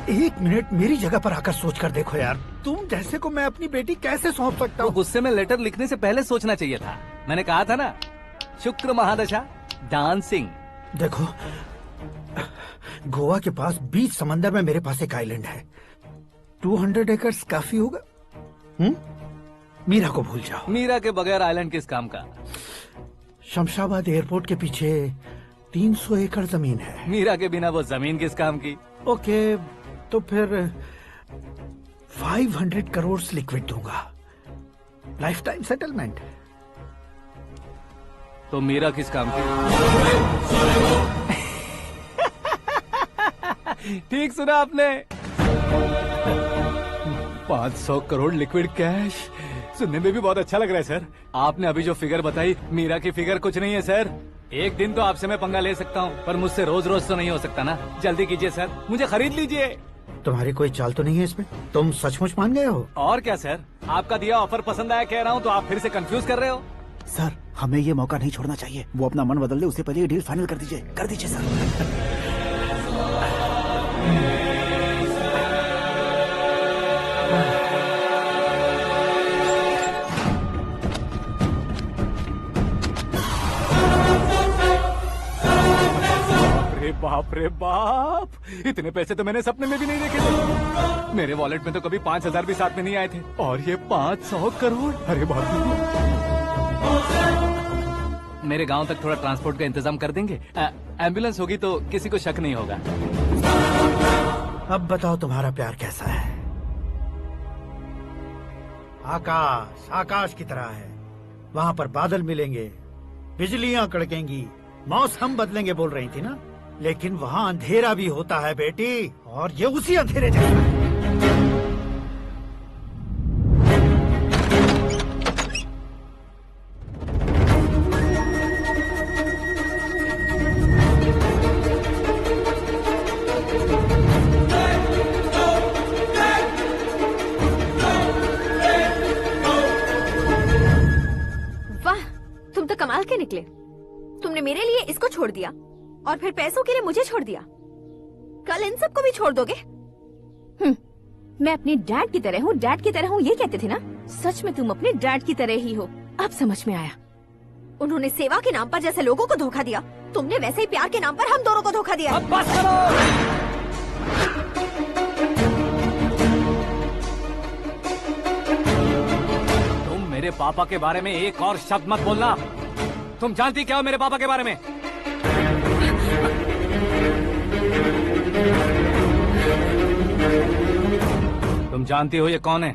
1 मिनट मेरी जगह पर आकर सोच कर देखो यार, तुम जैसे को मैं अपनी बेटी कैसे सौंप सकता हूँ? गुस्से में लेटर लिखने से पहले सोचना चाहिए था। मैंने कहा था ना, शुक्र महादशा डांसिंग। देखो, गोवा के पास बीच समंदर में मेरे पास एक आइलैंड है। 200 एकर्स काफी होगा। मीरा को भूल जाओ। मीरा के बगैर आइलैंड किस काम का? शमशाबाद एयरपोर्ट के पीछे 300 एकड़ जमीन है। मीरा के बिना वो जमीन किस काम की? ओके, तो फिर 500 करोड़ लिक्विड दूंगा, लाइफ टाइम सेटलमेंट। तो मीरा किस काम की? ठीक सुना आपने। 500 करोड़ लिक्विड कैश, सुनने में भी बहुत अच्छा लग रहा है सर। आपने अभी जो फिगर बताई, मीरा की फिगर कुछ नहीं है सर। एक दिन तो आपसे मैं पंगा ले सकता हूँ, पर मुझसे रोज रोज तो नहीं हो सकता ना। जल्दी कीजिए सर, मुझे खरीद लीजिए। तुम्हारी कोई चाल तो नहीं है इसमें? तुम सचमुच मान गए हो? और क्या सर, आपका दिया ऑफर पसंद आया कह रहा हूँ, तो आप फिर से कंफ्यूज कर रहे हो। सर, हमें ये मौका नहीं छोड़ना चाहिए। वो अपना मन बदल दे, उससे पहले ये डील फाइनल कर दीजिए। कर दीजिए सर। बाप रे बाप, इतने पैसे तो मैंने सपने में भी नहीं देखे थे। मेरे वॉलेट में तो कभी 5,000 भी साथ में नहीं आए थे, और ये 500 करोड़। अरे बाप रे। मेरे गांव तक थोड़ा ट्रांसपोर्ट का इंतजाम कर देंगे? एम्बुलेंस होगी तो किसी को शक नहीं होगा। अब बताओ तुम्हारा प्यार कैसा है? आकाश आकाश की तरह है। वहाँ पर बादल मिलेंगे, बिजलियां कड़केंगी, मौसम बदलेंगे बोल रही थी ना। लेकिन वहाँ अंधेरा भी होता है बेटी, और ये उसी अंधेरे जैसा है। वाह, तुम तो कमाल के निकले। तुमने मेरे लिए इसको छोड़ दिया और फिर पैसों के लिए मुझे छोड़ दिया। कल इन सबको भी छोड़ दोगे? मैं अपने डैड की तरह हूँ, डैड की तरह हूँ, ये कहते थे ना। सच में तुम अपने डैड की तरह ही हो। अब समझ में आया। उन्होंने सेवा के नाम पर जैसे लोगों को धोखा दिया, तुमने वैसे ही प्यार के नाम पर हम दोनों को धोखा दिया। अब बस करो। तुम मेरे पापा के बारे में एक और शब्द मत बोलना। तुम जानती क्या हो मेरे पापा के बारे में? तुम जानती हो ये कौन है?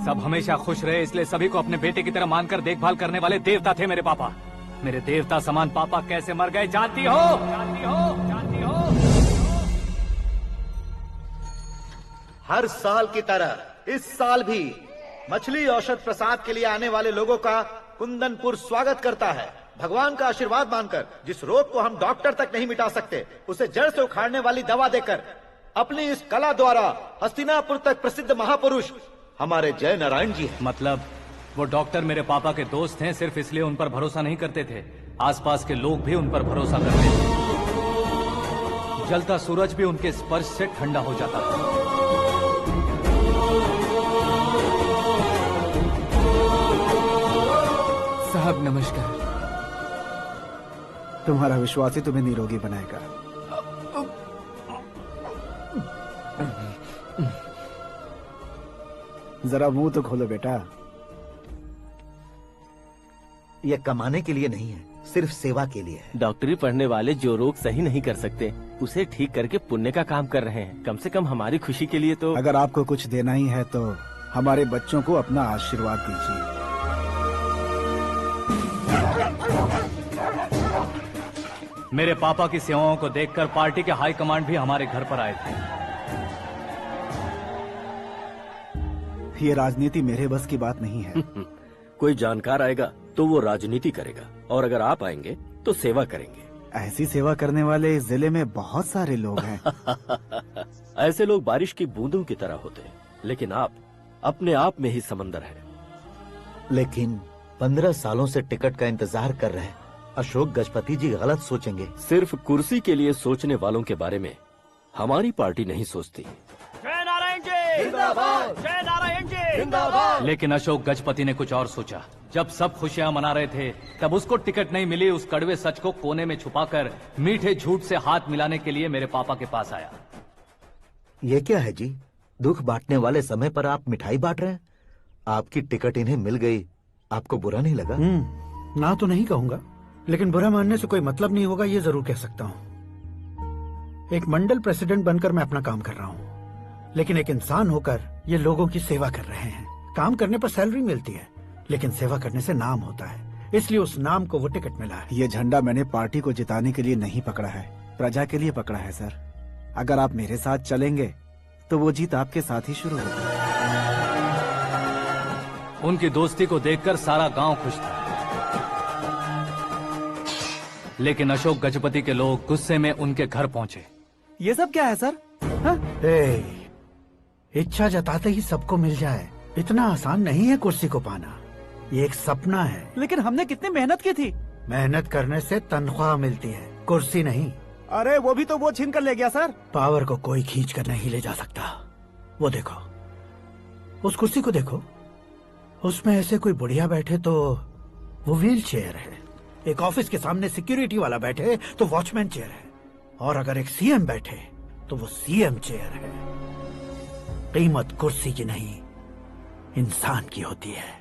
सब हमेशा खुश रहे, इसलिए सभी को अपने बेटे की तरह मानकर देखभाल करने वाले देवता थे मेरे पापा। मेरे देवता समान पापा कैसे मर गए जानती हो? जानती हो? जानती हो? हर साल की तरह इस साल भी मछली औषध प्रसाद के लिए आने वाले लोगों का कुंदनपुर स्वागत करता है। भगवान का आशीर्वाद मानकर जिस रोग को हम डॉक्टर तक नहीं मिटा सकते, उसे जड़ से उखाड़ने वाली दवा देकर अपनी इस कला द्वारा हस्तिनापुर तक प्रसिद्ध महापुरुष हमारे जय नारायण जी हैं। मतलब वो डॉक्टर मेरे पापा के दोस्त हैं, सिर्फ इसलिए उन पर भरोसा नहीं करते थे। आसपास के लोग भी उन पर भरोसा करते थे। जलता सूरज भी उनके स्पर्श से ठंडा हो जाता था। साहब नमस्कार। तुम्हारा विश्वास ही तुम्हें निरोगी बनाएगा। जरा मुंह तो खोलो बेटा। यह कमाने के लिए नहीं है, सिर्फ सेवा के लिए है। डॉक्टरी पढ़ने वाले जो रोग सही नहीं कर सकते, उसे ठीक करके पुण्य का काम कर रहे हैं। कम से कम हमारी खुशी के लिए तो। अगर आपको कुछ देना ही है तो हमारे बच्चों को अपना आशीर्वाद दीजिए। मेरे पापा की सेवाओं को देखकर पार्टी के हाई कमांड भी हमारे घर पर आए थे। ये राजनीति मेरे बस की बात नहीं है। कोई जानकार आएगा तो वो राजनीति करेगा, और अगर आप आएंगे तो सेवा करेंगे। ऐसी सेवा करने वाले इस जिले में बहुत सारे लोग हैं। ऐसे लोग बारिश की बूंदों की तरह होते हैं, लेकिन आप अपने आप में ही समंदर हैं। लेकिन 15 सालों से टिकट का इंतजार कर रहे हैं। अशोक गजपति जी गलत सोचेंगे। सिर्फ कुर्सी के लिए सोचने वालों के बारे में हमारी पार्टी नहीं सोचती। जय नारायण जी जिंदाबाद, जय नारायण जी जिंदाबाद। लेकिन अशोक गजपति ने कुछ और सोचा। जब सब खुशियां मना रहे थे, तब उसको टिकट नहीं मिली। उस कड़वे सच को कोने में छुपाकर मीठे झूठ से हाथ मिलाने के लिए मेरे पापा के पास आया। ये क्या है जी? दुख बांटने वाले समय पर आप मिठाई बांट रहे हैं। आपकी टिकट इन्हें मिल गई, आपको बुरा नहीं लगा? ना तो नहीं कहूंगा, लेकिन बुरा मानने से कोई मतलब नहीं होगा, ये जरूर कह सकता हूँ। एक मंडल प्रेसिडेंट बनकर मैं अपना काम कर रहा हूँ, लेकिन एक इंसान होकर ये लोगों की सेवा कर रहे हैं। काम करने पर सैलरी मिलती है, लेकिन सेवा करने से नाम होता है, इसलिए उस नाम को वो टिकट मिला है। ये झंडा मैंने पार्टी को जिताने के लिए नहीं पकड़ा है, प्रजा के लिए पकड़ा है सर। अगर आप मेरे साथ चलेंगे तो वो जीत आपके साथ ही शुरू होगी। उनकी दोस्ती को देखकर सारा गांव खुश था, लेकिन अशोक गजपति के लोग गुस्से में उनके घर पहुंचे। ये सब क्या है सर? इच्छा जताते ही सबको मिल जाए, इतना आसान नहीं है कुर्सी को पाना। ये एक सपना है। लेकिन हमने कितनी मेहनत की थी। मेहनत करने से तनख्वाह मिलती है, कुर्सी नहीं। अरे वो भी तो वो छीन कर ले गया सर। पावर को कोई खींच कर नहीं ले जा सकता। वो देखो, उस कुर्सी को देखो, उसमें ऐसे कोई बुढ़िया बैठे तो वो व्हील चेयर है, एक ऑफिस के सामने सिक्योरिटी वाला बैठे तो वॉचमैन चेयर है, और अगर एक सीएम बैठे तो वो सीएम चेयर है। कीमत कुर्सी की नहीं, इंसान की होती है।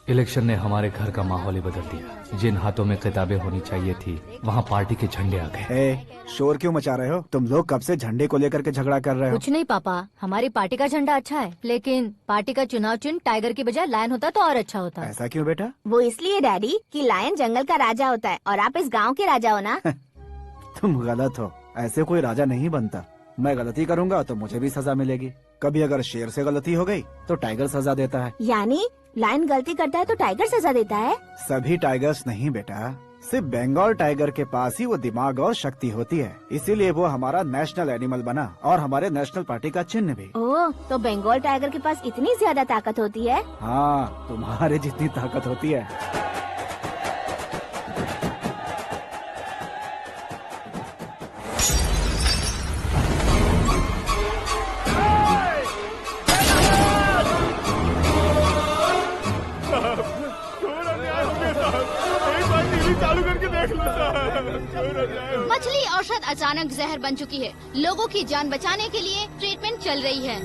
इलेक्शन ने हमारे घर का माहौल ही बदल दिया। जिन हाथों में किताबें होनी चाहिए थी, वहाँ पार्टी के झंडे आ गए। शोर क्यों मचा रहे हो? तुम लोग कब से झंडे को लेकर के झगड़ा कर रहे हो? कुछ नहीं पापा, हमारी पार्टी का झंडा अच्छा है, लेकिन पार्टी का चुनाव चिन्ह टाइगर की बजाय लायन होता तो और अच्छा होता। ऐसा क्यों बेटा? वो इसलिए डैडी कि लायन जंगल का राजा होता है और आप इस गांव के राजा हो ना। तुम गलत हो, ऐसे कोई राजा नहीं बनता। मैं गलती करूंगा तो मुझे भी सजा मिलेगी। कभी अगर शेर से गलती हो गई तो टाइगर सजा देता है। यानी लायन गलती करता है तो टाइगर सजा देता है? सभी टाइगर्स नहीं बेटा, सिर्फ बंगाल टाइगर के पास ही वो दिमाग और शक्ति होती है, इसीलिए वो हमारा नेशनल एनिमल बना और हमारे नेशनल पार्टी का चिन्ह भी। ओह, तो बंगाल टाइगर के पास इतनी ज्यादा ताकत होती है? हाँ, तुम्हारे जितनी ताकत होती है। मछली औषध अचानक जहर बन चुकी है। लोगों की जान बचाने के लिए ट्रीटमेंट चल रही है।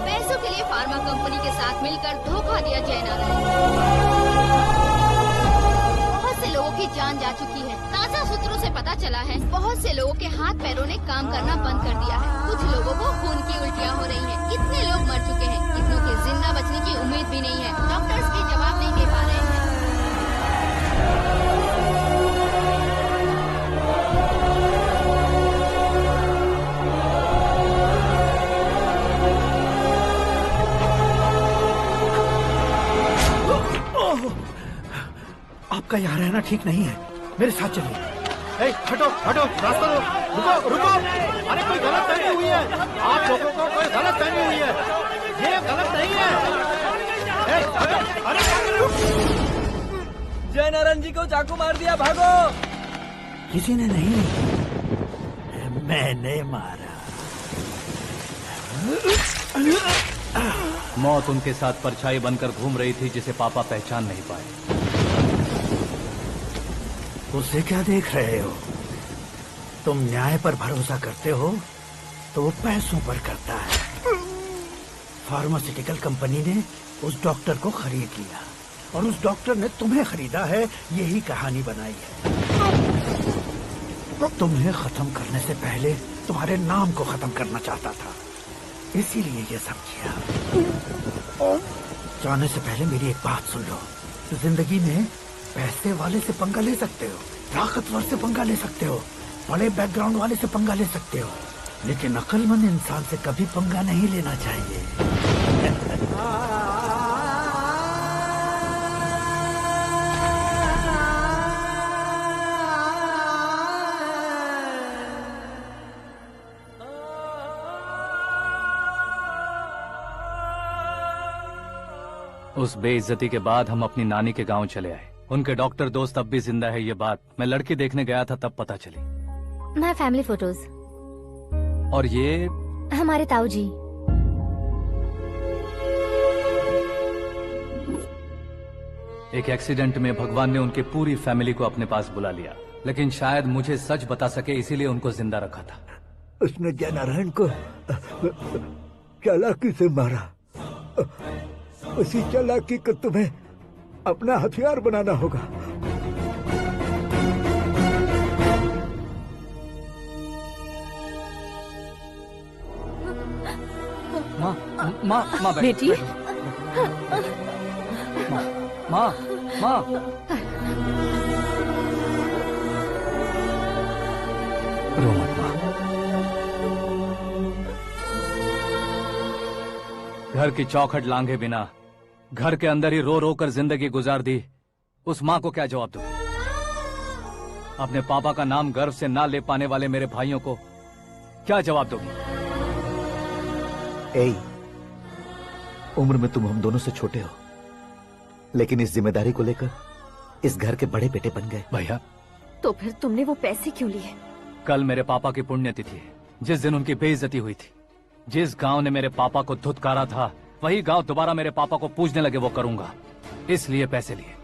पैसों के लिए फार्मा कंपनी के साथ मिलकर धोखा दिया जयनारायण। बहुत से लोगों की जान जा चुकी है। ताजा सूत्रों से पता चला है बहुत से लोगों के हाथ पैरों ने काम करना बंद कर दिया है। कुछ लोगों को खून की उल्टियाँ हो रही हैं। कितने लोग मर चुके हैं, कितनों के जिंदा बचने की उम्मीद भी नहीं है। डॉक्टर्स भी जवाब नहीं दे पा रहे हैं। आपका यहाँ रहना ठीक नहीं है, मेरे साथ चलिए। हटो हटो, रास्ता दो, रुको रुको। अरे कोई गलत फहमी हुई है, आप लोगों को कोई गलत फहमी हुई है, ये गलत नहीं है। अरे जयनारायण जी को चाकू मार दिया, भागो। किसी ने नहीं, मैंने मारा। मौत उनके साथ परछाई बनकर घूम रही थी, जिसे पापा पहचान नहीं पाए। उसे क्या देख रहे हो? तुम न्याय पर भरोसा करते हो तो वो पैसों पर करता है। फार्मास्यूटिकल कंपनी ने उस डॉक्टर को खरीद लिया और उस डॉक्टर ने तुम्हें खरीदा है, यही कहानी बनाई है। तुम्हें खत्म करने से पहले तुम्हारे नाम को खत्म करना चाहता था, इसीलिए ये सब किया। जाने से पहले मेरी एक बात सुन लो। जिंदगी में पैसे वाले से पंगा ले सकते हो, ताकतवर से पंगा ले सकते हो, बड़े बैकग्राउंड वाले से पंगा ले सकते हो, लेकिन अक्लमंद इंसान से कभी पंगा नहीं लेना चाहिए। उस बेइज्जती के बाद हम अपनी नानी के गांव चले आए। उनके डॉक्टर दोस्त अब भी जिंदा है, ये बात मैं लड़की देखने गया था तब पता चली। मैं फैमिली फोटोज। और ये हमारे ताऊ जी। एक एक्सीडेंट में भगवान ने उनकी पूरी फैमिली को अपने पास बुला लिया, लेकिन शायद मुझे सच बता सके इसीलिए उनको जिंदा रखा था। उसने जयनारायण को चालाकी से मारा। उसी चालाकी को तुम्हें अपना हथियार बनाना होगा। माँ माँ माँ बैठ, बेटी। बैठ। माँ माँ रो मत माँ। घर की चौखट लांघे बिना घर के अंदर ही रो रो कर जिंदगी गुजार दी उस माँ को क्या जवाब दूं? अपने पापा का नाम गर्व से ना ले पाने वाले मेरे भाइयों को क्या जवाब दोगी? ए, उम्र में तुम हम दोनों से छोटे हो, लेकिन इस जिम्मेदारी को लेकर इस घर के बड़े बेटे बन गए। भैया, तो फिर तुमने वो पैसे क्यों लिए? कल मेरे पापा की पुण्यतिथि है, जिस दिन उनकी बेइज्जती हुई थी। जिस गांव ने मेरे पापा को धुतकारा था, वही गांव दोबारा मेरे पापा को पूजने लगे वो करूंगा, इसलिए पैसे लिए।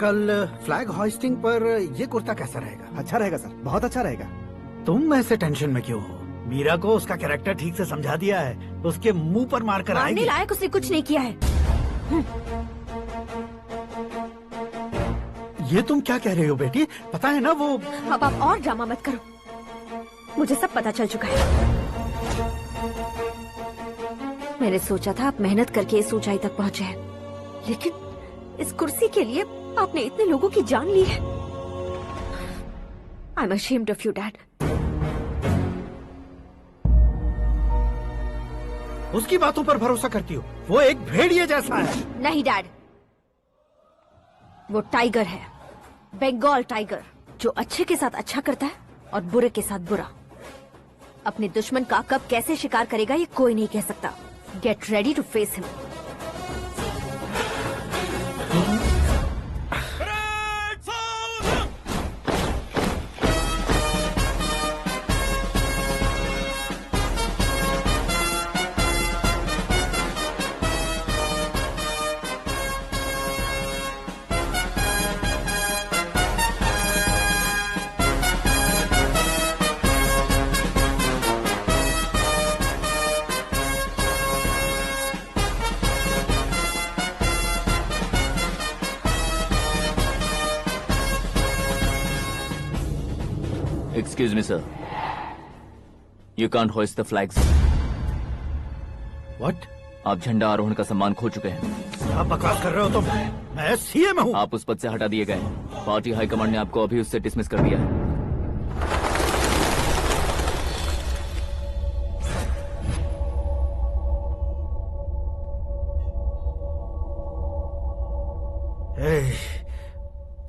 कल फ्लैग होइस्टिंग पर ये कुर्ता कैसा रहेगा? अच्छा रहेगा सर, बहुत अच्छा रहेगा। तुम ऐसे टेंशन में क्यों हो? मीरा को उसका कैरेक्टर ठीक से समझा दिया है, उसके मुंह पर मारकर मारने आएगी। लायक उसने कुछ नहीं किया है। ये तुम क्या कह रहे हो बेटी? पता है ना वो। अब आप और ड्रामा मत करो, मुझे सब पता चल चुका है। मैंने सोचा था आप मेहनत करके इस ऊंचाई तक पहुंचे हैं, लेकिन इस कुर्सी के लिए आपने इतने लोगों की जान ली है। I am ashamed of you, Dad. उसकी बातों पर भरोसा करती हो? वो एक भेड़िए जैसा है। नहीं डैड, वो टाइगर है, बंगाल टाइगर, जो अच्छे के साथ अच्छा करता है और बुरे के साथ बुरा। अपने दुश्मन का कब कैसे शिकार करेगा ये कोई नहीं कह सकता। Get ready to face him. Excuse me, sir. You can't hoist the flags. What? आप झंडा आरोहण का सम्मान खो चुके हैं। आप बकवास कर रहे हो तुम? मैं सीएम हूँ। आप उस पद से हटा दिए गए। पार्टी हाईकमांड ने आपको अभी उससे डिसमिस कर दिया है।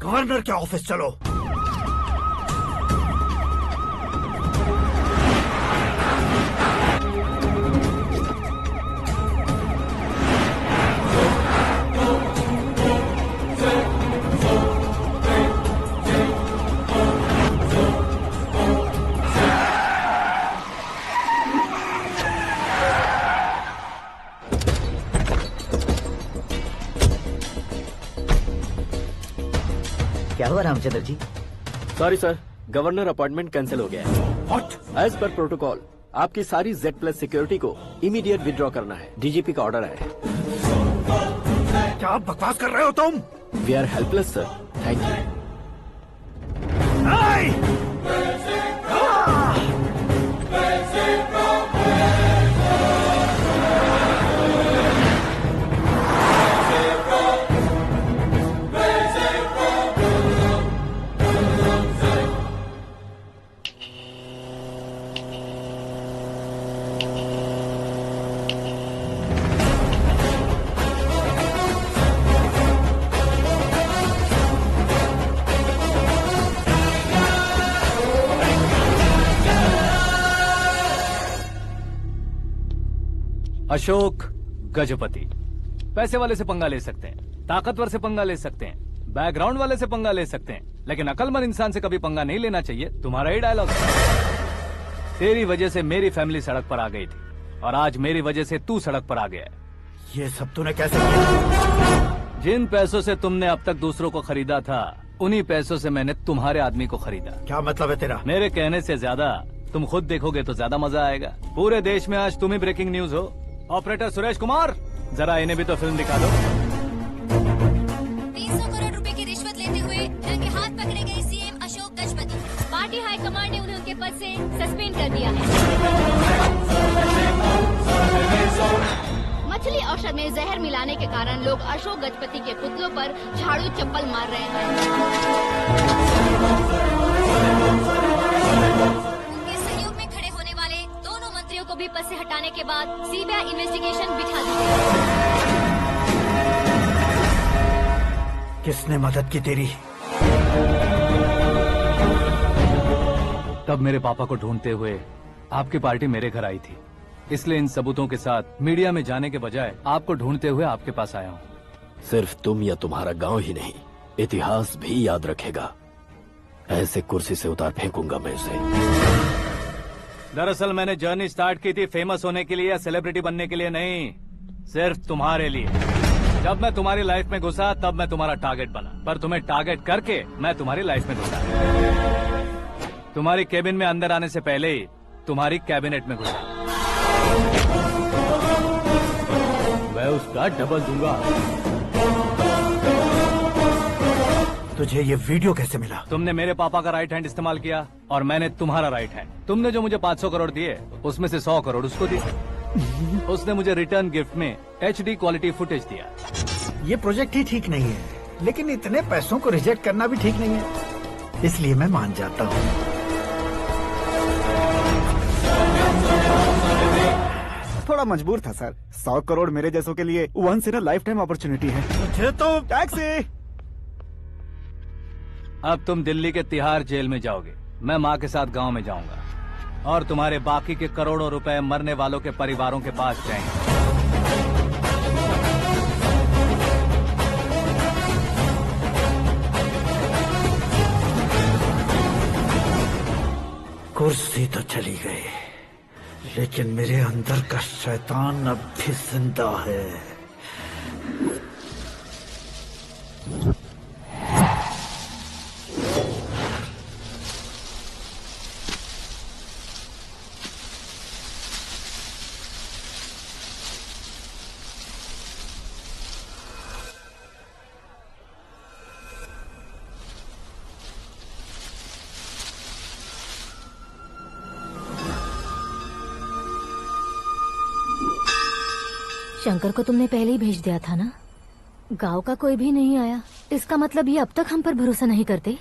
गवर्नर के ऑफिस चलो। क्या हुआ Ramchandra ji? Sorry sir, governor appointment cancel हो गया है। What? एज पर प्रोटोकॉल आपकी सारी Z+ सिक्योरिटी को इमीडिएट विड्रॉ करना है। डीजीपी का ऑर्डर है। क्या बकवास कर रहे हो तुम? We are helpless sir. Thank you. Ashok Gajapati. पैसे वाले से पंगा ले सकते हैं, ताकतवर से पंगा ले सकते हैं, बैकग्राउंड वाले से पंगा ले सकते हैं, लेकिन अकलमंद इंसान से कभी पंगा नहीं लेना चाहिए। तुम्हारा ही डायलॉग। तेरी वजह से मेरी फैमिली सड़क पर आ गई थी और आज मेरी वजह से तू सड़क पर आ गया है। ये सब तूने कैसे किया? जिन पैसों से तुमने अब तक दूसरों को खरीदा था उन्हीं पैसों से मैंने तुम्हारे आदमी को खरीदा। क्या मतलब है तेरा? मेरे कहने से ज्यादा तुम खुद देखोगे तो ज्यादा मजा आएगा। पूरे देश में आज तुम ही ब्रेकिंग न्यूज हो। ऑपरेटर सुरेश कुमार, जरा इन्हें भी तो फिल्म दिखा दो। 300 करोड़ रुपए की रिश्वत लेते हुए रंगे हाथ पकड़े गए CM Ashok Gajapati. Party high command ने उन्हें उनके पद से सस्पेंड कर दिया है। मछली औषध में जहर मिलाने के कारण लोग अशोक गजपति के पुतलों पर झाड़ू चप्पल मार रहे हैं। उनके सहयोग में खड़े होने वाले दोनों मंत्रियों को भी पद से हटाने के बाद सीबीआई इन्वेस्टिगेशन बिठा दी गई। किसने मदद की तेरी? तब मेरे पापा को ढूंढते हुए आपकी पार्टी मेरे घर आई थी, इसलिए इन सबूतों के साथ मीडिया में जाने के बजाय आपको ढूंढते हुए आपके पास आया हूँ। सिर्फ तुम या तुम्हारा गांव ही नहीं, इतिहास भी याद रखेगा। ऐसे कुर्सी से उतार फेंकूंगा मैं उसे। दरअसल मैंने जर्नी स्टार्ट की थी फेमस होने के लिए या सेलिब्रिटी बनने के लिए नहीं, सिर्फ तुम्हारे लिए। जब मैं तुम्हारी लाइफ में घुसा तब मैं तुम्हारा टारगेट बना, पर तुम्हें टारगेट करके मैं तुम्हारी लाइफ में घुसा। तुम्हारी केबिन में अंदर आने से पहले ही तुम्हारी कैबिनेट में घुसा। मैं उसका डबल दूंगा। तुझे ये वीडियो कैसे मिला? तुमने मेरे पापा का राइट हैंड इस्तेमाल किया और मैंने तुम्हारा राइट हैंड। तुमने जो मुझे 500 करोड़ दिए उसमें से 100 करोड़ उसको दिए। उसने मुझे रिटर्न गिफ्ट में HD क्वालिटी फुटेज दिया। ये प्रोजेक्ट ही ठीक नहीं है, लेकिन इतने पैसों को रिजेक्ट करना भी ठीक नहीं है, इसलिए मैं मान जाता हूँ। थोड़ा मजबूर था सर। 100 करोड़ मेरे जैसों के लिए once in a lifetime opportunity है। मुझे तो टैक्सी। अब तुम दिल्ली के तिहाड़ जेल में जाओगे, मैं माँ के साथ गांव में जाऊंगा और तुम्हारे बाकी के करोड़ों रुपए मरने वालों के परिवारों के पास जाएंगे। कुर्सी तो चली गई, लेकिन मेरे अंदर का शैतान अब भी जिंदा है। शंकर को तुमने पहले ही भेज दिया था ना? गांव का कोई भी नहीं आया, इसका मतलब ये अब तक हम पर भरोसा नहीं करते।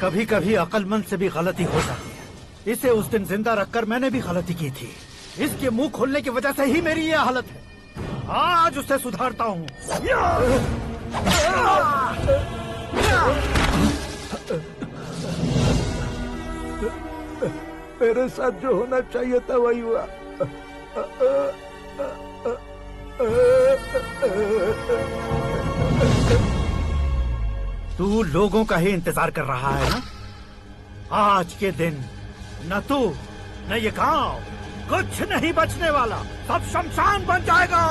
कभी कभी अक्लमंद से भी गलती हो जाती है। इसे उस दिन जिंदा रखकर मैंने भी गलती की थी। इसके मुंह खोलने की वजह से ही मेरी ये हालत है। आज उसे सुधारता हूँ। मेरे साथ जो होना चाहिए था वही हुआ। तू लोगों का ही इंतजार कर रहा है ना? आज के दिन न तू न ये गांव कुछ नहीं बचने वाला, सब शमशान बन जाएगा।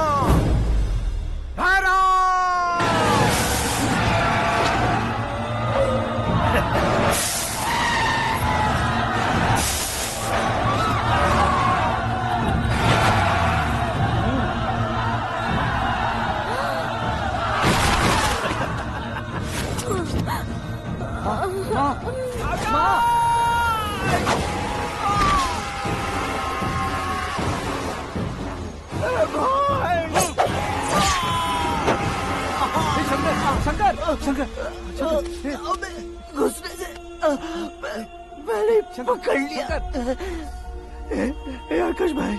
घुसने से मैंने पकड़ लिया। आकाश भाई,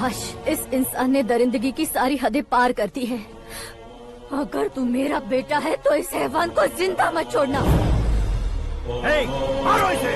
आकाश, इस इंसान ने दरिंदगी की सारी हदें पार कर दी है। अगर तू मेरा बेटा है तो इस हैवान को जिंदा मत छोड़ना। मारो इसे।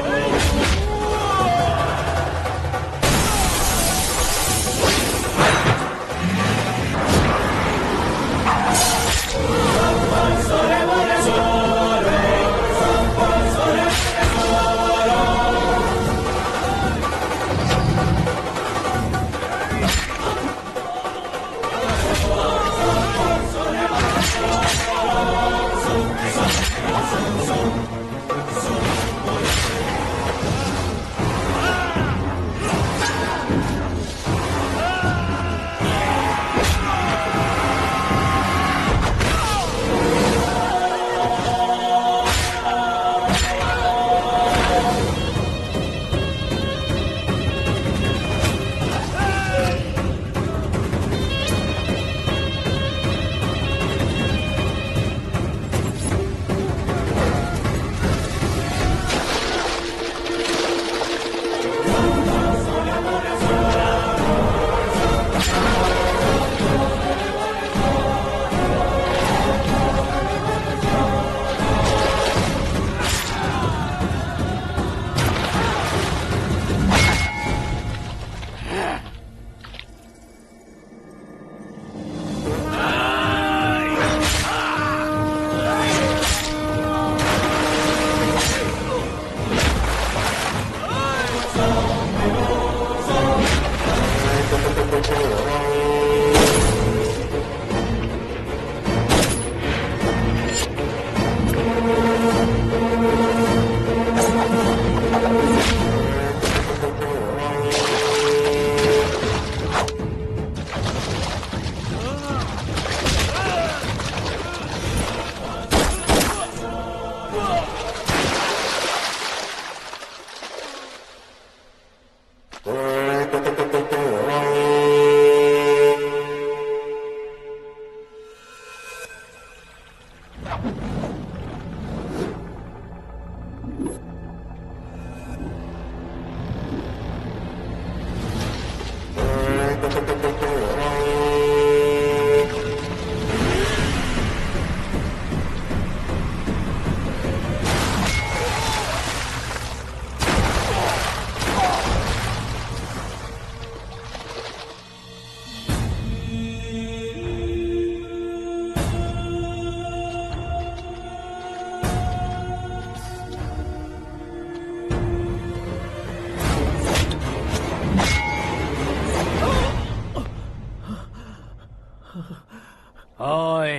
ओए,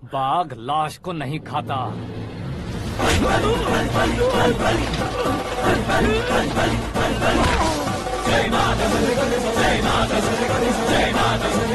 बाघ लाश को नहीं खाता। जय माता, जय माता, जय माता।